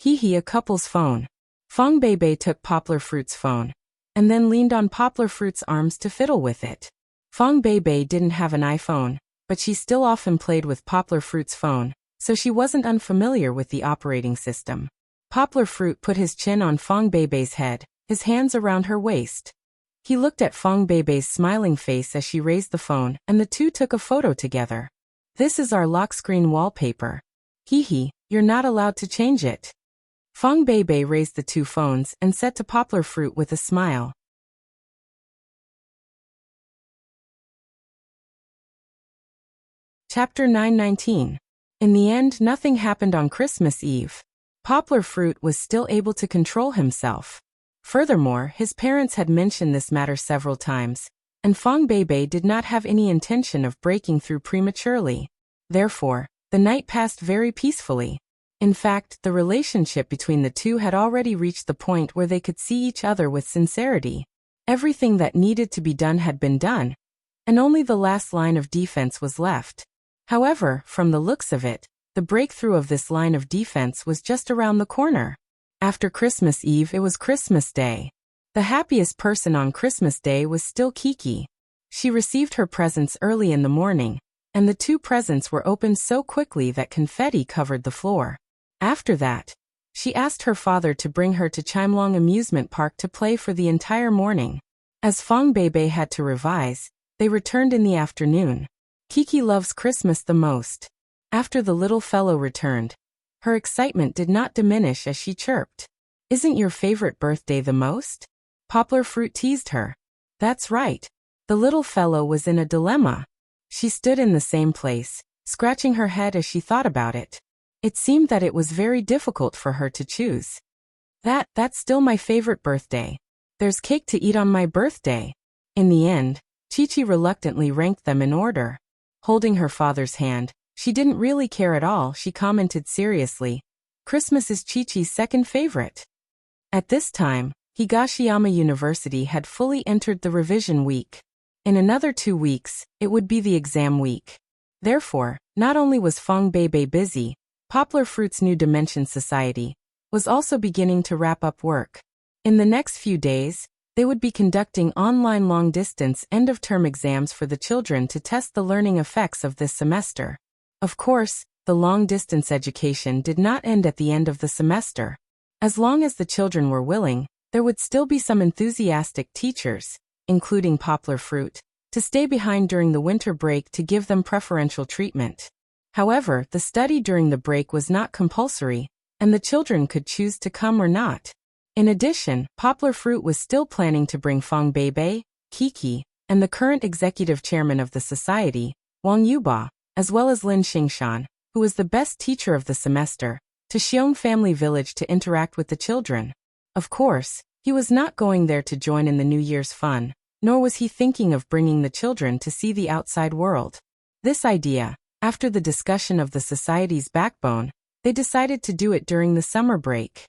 A: A couple's phone. Fong Beibei took Poplar Fruit's phone, and then leaned on Poplar Fruit's arms to fiddle with it. Fong Beibei didn't have an iPhone, but she still often played with Poplar Fruit's phone, so she wasn't unfamiliar with the operating system. Poplar Fruit put his chin on Fong Beibei's head, his hands around her waist. He looked at Fong Beibei's smiling face as she raised the phone, and the two took a photo together. "This is our lock screen wallpaper. You're not allowed to change it." Fong Beibei raised the 2 phones and said to Poplar Fruit with a smile, Chapter 919. In the end, nothing happened on Christmas Eve. Poplar Fruit was still able to control himself. Furthermore, his parents had mentioned this matter several times, and Fong Beibei did not have any intention of breaking through prematurely. Therefore, the night passed very peacefully. In fact, the relationship between the two had already reached the point where they could see each other with sincerity. Everything that needed to be done had been done, and only the last line of defense was left. However, from the looks of it, the breakthrough of this line of defense was just around the corner. After Christmas Eve, it was Christmas Day. The happiest person on Christmas Day was still Kiki. She received her presents early in the morning, and the two presents were opened so quickly that confetti covered the floor. After that, she asked her father to bring her to Chimelong Amusement Park to play for the entire morning. As Fong Beibei had to revise, they returned in the afternoon. Kiki loves Christmas the most. After the little fellow returned, her excitement did not diminish as she chirped. "Isn't your favorite birthday the most?" Poplar Fruit teased her. That's right. The little fellow was in a dilemma. She stood in the same place, scratching her head as she thought about it. It seemed that it was very difficult for her to choose. That's still my favorite birthday. There's cake to eat on my birthday. In the end, Chi-Chi reluctantly ranked them in order. Holding her father's hand, she didn't really care at all. She commented seriously, "Christmas is Chi-Chi's second favorite." At this time, Higashiyama University had fully entered the revision week. In another 2 weeks, it would be the exam week. Therefore, not only was Fong Beibei busy, Poplar Fruit's New Dimension Society was also beginning to wrap up work. In the next few days, they would be conducting online long-distance end-of-term exams for the children to test the learning effects of this semester. Of course, the long-distance education did not end at the end of the semester. As long as the children were willing, there would still be some enthusiastic teachers, including Poplar Fruit, to stay behind during the winter break to give them preferential treatment. However, the study during the break was not compulsory, and the children could choose to come or not. In addition, Poplar Fruit was still planning to bring Fong Beibei, Kiki, and the current executive chairman of the society, Wang Yuba, as well as Lin Xingshan, who was the best teacher of the semester, to Xiong Family Village to interact with the children. Of course, he was not going there to join in the New Year's fun, nor was he thinking of bringing the children to see the outside world. This idea, after the discussion of the society's backbone, they decided to do it during the summer break.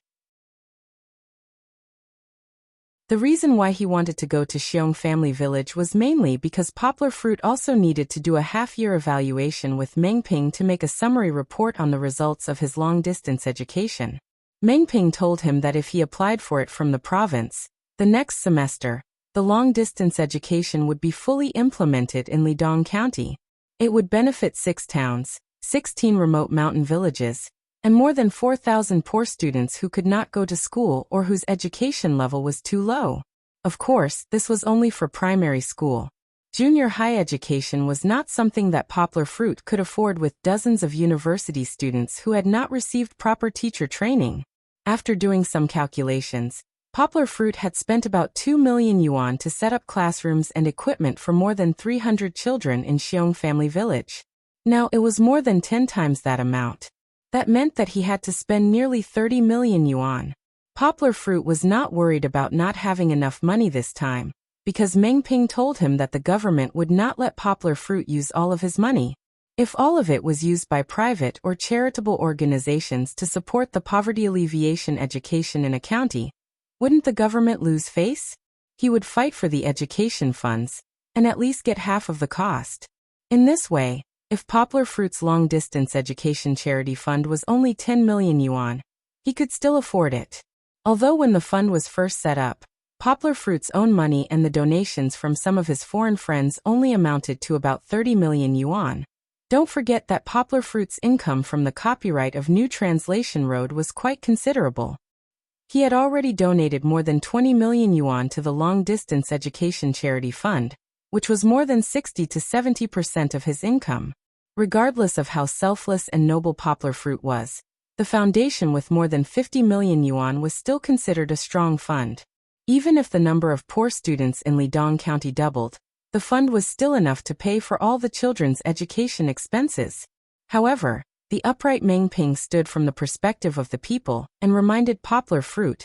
A: The reason why he wanted to go to Xiong Family Village was mainly because Poplar Fruit also needed to do a half-year evaluation with Mengping to make a summary report on the results of his long-distance education. Mengping told him that if he applied for it from the province, the next semester, the long-distance education would be fully implemented in Lidong County. It would benefit 6 towns, 16 remote mountain villages, and more than 4,000 poor students who could not go to school or whose education level was too low. Of course, this was only for primary school. Junior high education was not something that Poplar Fruit could afford with dozens of university students who had not received proper teacher training. After doing some calculations, Poplar Fruit had spent about 2 million yuan to set up classrooms and equipment for more than 300 children in Xiong Family Village. Now, it was more than 10 times that amount. That meant that he had to spend nearly 30 million yuan. Poplar Fruit was not worried about not having enough money this time, because Mengping told him that the government would not let Poplar Fruit use all of his money. If all of it was used by private or charitable organizations to support the poverty alleviation education in a county, wouldn't the government lose face? He would fight for the education funds, and at least get half of the cost. In this way, if Poplar Fruit's long-distance education charity fund was only 10 million yuan, he could still afford it. Although when the fund was first set up, Poplar Fruit's own money and the donations from some of his foreign friends only amounted to about 30 million yuan. Don't forget that Poplar Fruit's income from the copyright of New Translation Road was quite considerable. He had already donated more than 20 million yuan to the long-distance education charity fund, which was more than 60 to 70% of his income. Regardless of how selfless and noble Poplar Fruit was, the foundation with more than 50 million yuan was still considered a strong fund. Even if the number of poor students in Lidong County doubled, The fund was still enough to pay for all the children's education expenses. However, the upright Meng Ping stood from the perspective of the people and reminded Poplar Fruit,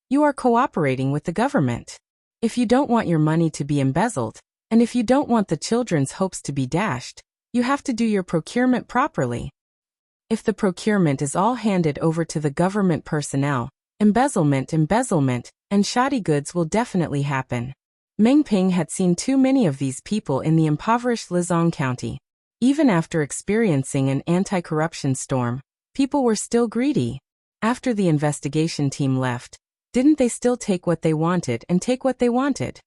A: "You are cooperating with the government. If you don't want your money to be embezzled, and if you don't want the children's hopes to be dashed, you have to do your procurement properly. If the procurement is all handed over to the government personnel, embezzlement, and shoddy goods will definitely happen." Meng Ping had seen too many of these people in the impoverished Lizong County. Even after experiencing an anti-corruption storm, people were still greedy. After the investigation team left, didn't they still take what they wanted and take what they wanted?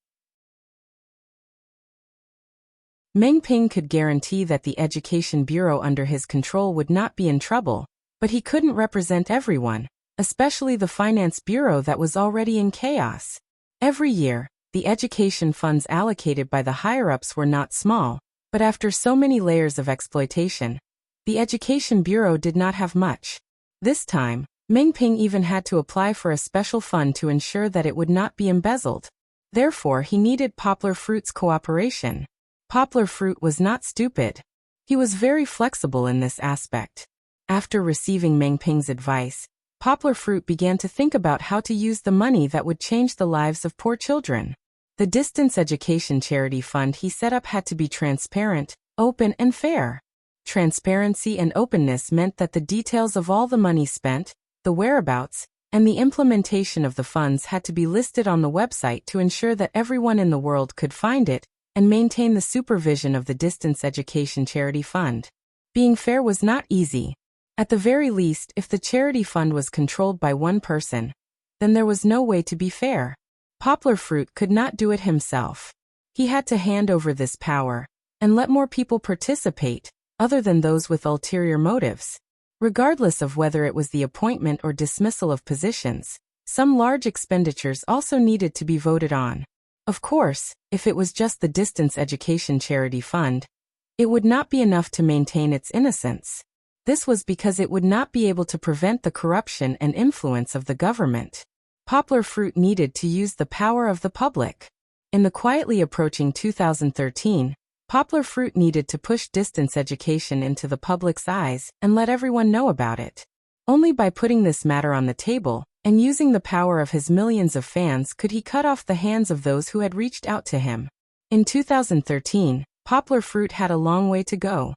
A: Meng Ping could guarantee that the Education Bureau under his control would not be in trouble, but he couldn't represent everyone, especially the Finance Bureau that was already in chaos. Every year, the education funds allocated by the higher-ups were not small, but after so many layers of exploitation, the Education Bureau did not have much. This time, Meng Ping even had to apply for a special fund to ensure that it would not be embezzled. Therefore, he needed Poplar Fruit's cooperation. Poplar Fruit was not stupid. He was very flexible in this aspect. After receiving Meng Ping's advice, Poplar Fruit began to think about how to use the money that would change the lives of poor children. The distance education charity fund he set up had to be transparent, open, and fair. Transparency and openness meant that the details of all the money spent, the whereabouts, and the implementation of the funds had to be listed on the website to ensure that everyone in the world could find it and maintain the supervision of the distance education charity fund. Being fair was not easy. At the very least, if the charity fund was controlled by one person, then there was no way to be fair. Poplar Fruit could not do it himself. He had to hand over this power and let more people participate, other than those with ulterior motives. Regardless of whether it was the appointment or dismissal of positions, some large expenditures also needed to be voted on. Of course, if it was just the distance education charity fund, it would not be enough to maintain its innocence. This was because it would not be able to prevent the corruption and influence of the government. Poplar Fruit needed to use the power of the public. In the quietly approaching 2013, Poplar Fruit needed to push distance education into the public's eyes and let everyone know about it. Only by putting this matter on the table and using the power of his millions of fans could he cut off the hands of those who had reached out to him. In 2013, Poplar Fruit had a long way to go.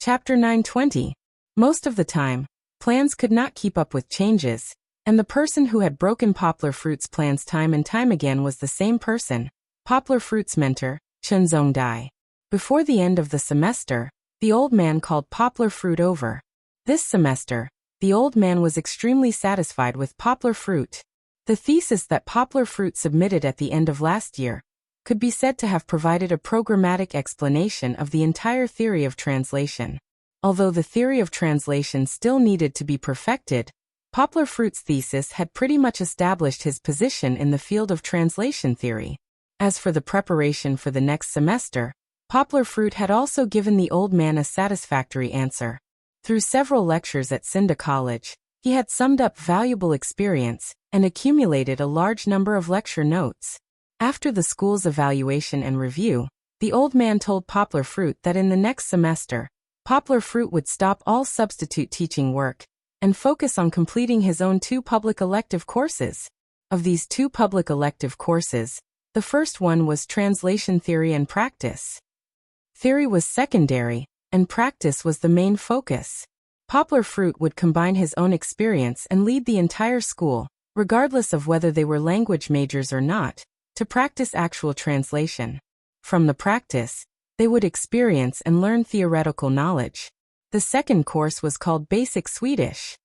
A: Chapter 920. Most of the time, plans could not keep up with changes, and the person who had broken Poplar Fruit's plans time and time again was the same person, Poplar Fruit's mentor, Chen Zhongdai. Before the end of the semester, the old man called Poplar Fruit over. This semester, the old man was extremely satisfied with Poplar Fruit. The thesis that Poplar Fruit submitted at the end of last year could be said to have provided a programmatic explanation of the entire theory of translation. Although the theory of translation still needed to be perfected, Poplar Fruit's thesis had pretty much established his position in the field of translation theory. As for the preparation for the next semester, Poplar Fruit had also given the old man a satisfactory answer. Through several lectures at Cinda College, he had summed up valuable experience and accumulated a large number of lecture notes. After the school's evaluation and review, the old man told Poplar Fruit that in the next semester, Poplar Fruit would stop all substitute teaching work and focus on completing his own 2 public elective courses. Of these 2 public elective courses, the first one was Translation Theory and Practice. Theory was secondary, and practice was the main focus. Poplar Fruit would combine his own experience and lead the entire school, regardless of whether they were language majors or not, to practice actual translation. From the practice, they would experience and learn theoretical knowledge. The second course was called Basic Swedish.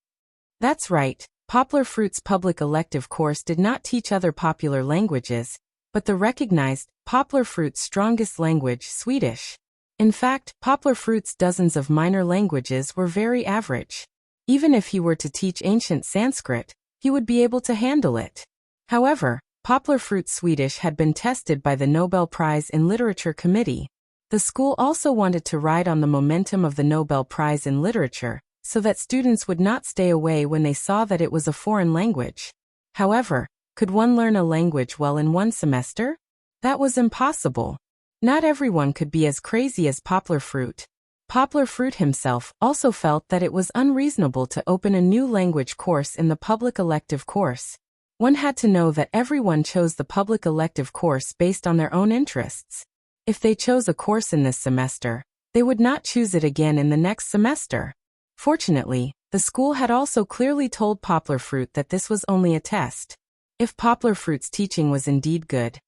A: That's right, Poplar Fruit's public elective course did not teach other popular languages, but the recognized Poplar Fruit's strongest language, Swedish. In fact, Poplar Fruit's dozens of minor languages were very average. Even if he were to teach ancient Sanskrit, he would be able to handle it. However, Poplar Fruit Swedish had been tested by the Nobel Prize in Literature Committee. The school also wanted to ride on the momentum of the Nobel Prize in Literature, so that students would not stay away when they saw that it was a foreign language. However, could one learn a language well in one semester? That was impossible. Not everyone could be as crazy as Poplar Fruit. Poplar Fruit himself also felt that it was unreasonable to open a new language course in the public elective course. One had to know that everyone chose the public elective course based on their own interests. If they chose a course in this semester, they would not choose it again in the next semester. Fortunately, the school had also clearly told Poplar Fruit that this was only a test. If Poplar Fruit's teaching was indeed good,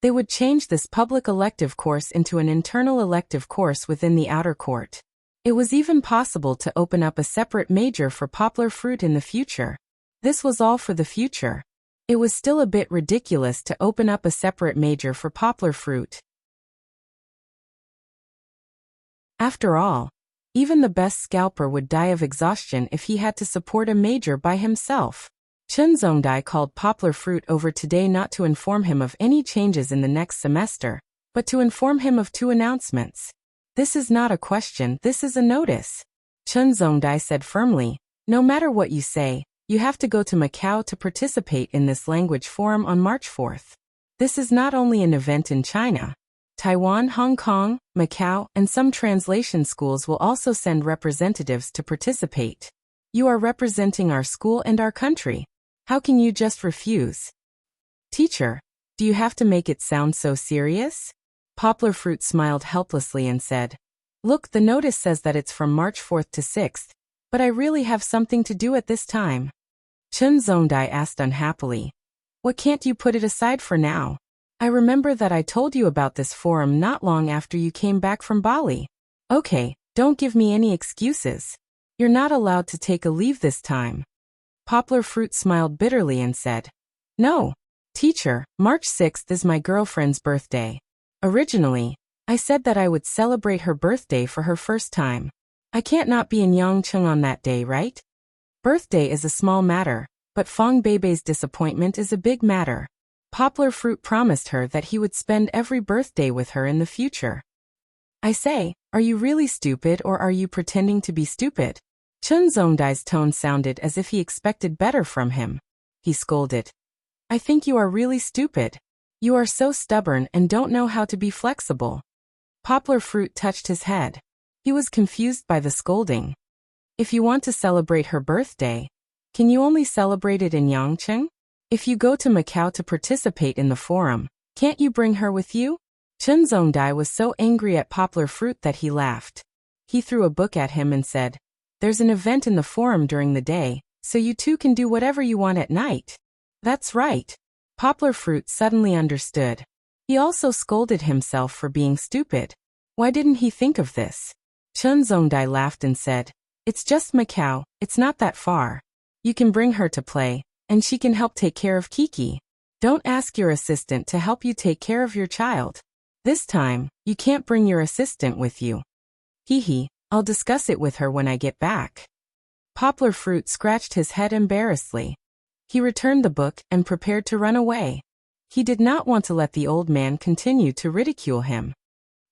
A: they would change this public elective course into an internal elective course within the outer court. It was even possible to open up a separate major for Poplar Fruit in the future. This was all for the future. It was still a bit ridiculous to open up a separate major for Poplar Fruit. After all, even the best scalper would die of exhaustion if he had to support a major by himself. Chen Zongdai called Poplar Fruit over today not to inform him of any changes in the next semester, but to inform him of 2 announcements. This is not a question, this is a notice. Chen Zongdai said firmly, no matter what you say, you have to go to Macau to participate in this language forum on March 4th. This is not only an event in China. Taiwan, Hong Kong, Macau, and some translation schools will also send representatives to participate. You are representing our school and our country. How can you just refuse? Teacher, do you have to make it sound so serious? Poplar Fruit smiled helplessly and said, look, the notice says that it's from March 4th to 6th, but I really have something to do at this time. Chen Zongdai asked unhappily, what can't you put it aside for now? I remember that I told you about this forum not long after you came back from Bali. Okay, don't give me any excuses. You're not allowed to take a leave this time. Poplar Fruit smiled bitterly and said, no, teacher, March 6th is my girlfriend's birthday. Originally, I said that I would celebrate her birthday for her first time. I can't not be in Yangcheng on that day, right? Birthday is a small matter, but Fong Bei's disappointment is a big matter. Poplar Fruit promised her that he would spend every birthday with her in the future. I say, are you really stupid or are you pretending to be stupid? Chen Zongdai's tone sounded as if he expected better from him. He scolded. I think you are really stupid. You are so stubborn and don't know how to be flexible. Poplar Fruit touched his head. He was confused by the scolding. If you want to celebrate her birthday, can you only celebrate it in Yangcheng? If you go to Macau to participate in the forum, can't you bring her with you? Chen Zongdai was so angry at Poplar Fruit that he laughed. He threw a book at him and said, there's an event in the forum during the day, so you two can do whatever you want at night. That's right. Poplar Fruit suddenly understood. He also scolded himself for being stupid. Why didn't he think of this? Chen Zongdai laughed and said, it's just Macau, it's not that far. You can bring her to play, and she can help take care of Kiki. Don't ask your assistant to help you take care of your child. This time, you can't bring your assistant with you. Hee, I'll discuss it with her when I get back. Poplar Fruit scratched his head embarrassedly. He returned the book and prepared to run away. He did not want to let the old man continue to ridicule him.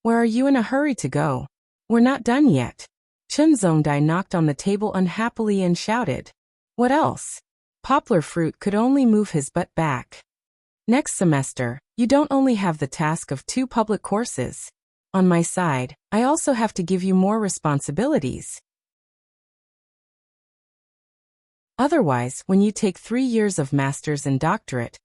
A: Where are you in a hurry to go? We're not done yet. Chen Zongdai knocked on the table unhappily and shouted. What else? Poplar Fruit could only move his butt back. Next semester, you don't only have the task of 2 public courses. On my side, I also have to give you more responsibilities. Otherwise, when you take 3 years of master's and doctorate,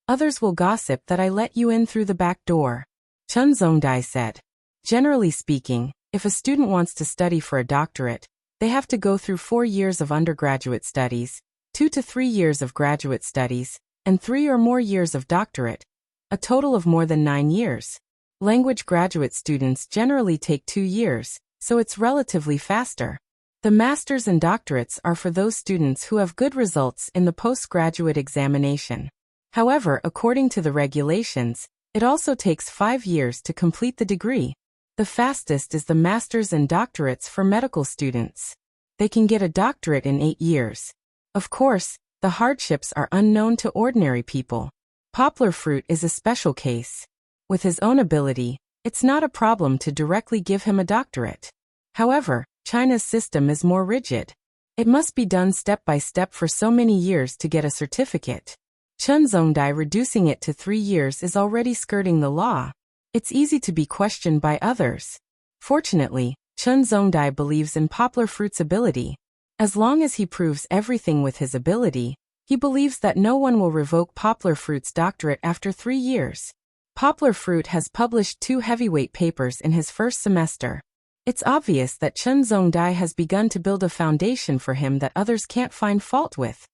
A: others will gossip that I let you in through the back door. Chen Zongdai said. Generally speaking, if a student wants to study for a doctorate, they have to go through 4 years of undergraduate studies, 2 to 3 years of graduate studies, and 3 or more years of doctorate, a total of more than 9 years. Language graduate students generally take 2 years, so it's relatively faster. The masters and doctorates are for those students who have good results in the postgraduate examination. However, according to the regulations, it also takes 5 years to complete the degree. The fastest is the masters and doctorates for medical students. They can get a doctorate in 8 years. Of course, the hardships are unknown to ordinary people. Poplar Fruit is a special case. With his own ability, it's not a problem to directly give him a doctorate. However, China's system is more rigid. It must be done step by step for so many years to get a certificate. Chun Zongdai reducing it to 3 years is already skirting the law. It's easy to be questioned by others. Fortunately, Chun Zongdai believes in Poplar Fruit's ability. As long as he proves everything with his ability, he believes that no one will revoke Poplar Fruit's doctorate after 3 years. Poplar Fruit has published 2 heavyweight papers in his first semester. It's obvious that Chun Zongdai has begun to build a foundation for him that others can't find fault with.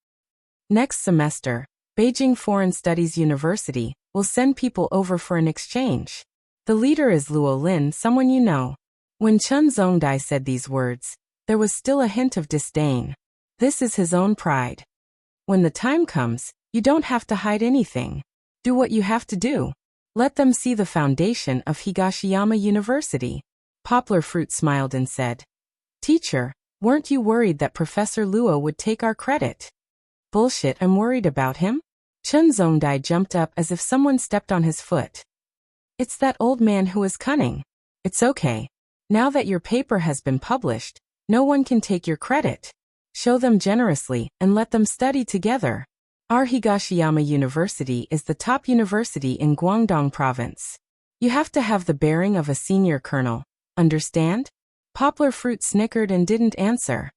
A: Next semester, Beijing Foreign Studies University will send people over for an exchange. The leader is Luo Lin, someone you know. When Chun Zongdai said these words, there was still a hint of disdain. This is his own pride. When the time comes, you don't have to hide anything. Do what you have to do. Let them see the foundation of Higashiyama University. Poplar Fruit smiled and said, "Teacher, weren't you worried that Professor Luo would take our credit?" "Bullshit, I'm worried about him?" Chun Zongdai jumped up as if someone stepped on his foot. "It's that old man who is cunning. It's okay. Now that your paper has been published, no one can take your credit. Show them generously and let them study together. Our Higashiyama University is the top university in Guangdong province. You have to have the bearing of a senior colonel. Understand?" Poplar Fruit snickered and didn't answer.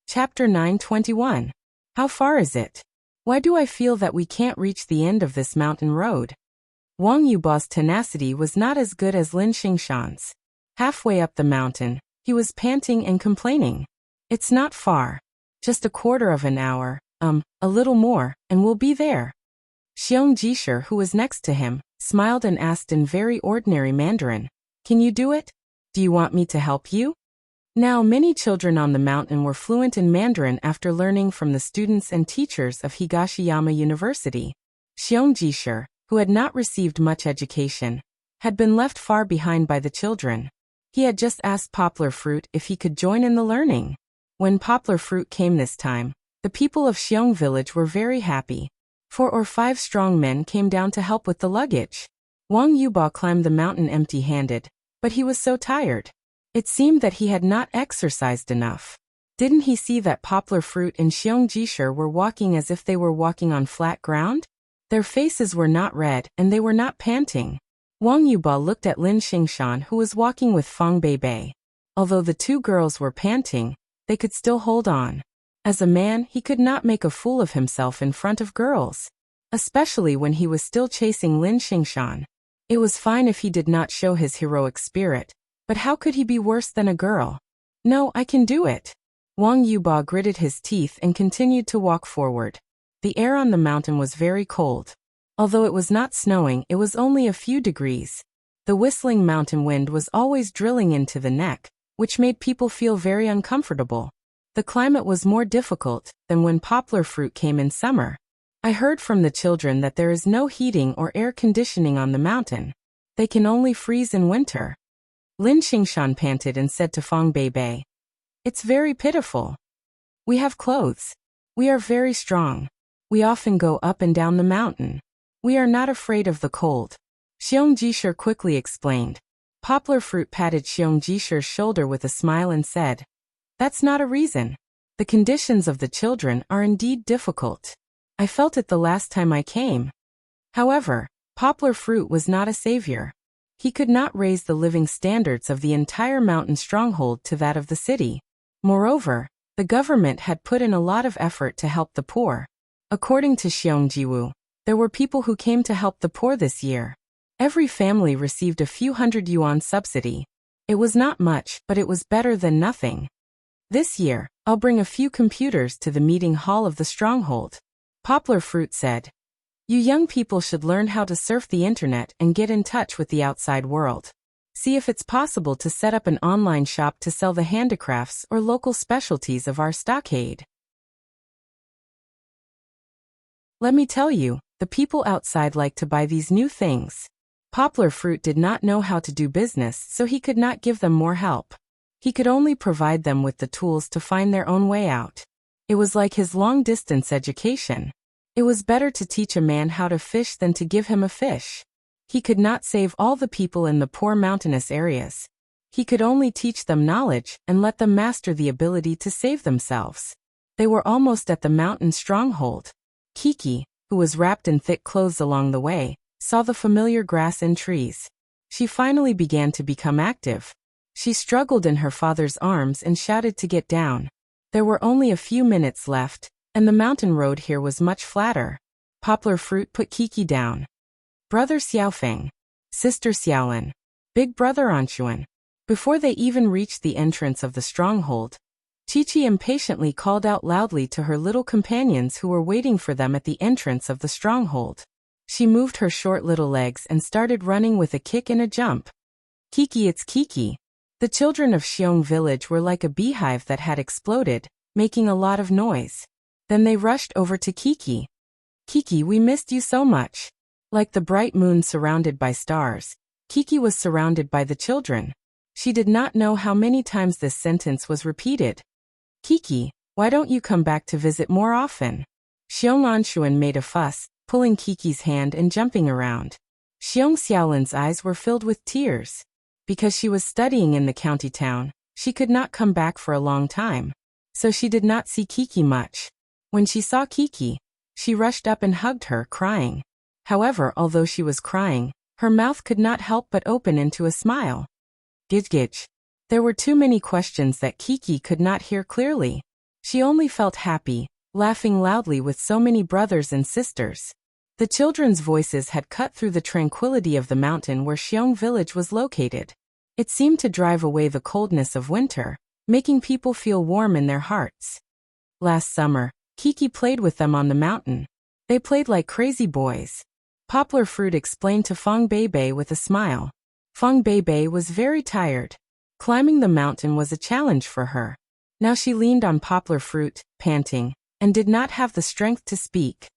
A: Chapter 921. How far is it? Why do I feel that we can't reach the end of this mountain road? Wang Yuba's tenacity was not as good as Lin Xingshan's. Halfway up the mountain, he was panting and complaining. "It's not far. Just a quarter of an hour, a little more, and we'll be there." Xiong Jisher, who was next to him, smiled and asked in very ordinary Mandarin, "Can you do it? Do you want me to help you?" Now many children on the mountain were fluent in Mandarin after learning from the students and teachers of Higashiyama University. Xiong Jisher, who had not received much education, had been left far behind by the children. He had just asked Poplar Fruit if he could join in the learning. When Poplar Fruit came this time, the people of Xiong village were very happy. 4 or 5 strong men came down to help with the luggage. Wang Yuba climbed the mountain empty-handed, but he was so tired. It seemed that he had not exercised enough. Didn't he see that Poplar Fruit and Xiong Jisher were walking as if they were walking on flat ground? Their faces were not red and they were not panting. Wang Yuba looked at Lin Xingshan, who was walking with Feng Beibei. Although the 2 girls were panting, they could still hold on. As a man, he could not make a fool of himself in front of girls, especially when he was still chasing Lin Xingshan. It was fine if he did not show his heroic spirit, but how could he be worse than a girl? "No, I can do it." Wang Yuba gritted his teeth and continued to walk forward. The air on the mountain was very cold. Although it was not snowing, it was only a few degrees. The whistling mountain wind was always drilling into the neck, which made people feel very uncomfortable. The climate was more difficult than when Poplar Fruit came in summer. I heard from the children that there is no heating or air conditioning on the mountain. They can only freeze in winter. Lin Xingshan panted and said to Feng Beibei, "It's very pitiful. We have clothes. We are very strong. We often go up and down the mountain. We are not afraid of the cold." Xiong Jisher quickly explained. Poplar Fruit patted Xiong Jisher's shoulder with a smile and said, "That's not a reason. The conditions of the children are indeed difficult. I felt it the last time I came." However, Poplar Fruit was not a savior. He could not raise the living standards of the entire mountain stronghold to that of the city. Moreover, the government had put in a lot of effort to help the poor. According to Xiong Jiwu, there were people who came to help the poor this year. Every family received a few hundred yuan subsidy. It was not much, but it was better than nothing. "This year, I'll bring a few computers to the meeting hall of the stronghold," Poplar Fruit said. "You young people should learn how to surf the internet and get in touch with the outside world. See if it's possible to set up an online shop to sell the handicrafts or local specialties of our stockade. Let me tell you, the people outside like to buy these new things." Poplar Fruit did not know how to do business, so he could not give them more help. He could only provide them with the tools to find their own way out. It was like his long-distance education. It was better to teach a man how to fish than to give him a fish. He could not save all the people in the poor mountainous areas. He could only teach them knowledge and let them master the ability to save themselves. They were almost at the mountain stronghold. Kiki, who was wrapped in thick clothes along the way, saw the familiar grass and trees. She finally began to become active. She struggled in her father's arms and shouted to get down. There were only a few minutes left, and the mountain road here was much flatter. Poplar Fruit put Kiki down. Brother Xiaofeng. Sister Xiaolin. Big brother Anshuan. Before they even reached the entrance of the stronghold, Chi-Chi impatiently called out loudly to her little companions who were waiting for them at the entrance of the stronghold. She moved her short little legs and started running with a kick and a jump. Kiki, it's Kiki. The children of Xiong village were like a beehive that had exploded, making a lot of noise. Then they rushed over to Kiki. Kiki, we missed you so much. Like the bright moon surrounded by stars, Kiki was surrounded by the children. She did not know how many times this sentence was repeated. Kiki, why don't you come back to visit more often? Xiong Anshuan made a fuss, pulling Kiki's hand and jumping around. Xiong Xiaolin's eyes were filled with tears. Because she was studying in the county town, she could not come back for a long time. So she did not see Kiki much. When she saw Kiki, she rushed up and hugged her, crying. However, although she was crying, her mouth could not help but open into a smile. Gidgich. There were too many questions that Kiki could not hear clearly. She only felt happy, laughing loudly with so many brothers and sisters. The children's voices had cut through the tranquility of the mountain where Xiong village was located. It seemed to drive away the coldness of winter, making people feel warm in their hearts. Last summer, Kiki played with them on the mountain. They played like crazy boys. Poplar Fruit explained to Feng Beibei with a smile. Feng Beibei was very tired. Climbing the mountain was a challenge for her. Now she leaned on Poplar Fruit, panting, and did not have the strength to speak.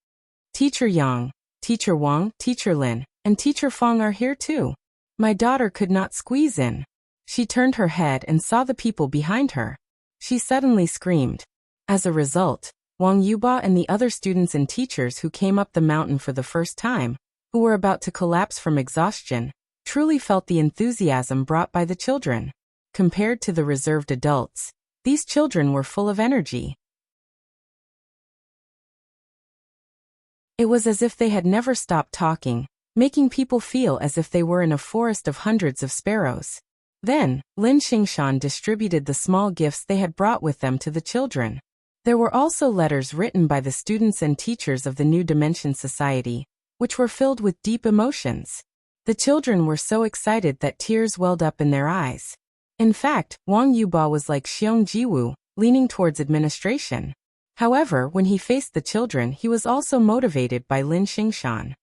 A: Teacher Yang, Teacher Wang, Teacher Lin, and Teacher Feng are here too. My daughter could not squeeze in. She turned her head and saw the people behind her. She suddenly screamed. As a result, Wang Yuba and the other students and teachers who came up the mountain for the first time, who were about to collapse from exhaustion, truly felt the enthusiasm brought by the children. Compared to the reserved adults, these children were full of energy. It was as if they had never stopped talking, making people feel as if they were in a forest of hundreds of sparrows. Then, Lin Xingshan distributed the small gifts they had brought with them to the children. There were also letters written by the students and teachers of the New Dimension Society, which were filled with deep emotions. The children were so excited that tears welled up in their eyes. In fact, Wang Yuba was like Xiong Jiwu, leaning towards administration. However, when he faced the children, he was also motivated by Lin Xingshan.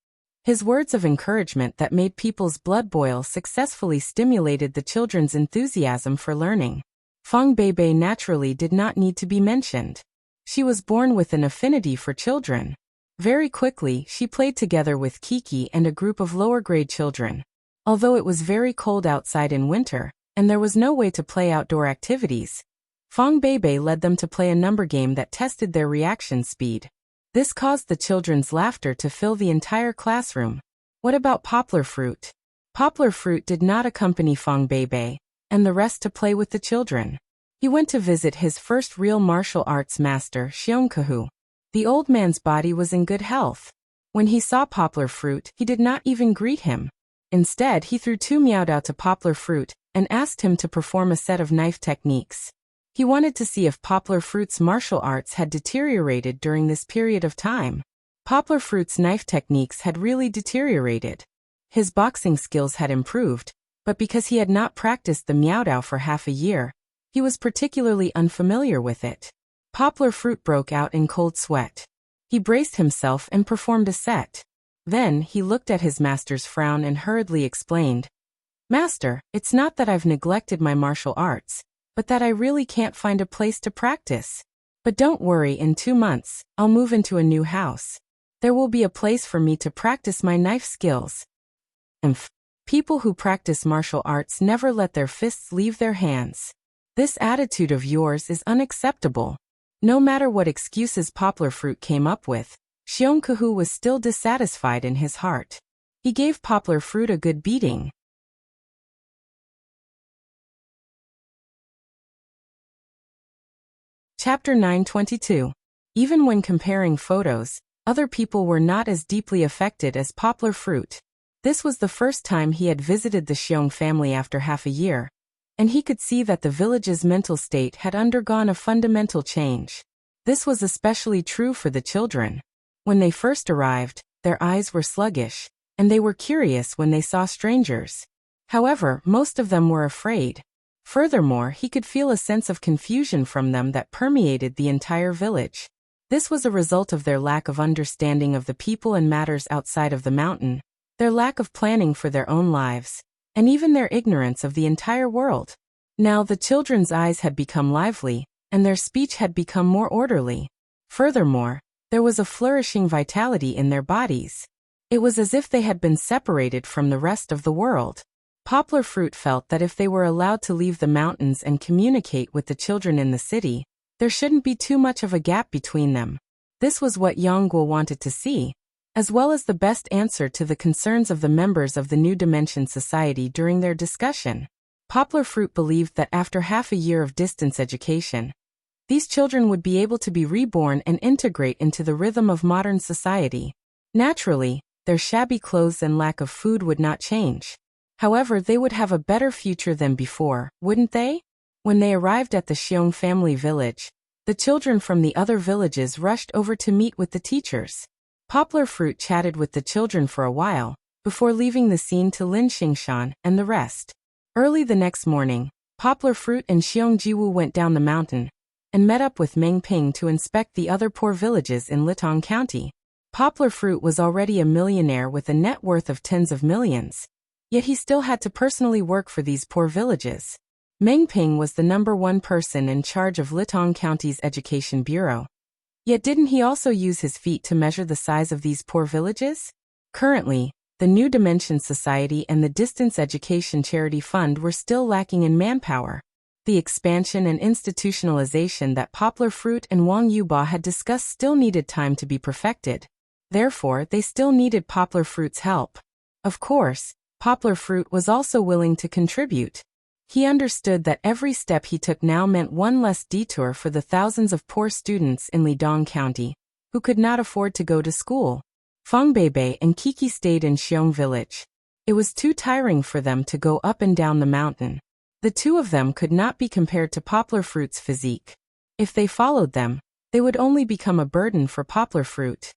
A: His words of encouragement that made people's blood boil successfully stimulated the children's enthusiasm for learning. Feng Beibei naturally did not need to be mentioned. She was born with an affinity for children. Very quickly, she played together with Kiki and a group of lower-grade children. Although it was very cold outside in winter, and there was no way to play outdoor activities, Feng Beibei led them to play a number game that tested their reaction speed. This caused the children's laughter to fill the entire classroom. What about Poplar Fruit? Poplar Fruit did not accompany Feng Beibei and the rest to play with the children. He went to visit his first real martial arts master, Xiong Kahu. The old man's body was in good health. When he saw Poplar Fruit, he did not even greet him. Instead, he threw 2 Miaodao to Poplar Fruit and asked him to perform a set of knife techniques. He wanted to see if Poplar Fruit's martial arts had deteriorated during this period of time. Poplar Fruit's knife techniques had really deteriorated. His boxing skills had improved, but because he had not practiced the Miaodao for half a year, he was particularly unfamiliar with it. Poplar Fruit broke out in cold sweat. He braced himself and performed a set. Then, he looked at his master's frown and hurriedly explained, "Master, it's not that I've neglected my martial arts, but that I really can't find a place to practice. But don't worry, in 2 months, I'll move into a new house. There will be a place for me to practice my knife skills." People who practice martial arts never let their fists leave their hands. This attitude of yours is unacceptable. No matter what excuses Poplar Fruit came up with, Xiong Kahu was still dissatisfied in his heart. He gave Poplar Fruit a good beating. Chapter 922. Even when comparing photos, other people were not as deeply affected as Poplar Fruit. This was the first time he had visited the Xiong family after half a year, and he could see that the village's mental state had undergone a fundamental change. This was especially true for the children. When they first arrived, their eyes were sluggish, and they were curious when they saw strangers. However, most of them were afraid. Furthermore, he could feel a sense of confusion from them that permeated the entire village. This was a result of their lack of understanding of the people and matters outside of the mountain, their lack of planning for their own lives, and even their ignorance of the entire world. Now the children's eyes had become lively, and their speech had become more orderly. Furthermore, there was a flourishing vitality in their bodies. It was as if they had been separated from the rest of the world. Poplar Fruit felt that if they were allowed to leave the mountains and communicate with the children in the city, there shouldn't be too much of a gap between them. This was what Yongguo wanted to see, as well as the best answer to the concerns of the members of the New Dimension Society during their discussion. Poplar Fruit believed that after half a year of distance education, these children would be able to be reborn and integrate into the rhythm of modern society. Naturally, their shabby clothes and lack of food would not change. However, they would have a better future than before, wouldn't they? When they arrived at the Xiong family village, the children from the other villages rushed over to meet with the teachers. Poplar Fruit chatted with the children for a while, before leaving the scene to Lin Xingshan and the rest. Early the next morning, Poplar Fruit and Xiong Jiwu went down the mountain, and met up with Meng Ping to inspect the other poor villages in Litong County. Poplar Fruit was already a millionaire with a net worth of tens of millions. Yet he still had to personally work for these poor villages. Meng Ping was the #1 person in charge of Litong County's Education Bureau. Yet didn't he also use his feet to measure the size of these poor villages? Currently, the New Dimension Society and the Distance Education Charity Fund were still lacking in manpower. The expansion and institutionalization that Poplar Fruit and Wang Yuba had discussed still needed time to be perfected. Therefore, they still needed Poplar Fruit's help. Of course, Poplar Fruit was also willing to contribute. He understood that every step he took now meant one less detour for the thousands of poor students in Lidong County, who could not afford to go to school. Feng Beibei and Kiki stayed in Xiong village. It was too tiring for them to go up and down the mountain. The two of them could not be compared to Poplar Fruit's physique. If they followed them, they would only become a burden for Poplar Fruit.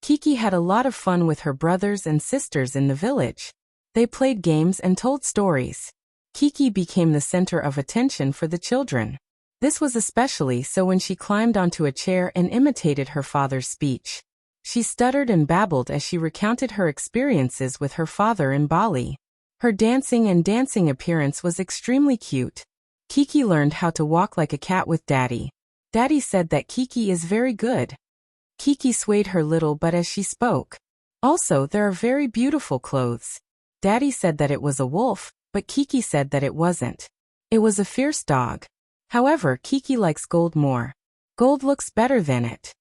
A: Kiki had a lot of fun with her brothers and sisters in the village. They played games and told stories. Kiki became the center of attention for the children. This was especially so when she climbed onto a chair and imitated her father's speech. She stuttered and babbled as she recounted her experiences with her father in Bali. Her dancing appearance was extremely cute. Kiki learned how to walk like a cat with Daddy. Daddy said that Kiki is very good. Kiki swayed her little butt as she spoke. Also, there are very beautiful clothes. Daddy said that it was a wolf, but Kiki said that it wasn't. It was a fierce dog. However, Kiki likes gold more. Gold looks better than it.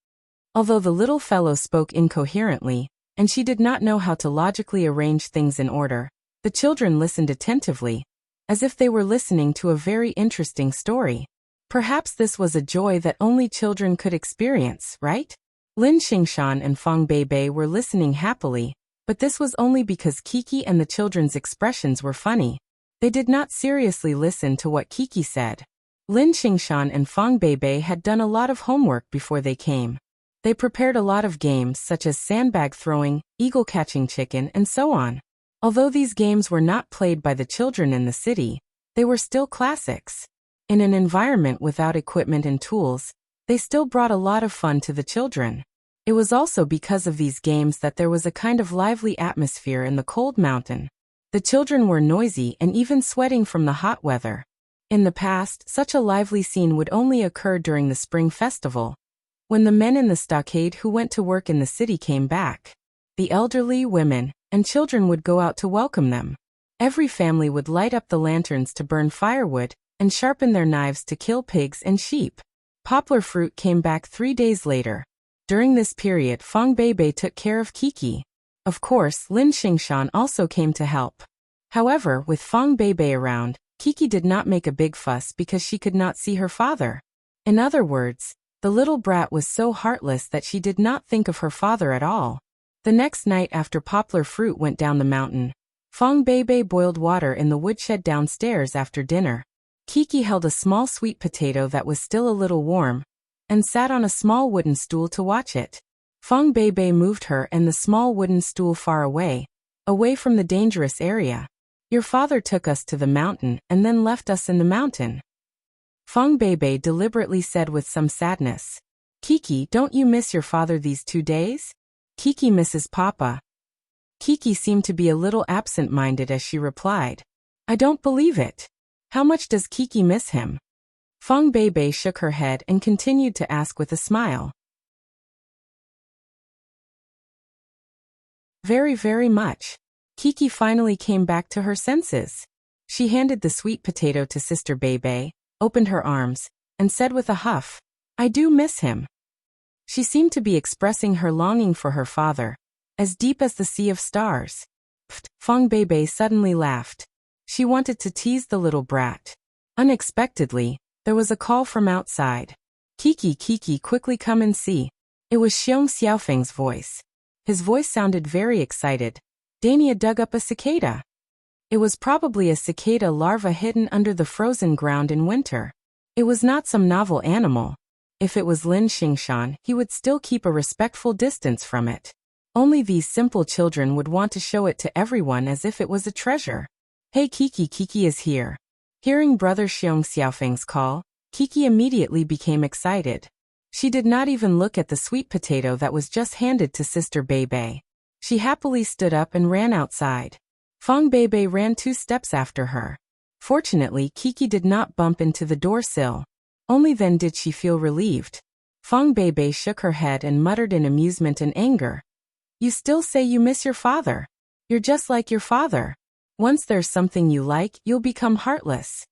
A: Although the little fellow spoke incoherently, and she did not know how to logically arrange things in order, the children listened attentively, as if they were listening to a very interesting story. Perhaps this was a joy that only children could experience, right? Lin Xingshan and Feng Beibei were listening happily, but this was only because Kiki and the children's expressions were funny. They did not seriously listen to what Kiki said. Lin Xingshan and Feng Beibei had done a lot of homework before they came. They prepared a lot of games such as sandbag throwing, eagle catching chicken, and so on. Although these games were not played by the children in the city, they were still classics. In an environment without equipment and tools, they still brought a lot of fun to the children. It was also because of these games that there was a kind of lively atmosphere in the cold mountain. The children were noisy and even sweating from the hot weather. In the past, such a lively scene would only occur during the spring festival, when the men in the stockade who went to work in the city came back. The elderly, women, and children would go out to welcome them. Every family would light up the lanterns to burn firewood and sharpen their knives to kill pigs and sheep. Poplar Fruit came back 3 days later. During this period, Feng Beibei took care of Kiki. Of course, Lin Xingshan also came to help. However, with Feng Beibei around, Kiki did not make a big fuss because she could not see her father. In other words, the little brat was so heartless that she did not think of her father at all. The next night after Poplar Fruit went down the mountain, Fong Beibei boiled water in the woodshed downstairs after dinner. Kiki held a small sweet potato that was still a little warm, and sat on a small wooden stool to watch it. Fong Beibei moved her and the small wooden stool far away from the dangerous area. Your father took us to the mountain and then left us in the mountain, Fong Beibei deliberately said with some sadness. Kiki, don't you miss your father these 2 days? Kiki misses Papa. Kiki seemed to be a little absent-minded as she replied. I don't believe it. How much does Kiki miss him? Fong Beibei shook her head and continued to ask with a smile. Very, very much. Kiki finally came back to her senses. She handed the sweet potato to Sister Beibei, opened her arms, and said with a huff, I do miss him. She seemed to be expressing her longing for her father, as deep as the sea of stars. Pfft, Fong Beibei suddenly laughed. She wanted to tease the little brat. Unexpectedly, there was a call from outside. Kiki, Kiki, quickly come and see. It was Xiong Xiaofeng's voice. His voice sounded very excited. Dania dug up a cicada. It was probably a cicada larva hidden under the frozen ground in winter. It was not some novel animal. If it was Lin Xingshan, he would still keep a respectful distance from it. Only these simple children would want to show it to everyone as if it was a treasure. Hey Kiki, Kiki is here. Hearing brother Xiong Xiaofeng's call, Kiki immediately became excited. She did not even look at the sweet potato that was just handed to Sister Beibei. She happily stood up and ran outside. Fong Beibei ran 2 steps after her. Fortunately, Kiki did not bump into the door sill. Only then did she feel relieved. Fong Beibei shook her head and muttered in amusement and anger. You still say you miss your father. You're just like your father. Once there's something you like, you'll become heartless.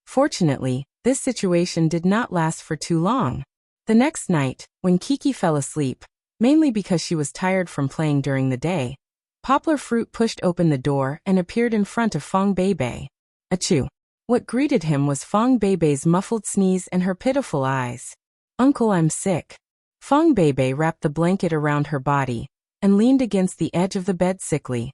A: Fortunately, this situation did not last for too long. The next night, when Kiki fell asleep, mainly because she was tired from playing during the day, Poplar Fruit pushed open the door and appeared in front of Fong Beibei. Achoo! What greeted him was Fong Beibei's muffled sneeze and her pitiful eyes. Uncle, I'm sick. Fong Beibei wrapped the blanket around her body and leaned against the edge of the bed sickly.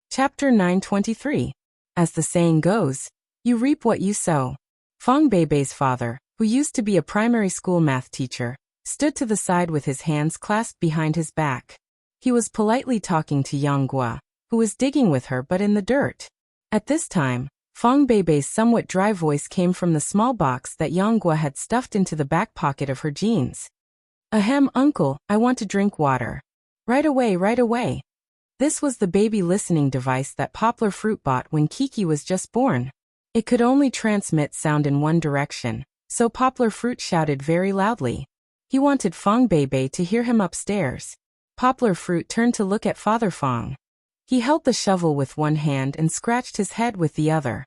A: Chapter 923. As the saying goes, you reap what you sow. Fong Beibei's father, who used to be a primary school math teacher, stood to the side with his hands clasped behind his back. He was politely talking to Yang Guo, who was digging with her but in the dirt. At this time, Fong Beibei's somewhat dry voice came from the small box that Yang Guo had stuffed into the back pocket of her jeans. Ahem, uncle, I want to drink water. Right away, right away. This was the baby listening device that Poplar Fruit bought when Kiki was just born. It could only transmit sound in one direction, so Poplar Fruit shouted very loudly. He wanted Fong Beibei to hear him upstairs. Poplar Fruit turned to look at Father Fong. He held the shovel with one hand and scratched his head with the other.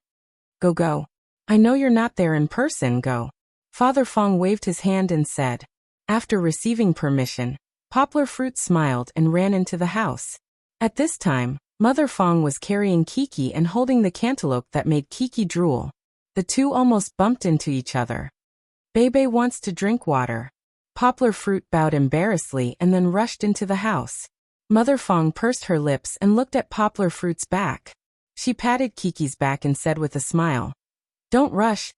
A: Go, go. I know you're not there in person, go. Father Fong waved his hand and said. After receiving permission, Poplar Fruit smiled and ran into the house. At this time, Mother Fong was carrying Kiki and holding the cantaloupe that made Kiki drool. The two almost bumped into each other. Beibei wants to drink water. Poplar Fruit bowed embarrassedly and then rushed into the house. Mother Fong pursed her lips and looked at Poplar Fruit's back. She patted Kiki's back and said with a smile. Don't rush,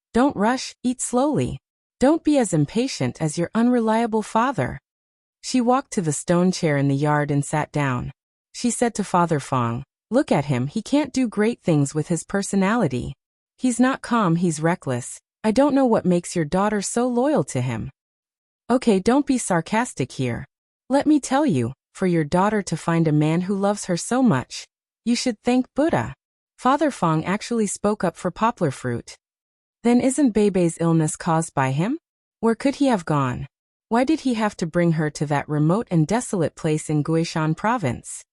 A: eat slowly. Don't be as impatient as your unreliable father. She walked to the stone chair in the yard and sat down. She said to Father Fong, look at him, he can't do great things with his personality. He's not calm, he's reckless. I don't know what makes your daughter so loyal to him. Okay, don't be sarcastic here. Let me tell you, for your daughter to find a man who loves her so much, you should thank Buddha. Father Fong actually spoke up for Poplar Fruit. Then isn't Beibei's illness caused by him? Where could he have gone? Why did he have to bring her to that remote and desolate place in Guishan province?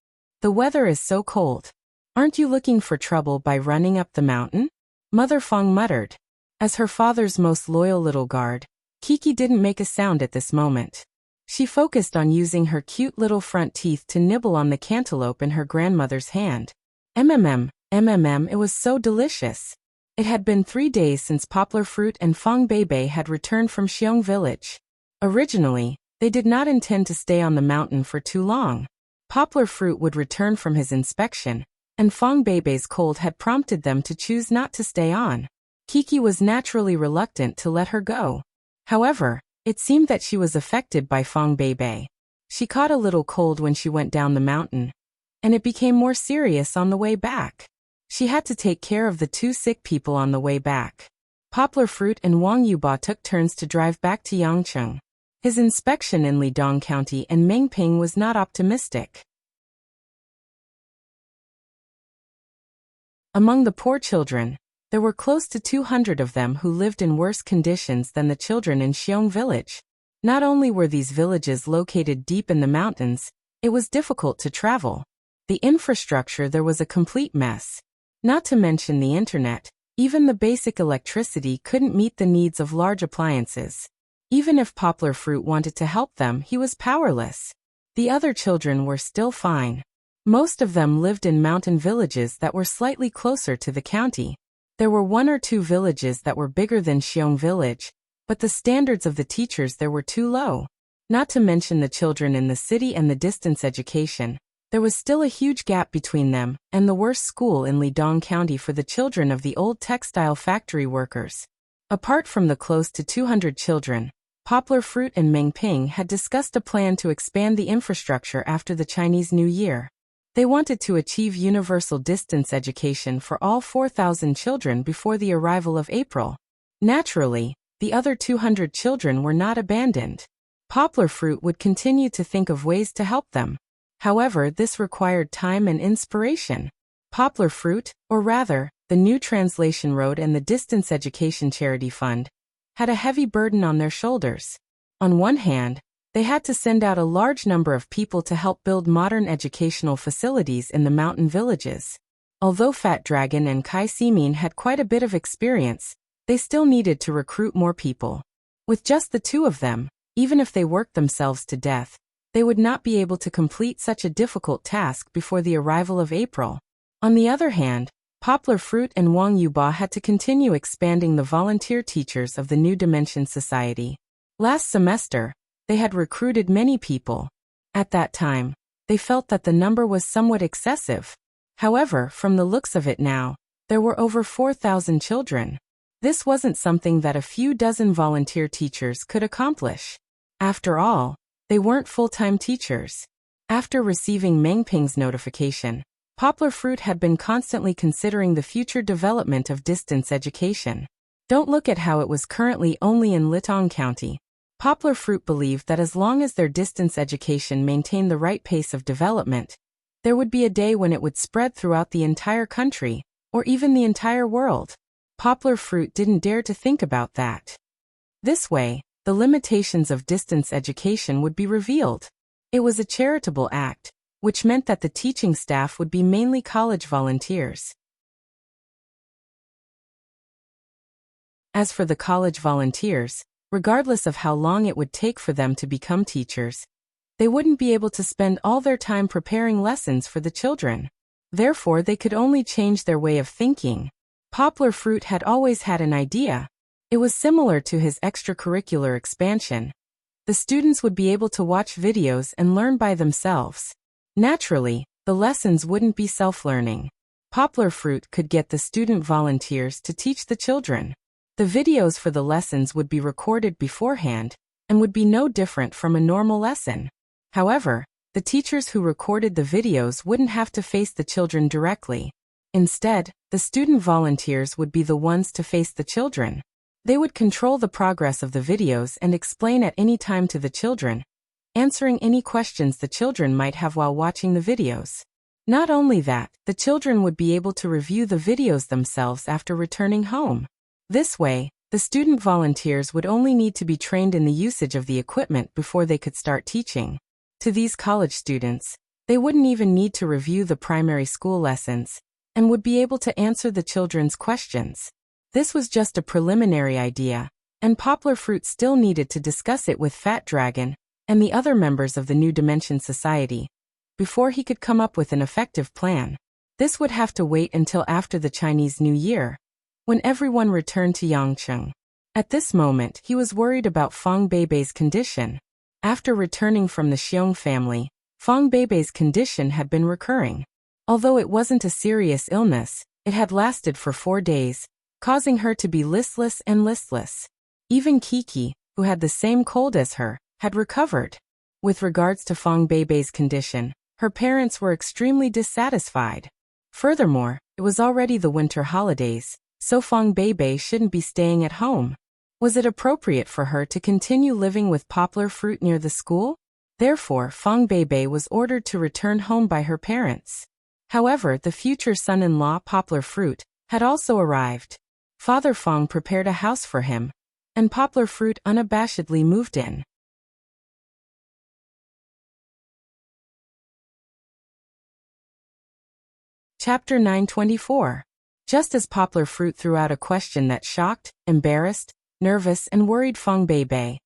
A: The weather is so cold. Aren't you looking for trouble by running up the mountain? Mother Fong muttered. As her father's most loyal little guard, Kiki didn't make a sound at this moment. She focused on using her cute little front teeth to nibble on the cantaloupe in her grandmother's hand. It was so delicious. It had been 3 days since Poplar Fruit and Fong Beibei had returned from Xiong village. Originally, they did not intend to stay on the mountain for too long. Poplar Fruit would return from his inspection, and Fong Beibei's cold had prompted them to choose not to stay on. Kiki was naturally reluctant to let her go. However, it seemed that she was affected by Fong Beibei. She caught a little cold when she went down the mountain, and it became more serious on the way back. She had to take care of the 2 sick people on the way back. Poplar Fruit and Wang Yuba took turns to drive back to Yangcheng. His inspection in Lidong County and Mengping was not optimistic. Among the poor children, there were close to 200 of them who lived in worse conditions than the children in Xiong village. Not only were these villages located deep in the mountains, it was difficult to travel. The infrastructure there was a complete mess. Not to mention the internet, even the basic electricity couldn't meet the needs of large appliances. Even if Poplar Fruit wanted to help them, he was powerless. The other children were still fine. Most of them lived in mountain villages that were slightly closer to the county. There were 1 or 2 villages that were bigger than Xiong village, but the standards of the teachers there were too low. Not to mention the children in the city and the distance education. There was still a huge gap between them and the worst school in Lidong County for the children of the old textile factory workers. Apart from the close to 200 children, Poplar Fruit and Mengping had discussed a plan to expand the infrastructure after the Chinese New Year. They wanted to achieve universal distance education for all 4,000 children before the arrival of April. Naturally, the other 200 children were not abandoned. Poplar Fruit would continue to think of ways to help them. However, this required time and inspiration. Poplar Fruit, or rather, the New Translation Road and the Distance Education Charity Fund, had a heavy burden on their shoulders. On one hand, they had to send out a large number of people to help build modern educational facilities in the mountain villages. Although Fat Dragon and Kai Simin had quite a bit of experience, they still needed to recruit more people. With just the 2 of them, even if they worked themselves to death, they would not be able to complete such a difficult task before the arrival of April. On the other hand, Poplar Fruit and Wang Yuba had to continue expanding the volunteer teachers of the New Dimension Society. Last semester, they had recruited many people. At that time, they felt that the number was somewhat excessive. However, from the looks of it now, there were over 4,000 children. This wasn't something that a few dozen volunteer teachers could accomplish. After all, they weren't full-time teachers. After receiving Mengping's notification, Poplar Fruit had been constantly considering the future development of distance education. Don't look at how it was currently only in Litong County. Poplar Fruit believed that as long as their distance education maintained the right pace of development, there would be a day when it would spread throughout the entire country, or even the entire world. Poplar Fruit didn't dare to think about that. This way, the limitations of distance education would be revealed. It was a charitable act, which meant that the teaching staff would be mainly college volunteers. As for the college volunteers, regardless of how long it would take for them to become teachers, they wouldn't be able to spend all their time preparing lessons for the children. Therefore, they could only change their way of thinking. Poplar Fruit had always had an idea. It was similar to his extracurricular expansion. The students would be able to watch videos and learn by themselves. Naturally, the lessons wouldn't be self-learning. Poplar Fruit could get the student volunteers to teach the children. The videos for the lessons would be recorded beforehand and would be no different from a normal lesson. However, the teachers who recorded the videos wouldn't have to face the children directly. Instead, the student volunteers would be the ones to face the children. They would control the progress of the videos and explain at any time to the children, answering any questions the children might have while watching the videos. Not only that, the children would be able to review the videos themselves after returning home. This way, the student volunteers would only need to be trained in the usage of the equipment before they could start teaching. To these college students, they wouldn't even need to review the primary school lessons, and would be able to answer the children's questions. This was just a preliminary idea, and Poplar Fruit still needed to discuss it with Fat Dragon, and the other members of the New Dimension Society, before he could come up with an effective plan. This would have to wait until after the Chinese New Year, when everyone returned to Yangcheng. At this moment, he was worried about Fang Beibei's condition. After returning from the Xiong family, Fang Beibei's condition had been recurring. Although it wasn't a serious illness, it had lasted for 4 days, causing her to be listless and listless. Even Kiki, who had the same cold as her, had recovered. With regards to Fang Beibei's condition, her parents were extremely dissatisfied. Furthermore, it was already the winter holidays, so Fang Beibei shouldn't be staying at home. Was it appropriate for her to continue living with poplar fruit near the school? Therefore, Fang Beibei was ordered to return home by her parents. However, the future son-in-law Poplar Fruit had also arrived. Father Fang prepared a house for him, and Poplar Fruit unabashedly moved in. Chapter 924. Just as Poplar Fruit threw out a question that shocked, embarrassed, nervous, and worried Fang Beibei,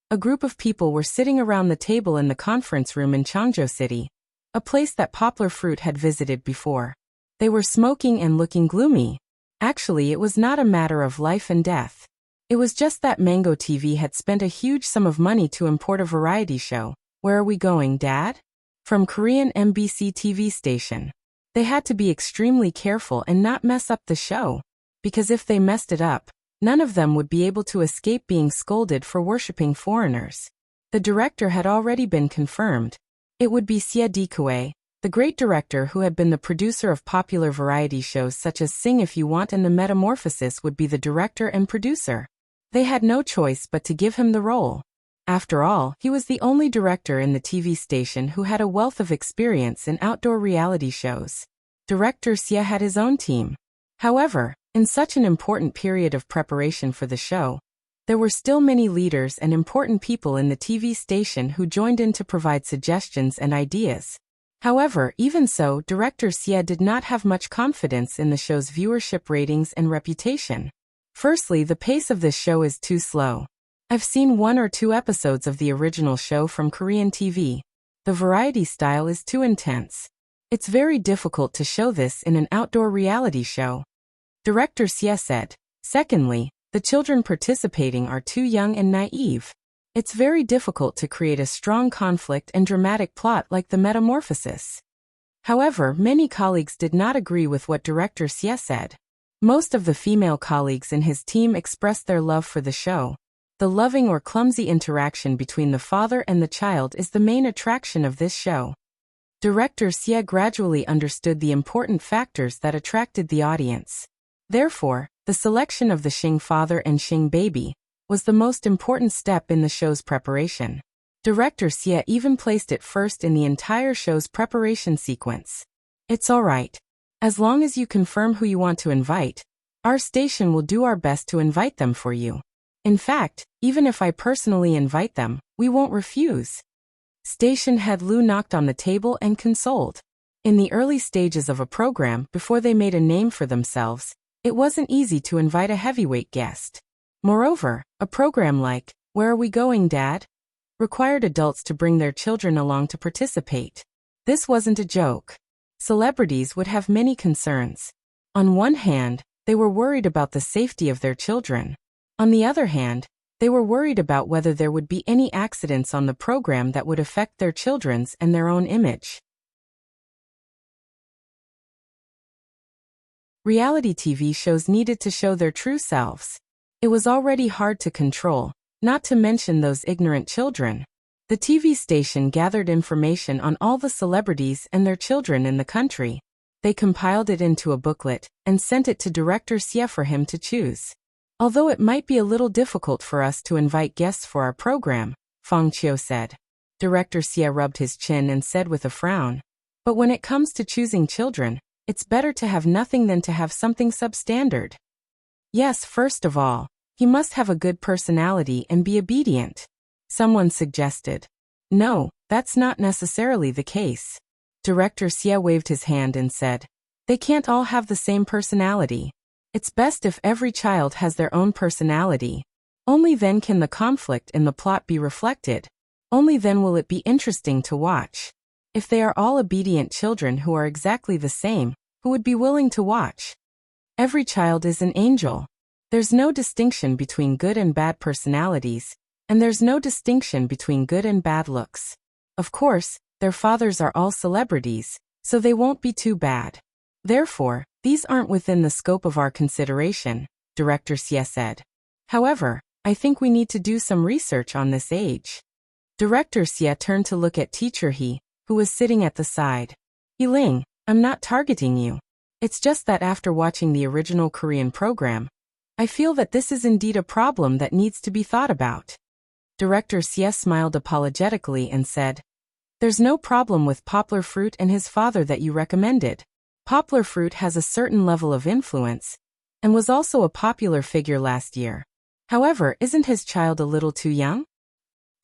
A: a group of people were sitting around the table in the conference room in Changzhou City, a place that Poplar Fruit had visited before. They were smoking and looking gloomy. Actually, it was not a matter of life and death. It was just that Mango TV had spent a huge sum of money to import a variety show, Where Are We Going, Dad? From Korean MBC TV station. They had to be extremely careful and not mess up the show, because if they messed it up, none of them would be able to escape being scolded for worshipping foreigners. The director had already been confirmed. It would be Xie Dikue, the great director who had been the producer of popular variety shows such as Sing If You Want and The Metamorphosis would be the director and producer. They had no choice but to give him the role. After all, he was the only director in the TV station who had a wealth of experience in outdoor reality shows. Director Xie had his own team. However, in such an important period of preparation for the show, there were still many leaders and important people in the TV station who joined in to provide suggestions and ideas. However, even so, director Xie did not have much confidence in the show's viewership ratings and reputation. Firstly, the pace of this show is too slow. I've seen 1 or 2 episodes of the original show from Korean TV. The variety style is too intense. It's very difficult to show this in an outdoor reality show. Director Xie said. Secondly, the children participating are too young and naive. It's very difficult to create a strong conflict and dramatic plot like The Metamorphosis. However, many colleagues did not agree with what director Xie said. Most of the female colleagues in his team expressed their love for the show. The loving or clumsy interaction between the father and the child is the main attraction of this show. Director Xie gradually understood the important factors that attracted the audience. Therefore, the selection of the Xing father and Xing baby was the most important step in the show's preparation. Director Xie even placed it first in the entire show's preparation sequence. It's alright. As long as you confirm who you want to invite, our station will do our best to invite them for you. In fact, even if I personally invite them, we won't refuse. Station head Lu knocked on the table and consoled. In the early stages of a program, before they made a name for themselves, it wasn't easy to invite a heavyweight guest. Moreover, a program like, Where Are We Going, Dad? Required adults to bring their children along to participate. This wasn't a joke. Celebrities would have many concerns. On one hand, they were worried about the safety of their children. On the other hand, they were worried about whether there would be any accidents on the program that would affect their children's and their own image. Reality TV shows needed to show their true selves. It was already hard to control, not to mention those ignorant children. The TV station gathered information on all the celebrities and their children in the country. They compiled it into a booklet and sent it to director Xie for him to choose. Although it might be a little difficult for us to invite guests for our program, Fang Qiu said. Director Xie rubbed his chin and said with a frown, but when it comes to choosing children, it's better to have nothing than to have something substandard. Yes, first of all, he must have a good personality and be obedient. Someone suggested. No, that's not necessarily the case. Director Xie waved his hand and said, they can't all have the same personality. It's best if every child has their own personality. Only then can the conflict in the plot be reflected. Only then will it be interesting to watch. If they are all obedient children who are exactly the same, who would be willing to watch? Every child is an angel. There's no distinction between good and bad personalities, and there's no distinction between good and bad looks. Of course, their fathers are all celebrities, so they won't be too bad. Therefore, these aren't within the scope of our consideration, Director Xie said. However, I think we need to do some research on this age. Director Xie turned to look at Teacher He, who was sitting at the side. Yiling, I'm not targeting you. It's just that after watching the original Korean program, I feel that this is indeed a problem that needs to be thought about. Director Xie smiled apologetically and said, There's no problem with Poplar Fruit and his father that you recommended. Poplar Fruit has a certain level of influence, and was also a popular figure last year. However, isn't his child a little too young?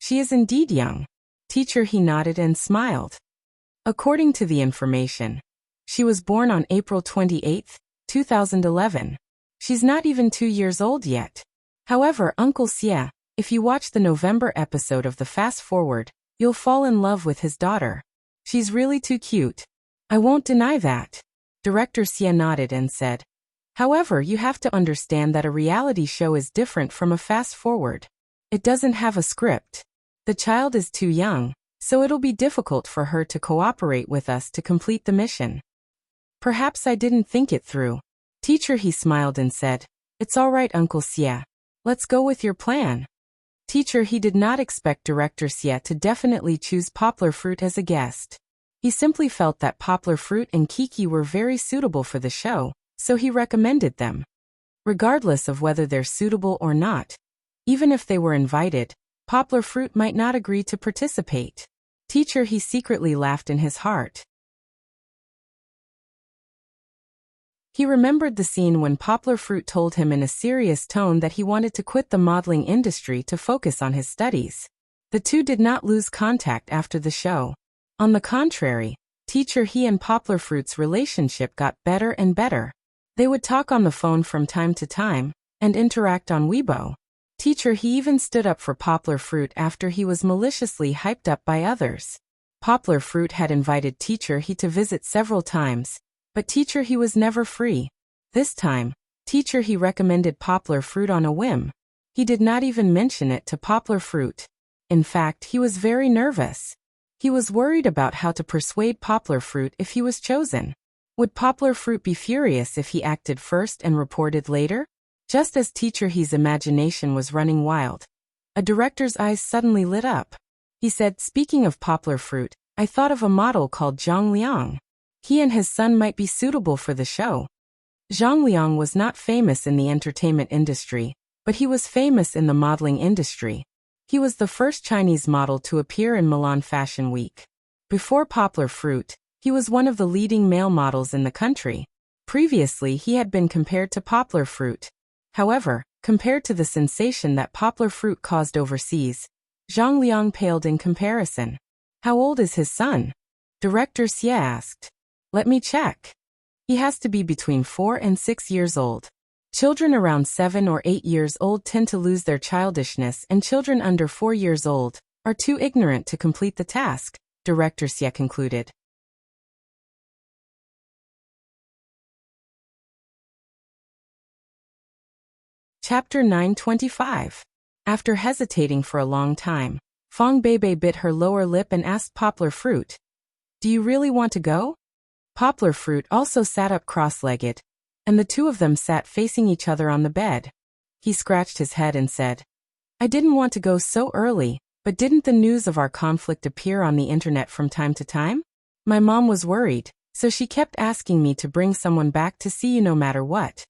A: She is indeed young. Teacher He nodded and smiled. According to the information, she was born on April 28, 2011. She's not even 2 years old yet. However, Uncle Xie, if you watch the November episode of the Fast Forward, you'll fall in love with his daughter. She's really too cute. I won't deny that. Director Xie nodded and said, However, you have to understand that a reality show is different from a fast forward. It doesn't have a script. The child is too young, so it'll be difficult for her to cooperate with us to complete the mission. Perhaps I didn't think it through. Teacher He smiled and said, It's all right, Uncle Xie. Let's go with your plan. Teacher He did not expect Director Xie to definitely choose Poplar Fruit as a guest. He simply felt that Poplar Fruit and Kiki were very suitable for the show, so he recommended them. Regardless of whether they're suitable or not, even if they were invited, Poplar Fruit might not agree to participate. Teacher He secretly laughed in his heart. He remembered the scene when Poplar Fruit told him in a serious tone that he wanted to quit the modeling industry to focus on his studies. The two did not lose contact after the show. On the contrary, Teacher He and Poplar Fruit's relationship got better and better. They would talk on the phone from time to time, and interact on Weibo. Teacher He even stood up for Poplar Fruit after he was maliciously hyped up by others. Poplar Fruit had invited Teacher He to visit several times, but Teacher He was never free. This time, Teacher He recommended Poplar Fruit on a whim. He did not even mention it to Poplar Fruit. In fact, he was very nervous. He was worried about how to persuade Poplar Fruit if he was chosen. Would Poplar Fruit be furious if he acted first and reported later? Just as Teacher He's imagination was running wild, a director's eyes suddenly lit up. He said, Speaking of Poplar Fruit, I thought of a model called Zhang Liang. He and his son might be suitable for the show. Zhang Liang was not famous in the entertainment industry, but he was famous in the modeling industry. He was the first Chinese model to appear in Milan Fashion Week. Before Poplar Fruit, he was one of the leading male models in the country. Previously, he had been compared to Poplar Fruit. However, compared to the sensation that Poplar Fruit caused overseas, Zhang Liang paled in comparison. How old is his son? Director Xie asked. Let me check. He has to be between 4 and 6 years old. Children around 7 or 8 years old tend to lose their childishness, and children under 4 years old are too ignorant to complete the task, Director Xie concluded. Chapter 925. After hesitating for a long time, Fong Beibei bit her lower lip and asked Poplar Fruit, Do you really want to go? Poplar Fruit also sat up cross-legged, and the two of them sat facing each other on the bed. He scratched his head and said, I didn't want to go so early, but didn't the news of our conflict appear on the internet from time to time? My mom was worried, so she kept asking me to bring someone back to see you no matter what.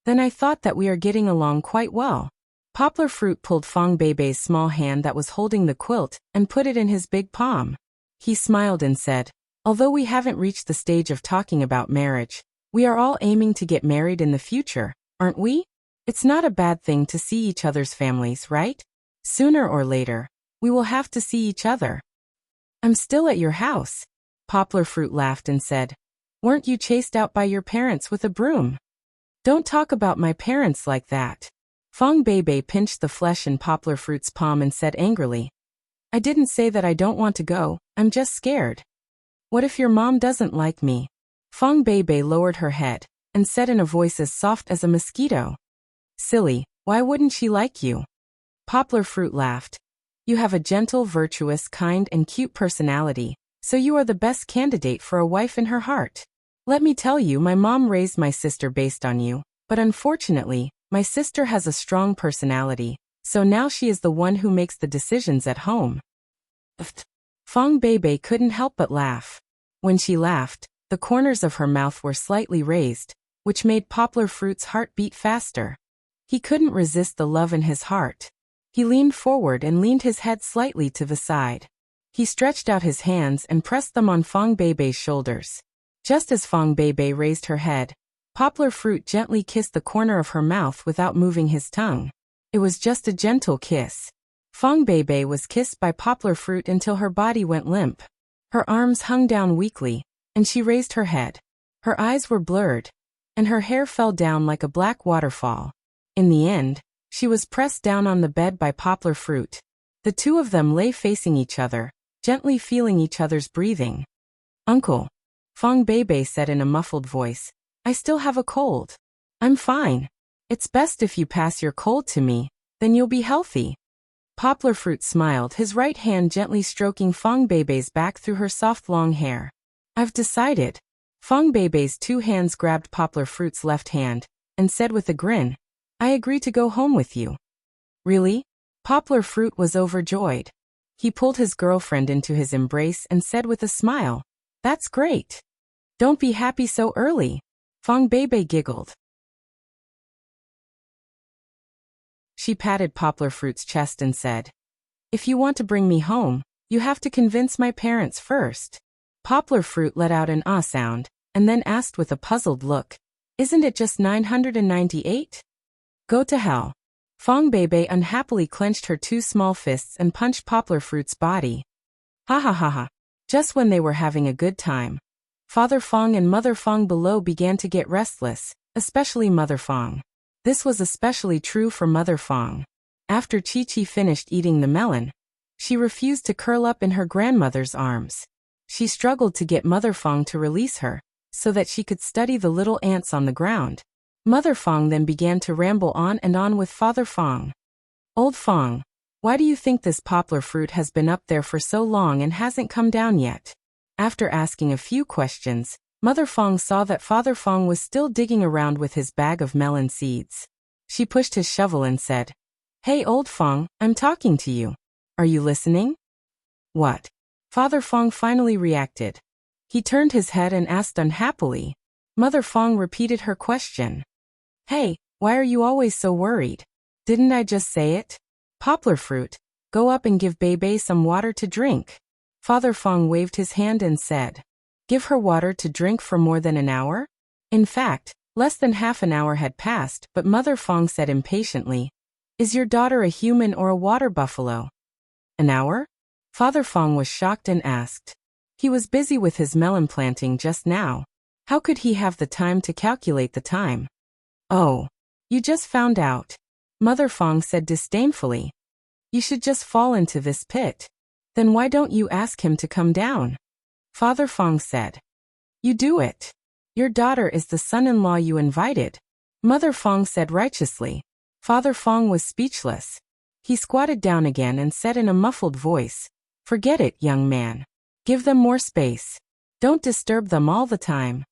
A: Then I thought that we are getting along quite well. Poplar Fruit pulled Fong Beibei's small hand that was holding the quilt and put it in his big palm. He smiled and said, Although we haven't reached the stage of talking about marriage, we are all aiming to get married in the future, aren't we? It's not a bad thing to see each other's families, right? Sooner or later, we will have to see each other. I'm still at your house. Poplar Fruit laughed and said, Weren't you chased out by your parents with a broom? Don't talk about my parents like that. Fong Beibei pinched the flesh in Poplar Fruit's palm and said angrily, I didn't say that I don't want to go, I'm just scared. What if your mom doesn't like me? Fong Beibei lowered her head and said in a voice as soft as a mosquito. Silly, why wouldn't she like you? Poplar Fruit laughed. You have a gentle, virtuous, kind, and cute personality, so you are the best candidate for a wife in her heart. Let me tell you, my mom raised my sister based on you, but unfortunately, my sister has a strong personality, so now she is the one who makes the decisions at home. Fong Beibei couldn't help but laugh. When she laughed, the corners of her mouth were slightly raised, which made Poplar Fruit's heart beat faster. He couldn't resist the love in his heart. He leaned forward and leaned his head slightly to the side. He stretched out his hands and pressed them on Fong Beibei's shoulders. Just as Fong Beibei raised her head, Poplar Fruit gently kissed the corner of her mouth without moving his tongue. It was just a gentle kiss. Fong Beibei was kissed by Poplar Fruit until her body went limp. Her arms hung down weakly, and she raised her head. Her eyes were blurred, and her hair fell down like a black waterfall. In the end, she was pressed down on the bed by Poplar Fruit. The two of them lay facing each other, gently feeling each other's breathing. Uncle, Fong Beibei said in a muffled voice, I still have a cold. I'm fine. It's best if you pass your cold to me, then you'll be healthy. Poplar Fruit smiled, his right hand gently stroking Fong Beibei's back through her soft long hair. I've decided. Fong Beibei's two hands grabbed Poplar Fruit's left hand, and said with a grin, I agree to go home with you. Really? Poplar Fruit was overjoyed. He pulled his girlfriend into his embrace and said with a smile, That's great. Don't be happy so early. Fong Beibei giggled. She patted Poplar Fruit's chest and said, If you want to bring me home, you have to convince my parents first. Poplar Fruit let out an ah sound, and then asked with a puzzled look, Isn't it just 998? Go to hell. Fong Beibei unhappily clenched her two small fists and punched Poplar Fruit's body. Ha ha ha ha. Just when they were having a good time, Father Fong and Mother Fong below began to get restless, especially Mother Fong. This was especially true for Mother Fong. After Chi-Chi finished eating the melon, she refused to curl up in her grandmother's arms. She struggled to get Mother Fong to release her, so that she could study the little ants on the ground. Mother Fong then began to ramble on and on with Father Fong. Old Fong, why do you think this Poplar Fruit has been up there for so long and hasn't come down yet? After asking a few questions, Mother Fong saw that Father Fong was still digging around with his bag of melon seeds. She pushed his shovel and said, Hey Old Fong, I'm talking to you. Are you listening? What? Father Fong finally reacted. He turned his head and asked unhappily. Mother Fong repeated her question. Hey, why are you always so worried? Didn't I just say it? Poplar Fruit, go up and give Beibei some water to drink. Father Fong waved his hand and said, Give her water to drink for more than an hour? In fact, less than half an hour had passed, but Mother Fong said impatiently, Is your daughter a human or a water buffalo? An hour? Father Fong was shocked and asked. He was busy with his melon planting just now. How could he have the time to calculate the time? Oh, you just found out. Mother Fong said disdainfully. You should just fall into this pit. Then why don't you ask him to come down? Father Fong said. You do it. Your daughter is the son-in-law you invited. Mother Fong said righteously. Father Fong was speechless. He squatted down again and said in a muffled voice, Forget it, young man. Give them more space. Don't disturb them all the time.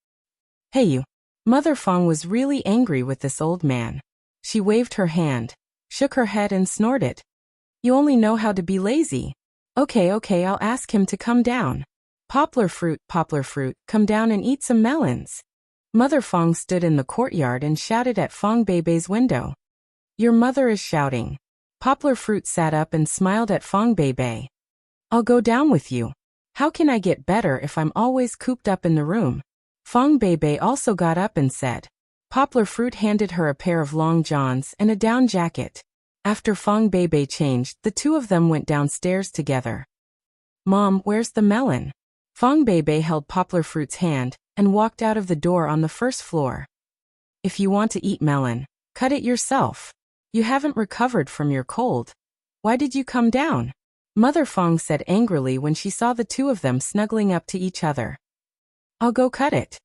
A: Hey you. Mother Fong was really angry with this old man. She waved her hand, shook her head and snorted. You only know how to be lazy. Okay, I'll ask him to come down. Poplar Fruit, come down and eat some melons. Mother Fong stood in the courtyard and shouted at Fong Beibei's window. Your mother is shouting. Poplar Fruit sat up and smiled at Fong Beibei. I'll go down with you. How can I get better if I'm always cooped up in the room? Fong Beibei also got up and said. Poplar Fruit handed her a pair of long johns and a down jacket. After Fong Beibei changed, the two of them went downstairs together. Mom, where's the melon? Fong Beibei held Poplar Fruit's hand and walked out of the door on the first floor. If you want to eat melon, cut it yourself. You haven't recovered from your cold. Why did you come down? Mother Fong said angrily when she saw the two of them snuggling up to each other. I'll go cut it.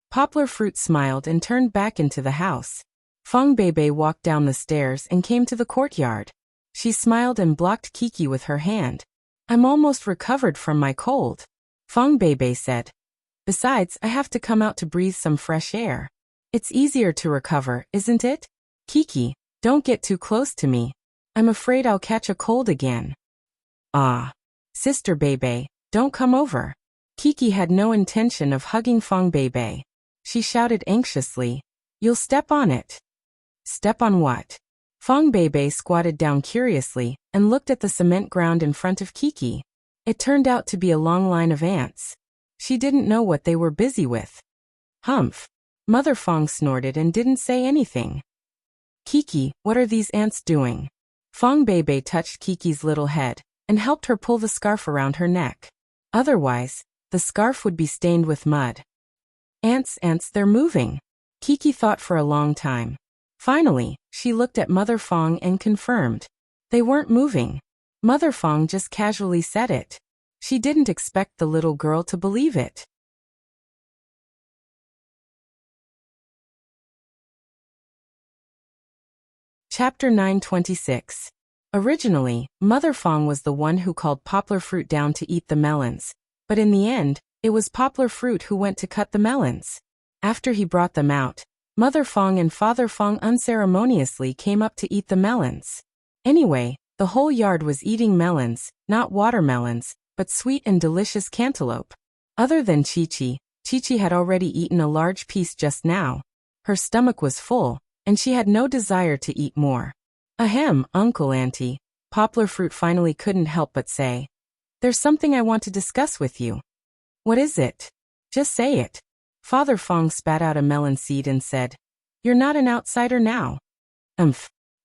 A: Poplar Fruit smiled and turned back into the house. Fong Beibei walked down the stairs and came to the courtyard. She smiled and blocked Kiki with her hand. I'm almost recovered from my cold, Fong Beibei said. Besides, I have to come out to breathe some fresh air. It's easier to recover, isn't it? Kiki, don't get too close to me. I'm afraid I'll catch a cold again. Ah. Sister Beibei, don't come over. Kiki had no intention of hugging Fong Beibei. She shouted anxiously, You'll step on it. Step on what? Fong Beibei squatted down curiously and looked at the cement ground in front of Kiki. It turned out to be a long line of ants. She didn't know what they were busy with. Humph. Mother Fong snorted and didn't say anything. Kiki, what are these ants doing? Fong Beibei touched Kiki's little head and helped her pull the scarf around her neck. Otherwise, the scarf would be stained with mud. Ants, they're moving. Kiki thought for a long time. Finally, she looked at Mother Fong and confirmed. They weren't moving. Mother Fong just casually said it. She didn't expect the little girl to believe it. Chapter 926. Originally, Mother Fong was the one who called Poplar Fruit down to eat the melons, but in the end, it was Poplar Fruit who went to cut the melons. After he brought them out, Mother Fong and Father Fong unceremoniously came up to eat the melons. Anyway, the whole yard was eating melons, not watermelons, but sweet and delicious cantaloupe. Other than Chi-Chi, Chi-Chi had already eaten a large piece just now. Her stomach was full, and she had no desire to eat more. Ahem, Uncle Auntie, Poplar Fruit finally couldn't help but say. There's something I want to discuss with you. What is it? Just say it. Father Fong spat out a melon seed and said, You're not an outsider now.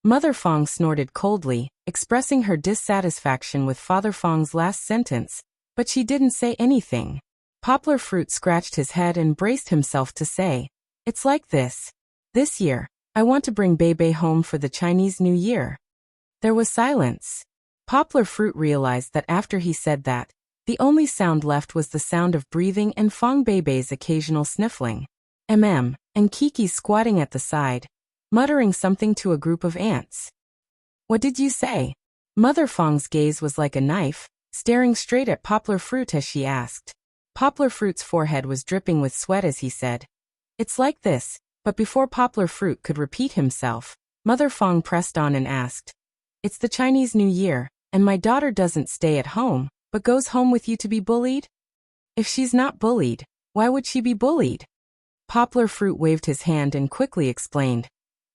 A: Mother Fong snorted coldly, expressing her dissatisfaction with Father Fong's last sentence, but she didn't say anything. Poplar Fruit scratched his head and braced himself to say, It's like this. This year, I want to bring Beibei home for the Chinese New Year. There was silence. Poplar Fruit realized that after he said that, the only sound left was the sound of breathing and Fong Beibei's occasional sniffling. And Kiki squatting at the side, muttering something to a group of ants. What did you say? Mother Fong's gaze was like a knife, staring straight at Poplar Fruit as she asked. Poplar Fruit's forehead was dripping with sweat as he said, It's like this, but before Poplar Fruit could repeat himself, Mother Fong pressed on and asked, It's the Chinese New Year, and my daughter doesn't stay at home, but goes home with you to be bullied? If she's not bullied, why would she be bullied? Poplar Fruit waved his hand and quickly explained,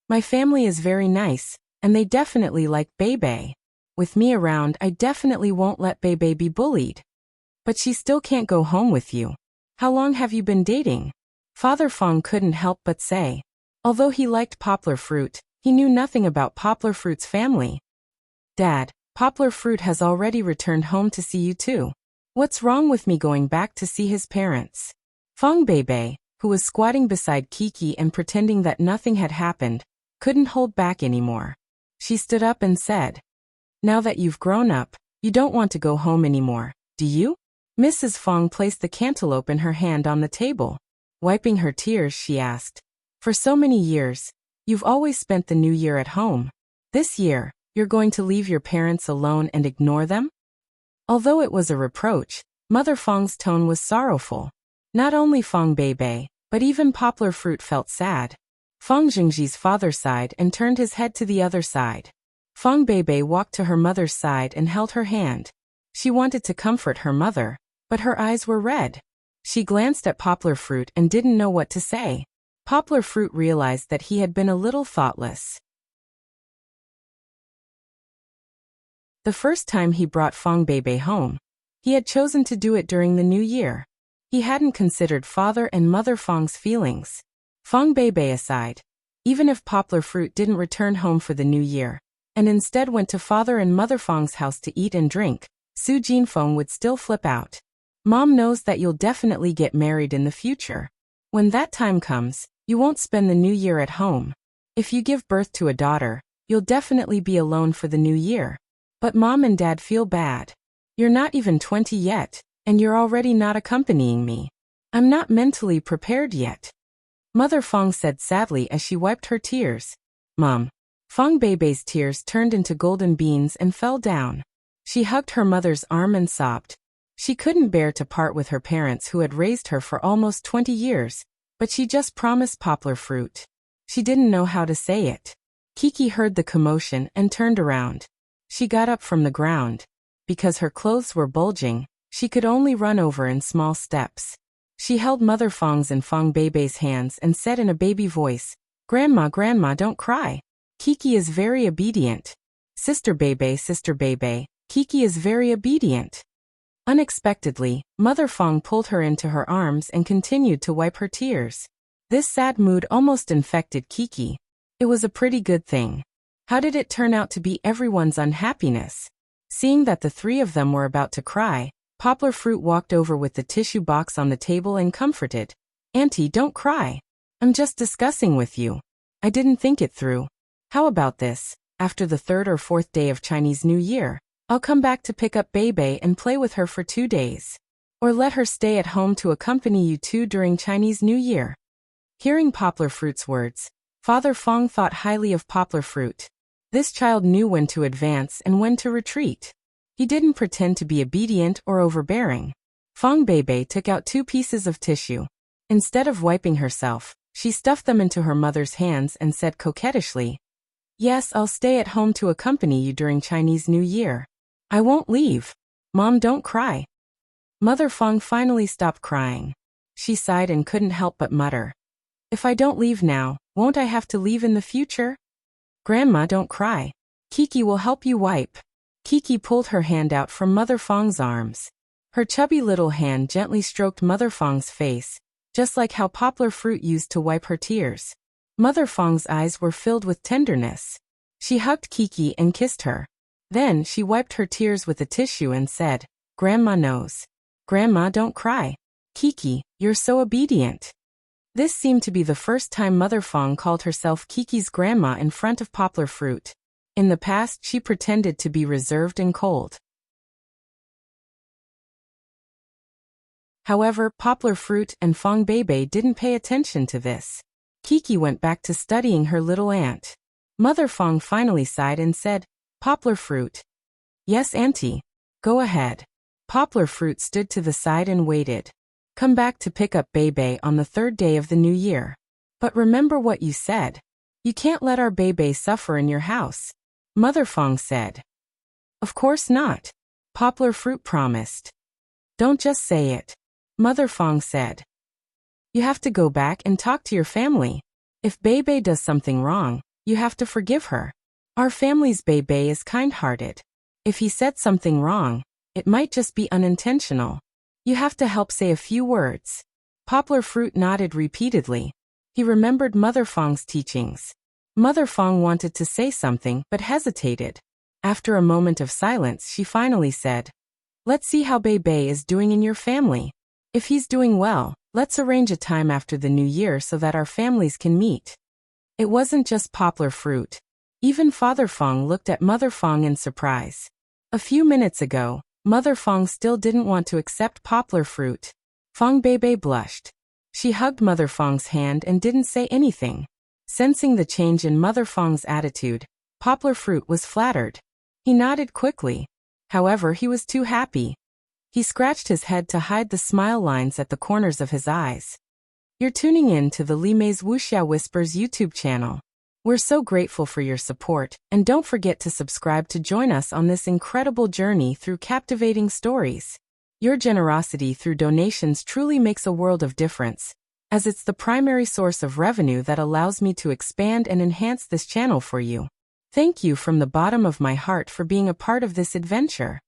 A: My family is very nice, and they definitely like Beibei. With me around, I definitely won't let Beibei be bullied. But she still can't go home with you. How long have you been dating? Father Fong couldn't help but say. Although he liked Poplar Fruit, he knew nothing about Poplar Fruit's family. Dad, Poplar Fruit has already returned home to see you too. What's wrong with me going back to see his parents? Fong Beibei, who was squatting beside Kiki and pretending that nothing had happened, couldn't hold back anymore. She stood up and said, Now that you've grown up, you don't want to go home anymore, do you? Mrs. Fong placed the cantaloupe in her hand on the table. Wiping her tears, she asked, For so many years, you've always spent the New Year at home. This year, you're going to leave your parents alone and ignore them? Although it was a reproach, Mother Fong's tone was sorrowful. Not only Fong Beibei, but even Poplar Fruit felt sad. Fong Jingji's father sighed and turned his head to the other side. Fong Beibei walked to her mother's side and held her hand. She wanted to comfort her mother, but her eyes were red. She glanced at Poplar Fruit and didn't know what to say. Poplar Fruit realized that he had been a little thoughtless. The first time he brought Fong Beibei home, he had chosen to do it during the New Year. He hadn't considered Father and Mother Fong's feelings. Fong Beibei aside, even if Poplar Fruit didn't return home for the New Year, and instead went to Father and Mother Fong's house to eat and drink, Su Jinfeng would still flip out. Mom knows that you'll definitely get married in the future. When that time comes, you won't spend the New Year at home. If you give birth to a daughter, You'll definitely be alone for the new year. But Mom and Dad feel bad. You're not even 20 yet, and you're already not accompanying me. I'm not mentally prepared yet. Mother Fong said sadly as she wiped her tears. Mom. Fong Beibei's tears turned into golden beans and fell down. She hugged her mother's arm and sobbed. She couldn't bear to part with her parents who had raised her for almost 20 years, but she just promised poplar fruit. She didn't know how to say it. Kiki heard the commotion and turned around. She got up from the ground. Because her clothes were bulging, she could only run over in small steps. She held Mother Fong's and Fong Beibei's hands and said in a baby voice, Grandma, don't cry. Kiki is very obedient. Sister Beibei, Kiki is very obedient. Unexpectedly, Mother Fong pulled her into her arms and continued to wipe her tears. This sad mood almost infected Kiki. It was a pretty good thing. How did it turn out to be everyone's unhappiness? Seeing that the three of them were about to cry, Poplar Fruit walked over with the tissue box on the table and comforted. Auntie, don't cry. I'm just discussing with you. I didn't think it through. How about this? After the 3rd or 4th day of Chinese New Year, I'll come back to pick up Beibei and play with her for 2 days. Or let her stay at home to accompany you two during Chinese New Year. Hearing Poplar Fruit's words, Father Fong thought highly of Poplar Fruit. This child knew when to advance and when to retreat. He didn't pretend to be obedient or overbearing. Fong Beibei took out 2 pieces of tissue. Instead of wiping herself, she stuffed them into her mother's hands and said coquettishly, Yes, I'll stay at home to accompany you during Chinese New Year. I won't leave. Mom, don't cry. Mother Fong finally stopped crying. She sighed and couldn't help but mutter, If I don't leave now, won't I have to leave in the future? Grandma, don't cry. Kiki will help you wipe. Kiki pulled her hand out from Mother Fong's arms. Her chubby little hand gently stroked Mother Fong's face, just like how Poplar Fruit used to wipe her tears. Mother Fong's eyes were filled with tenderness. She hugged Kiki and kissed her. Then she wiped her tears with a tissue and said, Grandma knows. Grandma, don't cry. Kiki, you're so obedient. This seemed to be the first time Mother Fong called herself Kiki's grandma in front of Poplar Fruit. In the past, she pretended to be reserved and cold. However, Poplar Fruit and Fong Beibei didn't pay attention to this. Kiki went back to studying her little aunt. Mother Fong finally sighed and said, Poplar Fruit. Yes, Auntie. Go ahead. Poplar Fruit stood to the side and waited. Come back to pick up Beibei on the 3rd day of the new year. But remember what you said. You can't let our Beibei suffer in your house. Mother Fong said. Of course not. Poplar Fruit promised. Don't just say it. Mother Fong said. You have to go back and talk to your family. If Beibei does something wrong, you have to forgive her. Our family's Beibei is kind-hearted. If he said something wrong, it might just be unintentional. You have to help say a few words. Poplar Fruit nodded repeatedly. He remembered Mother Fong's teachings. Mother Fong wanted to say something but hesitated. After a moment of silence, she finally said, Let's see how Beibei is doing in your family. If he's doing well, let's arrange a time after the new year so that our families can meet. It wasn't just Poplar Fruit. Even Father Fong looked at Mother Fong in surprise. A few minutes ago, Mother Fong still didn't want to accept Poplar Fruit. Fong Beibei blushed. She hugged Mother Fong's hand and didn't say anything. Sensing the change in Mother Fong's attitude, Poplar Fruit was flattered. He nodded quickly. However, he was too happy. He scratched his head to hide the smile lines at the corners of his eyes. You're tuning in to the Li Mei's Wuxia Whispers YouTube channel. We're so grateful for your support, and don't forget to subscribe to join us on this incredible journey through captivating stories. Your generosity through donations truly makes a world of difference, as it's the primary source of revenue that allows me to expand and enhance this channel for you. Thank you from the bottom of my heart for being a part of this adventure.